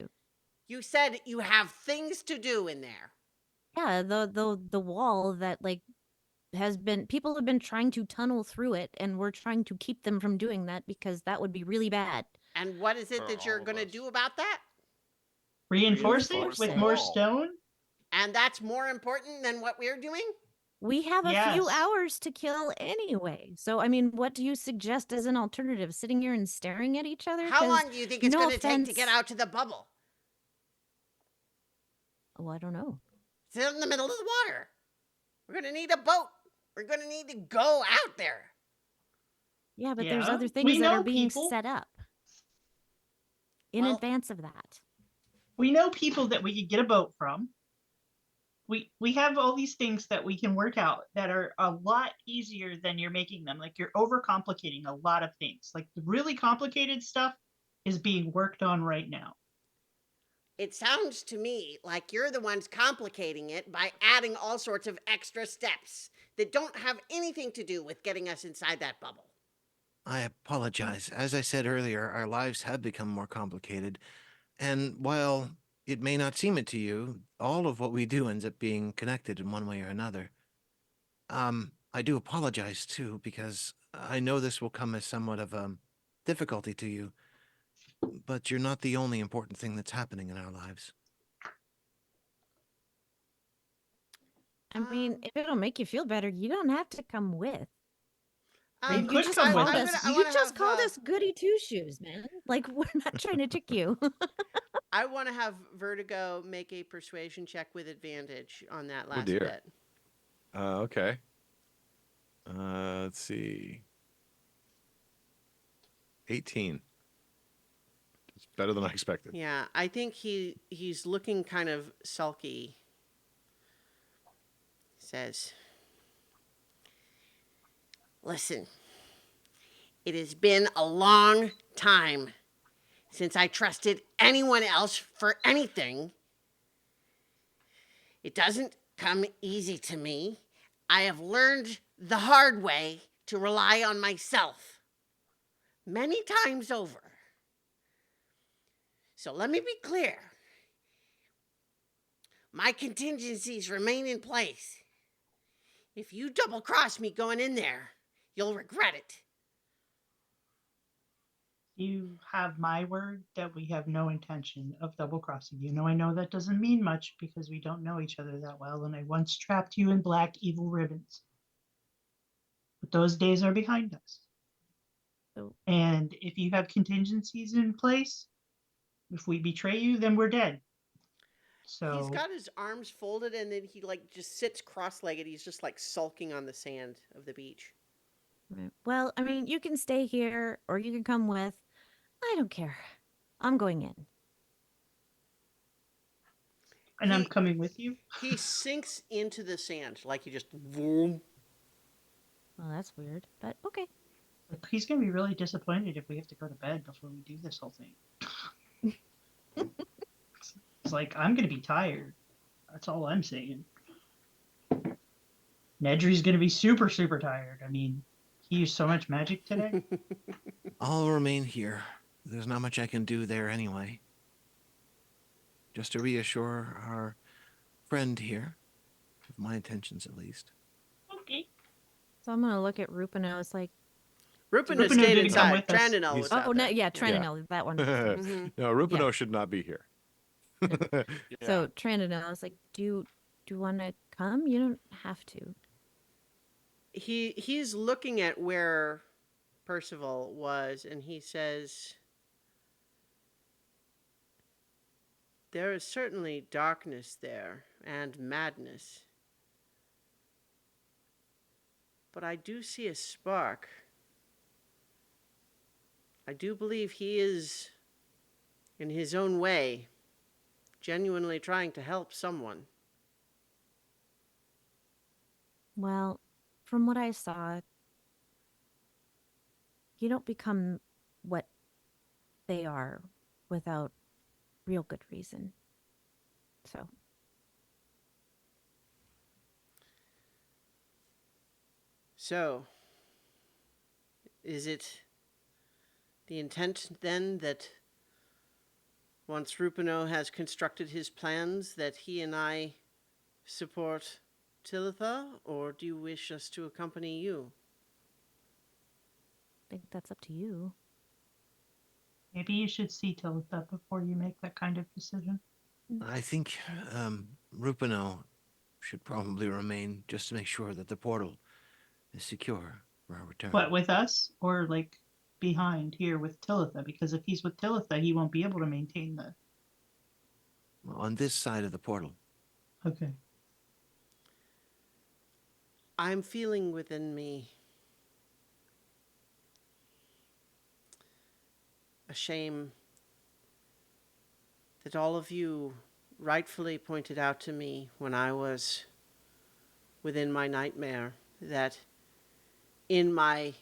You said you have things to do in there. Yeah, the wall that like has been people have been trying to tunnel through it, and we're trying to keep them from doing that because that would be really bad. And what is it For that you're all of going to us. do about that? Reinforce Reinforce it with it. more Wall. stone. And that's more important than what we're doing? We have a few Yes. hours to kill anyway. So, I mean, what do you suggest as an alternative? Sitting here and staring at each other? How 'Cause long do you think it's no going to take to get offense- out to the bubble? Oh, I don't know. Sit in the middle of the water. We're going to need a boat. We're going to need to go out there. Yeah, but there's Yeah, other we things that are know being people. set up in Well- advance of that. We know people that we could get a boat from. We have all these things that we can work out that are a lot easier than you're making them. Like you're overcomplicating a lot of things. Like the really complicated stuff is being worked on right now. It sounds to me like you're the ones complicating it by adding all sorts of extra steps that don't have anything to do with getting us inside that bubble. I apologize. As I said earlier, our lives have become more complicated. And while it may not seem it to you, all of what we do ends up being connected in one way or another. I do apologize too, because I know this will come as somewhat of a difficulty to you, but you're not the only important thing that's happening in our lives. I mean, Um, if it'll make you feel better, you don't have to come with. You You could just come called with us. us. I You wanna just have, called us goody two shoes, man. Like we're not trying to trick you. I want to have Vertigo make a persuasion check with advantage on that last dear. bit. Okay. Let's see. 18. It's better than I expected. Yeah, I think he's looking kind of sulky. Says, "Listen, it has been a long time since I trusted anyone else for anything. It doesn't come easy to me. I have learned the hard way to rely on myself many times over. So let me be clear. My contingencies remain in place. If you double cross me going in there, you'll regret it." You have my word that we have no intention of double crossing you. I know that doesn't mean much because we don't know each other that well, and I once trapped you in black evil ribbons. But those days are behind us. So- And if you have contingencies in place, if we betray you, then we're dead. So He's got his arms folded and then he like just sits cross-legged. He's just like sulking on the sand of the beach. Right. Well, I mean, you can stay here or you can come with. I don't care. I'm going in. and I'm he- coming with you. He sinks into the sand like he just vroom. that's weird, but okay. Like, he's gonna be really disappointed if we have to go to bed before we do this whole thing. It's like, I'm gonna be tired. That's all I'm saying. Nedry's gonna be super, super tired. I mean, he used so much magic today. I'll remain here. There's not much I can do there anyway. Just to reassure our friend here, of my intentions at least. Okay. So I'm gonna look at Rupino. It's like, Rupino Rupino stayed didn't come inside. with us. Trandinel was oh out no, there. yeah, Yeah. Trandanel, that one. Mhm. No, Rupino should not be here. Yeah. So Trandanel is like, do you want to come? You don't have to. He's looking at where Percival was, and he says, "There is certainly darkness there and madness, but I do see a spark. I do believe he is, in his own way, genuinely trying to help someone." Well, from what I saw, you don't become what they are without real good reason. So, So, is it the intent then that once Rupino has constructed his plans that he and I support Talitha, or do you wish us to accompany you? I think that's up to you. Maybe you should see Talitha before you make that kind of decision. I think Rupino should probably remain just to make sure that the portal is secure for our return. What, with us? Or like behind here with Talitha? Because if he's with Talitha, he won't be able to maintain the. On this side of the portal. Okay. I'm feeling within me a shame that all of you rightfully pointed out to me when I was within my nightmare that in my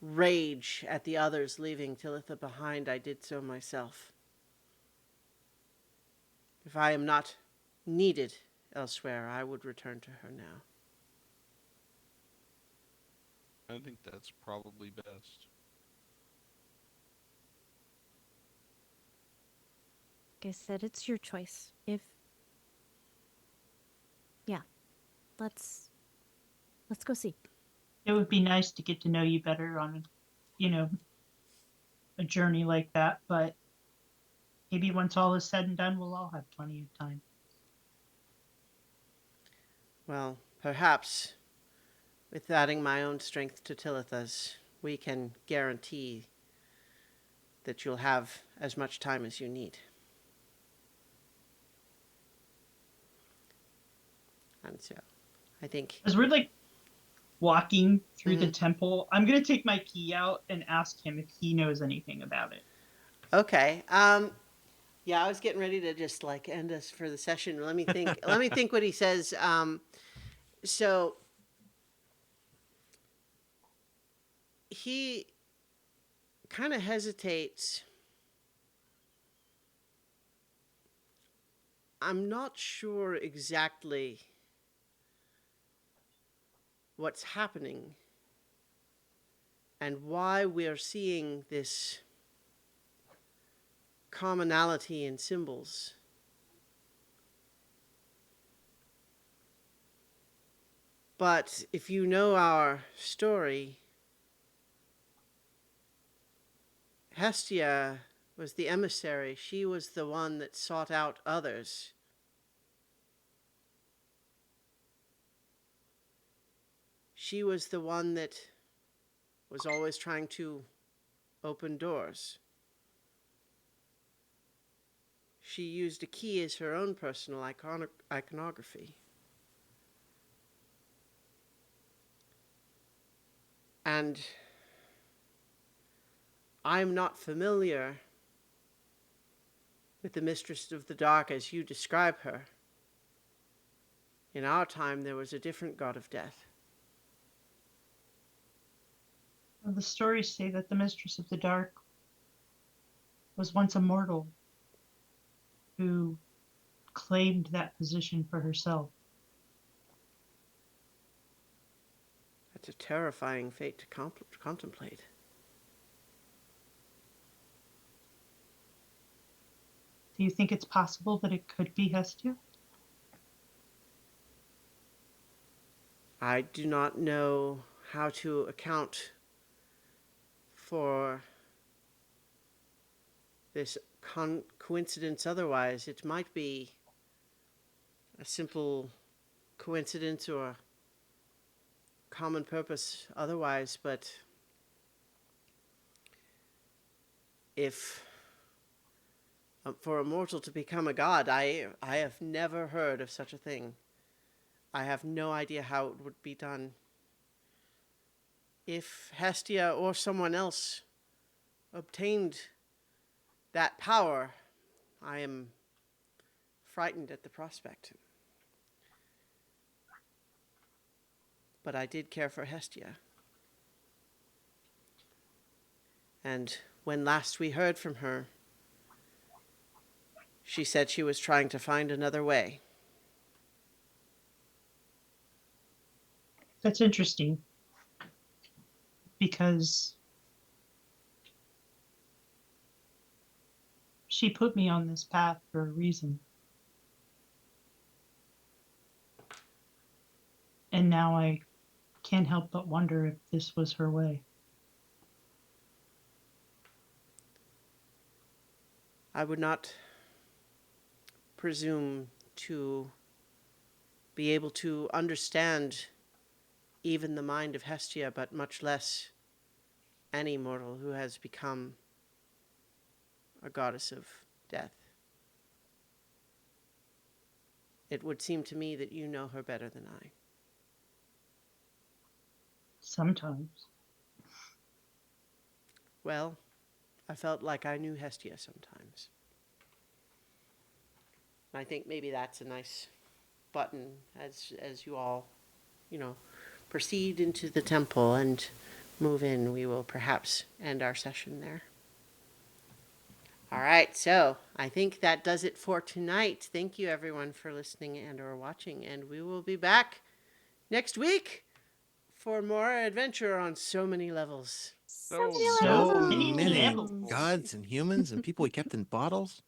rage at the others leaving Talitha behind, I did so myself. If I am not needed elsewhere, I would return to her now. I think that's probably best. Like I said, it's your choice. Yeah, let's go see. It would be nice to get to know you better on, a journey like that, but maybe once all is said and done, we'll all have plenty of time. Well, perhaps with adding my own strength to Talitha's, we can guarantee that you'll have as much time as you need. And so, I think... As we're like walking through the Mhm. temple, I'm gonna take my key out and ask him if he knows anything about it. Okay. Yeah, I was getting ready to just like end us for the session. Let me think. Let me think what he says. So he kind of hesitates. I'm not sure exactly what's happening and why we're seeing this commonality in symbols. But if you know our story, Hestia was the emissary. She was the one that sought out others. She was the one that was always trying to open doors. She used a key as her own personal iconography. And I'm not familiar with the Mistress of the Dark as you describe her. In our time, there was a different god of death. The stories say that the Mistress of the Dark was once a mortal who claimed that position for herself. That's a terrifying fate to contemplate. Do you think it's possible that it could be Hestia? I do not know how to account for this coincidence otherwise. It might be a simple coincidence or common purpose otherwise, but if for a mortal to become a god, I have never heard of such a thing. I have no idea how it would be done. If Hestia or someone else obtained that power, I am frightened at the prospect. But I did care for Hestia. And when last we heard from her, she said she was trying to find another way. That's interesting. Because she put me on this path for a reason. And now I can't help but wonder if this was her way. I would not presume to be able to understand even the mind of Hestia, but much less any mortal who has become a goddess of death. It would seem to me that you know her better than I. Sometimes. Well, I felt like I knew Hestia sometimes. I think maybe that's a nice button as you all, proceed into the temple and move in. We will perhaps end our session there. All right, so I think that does it for tonight. Thank you everyone for listening and or watching, and we will be back next week for more adventure on so many levels. So many So So levels. many Many levels. gods and humans and people we kept in bottles.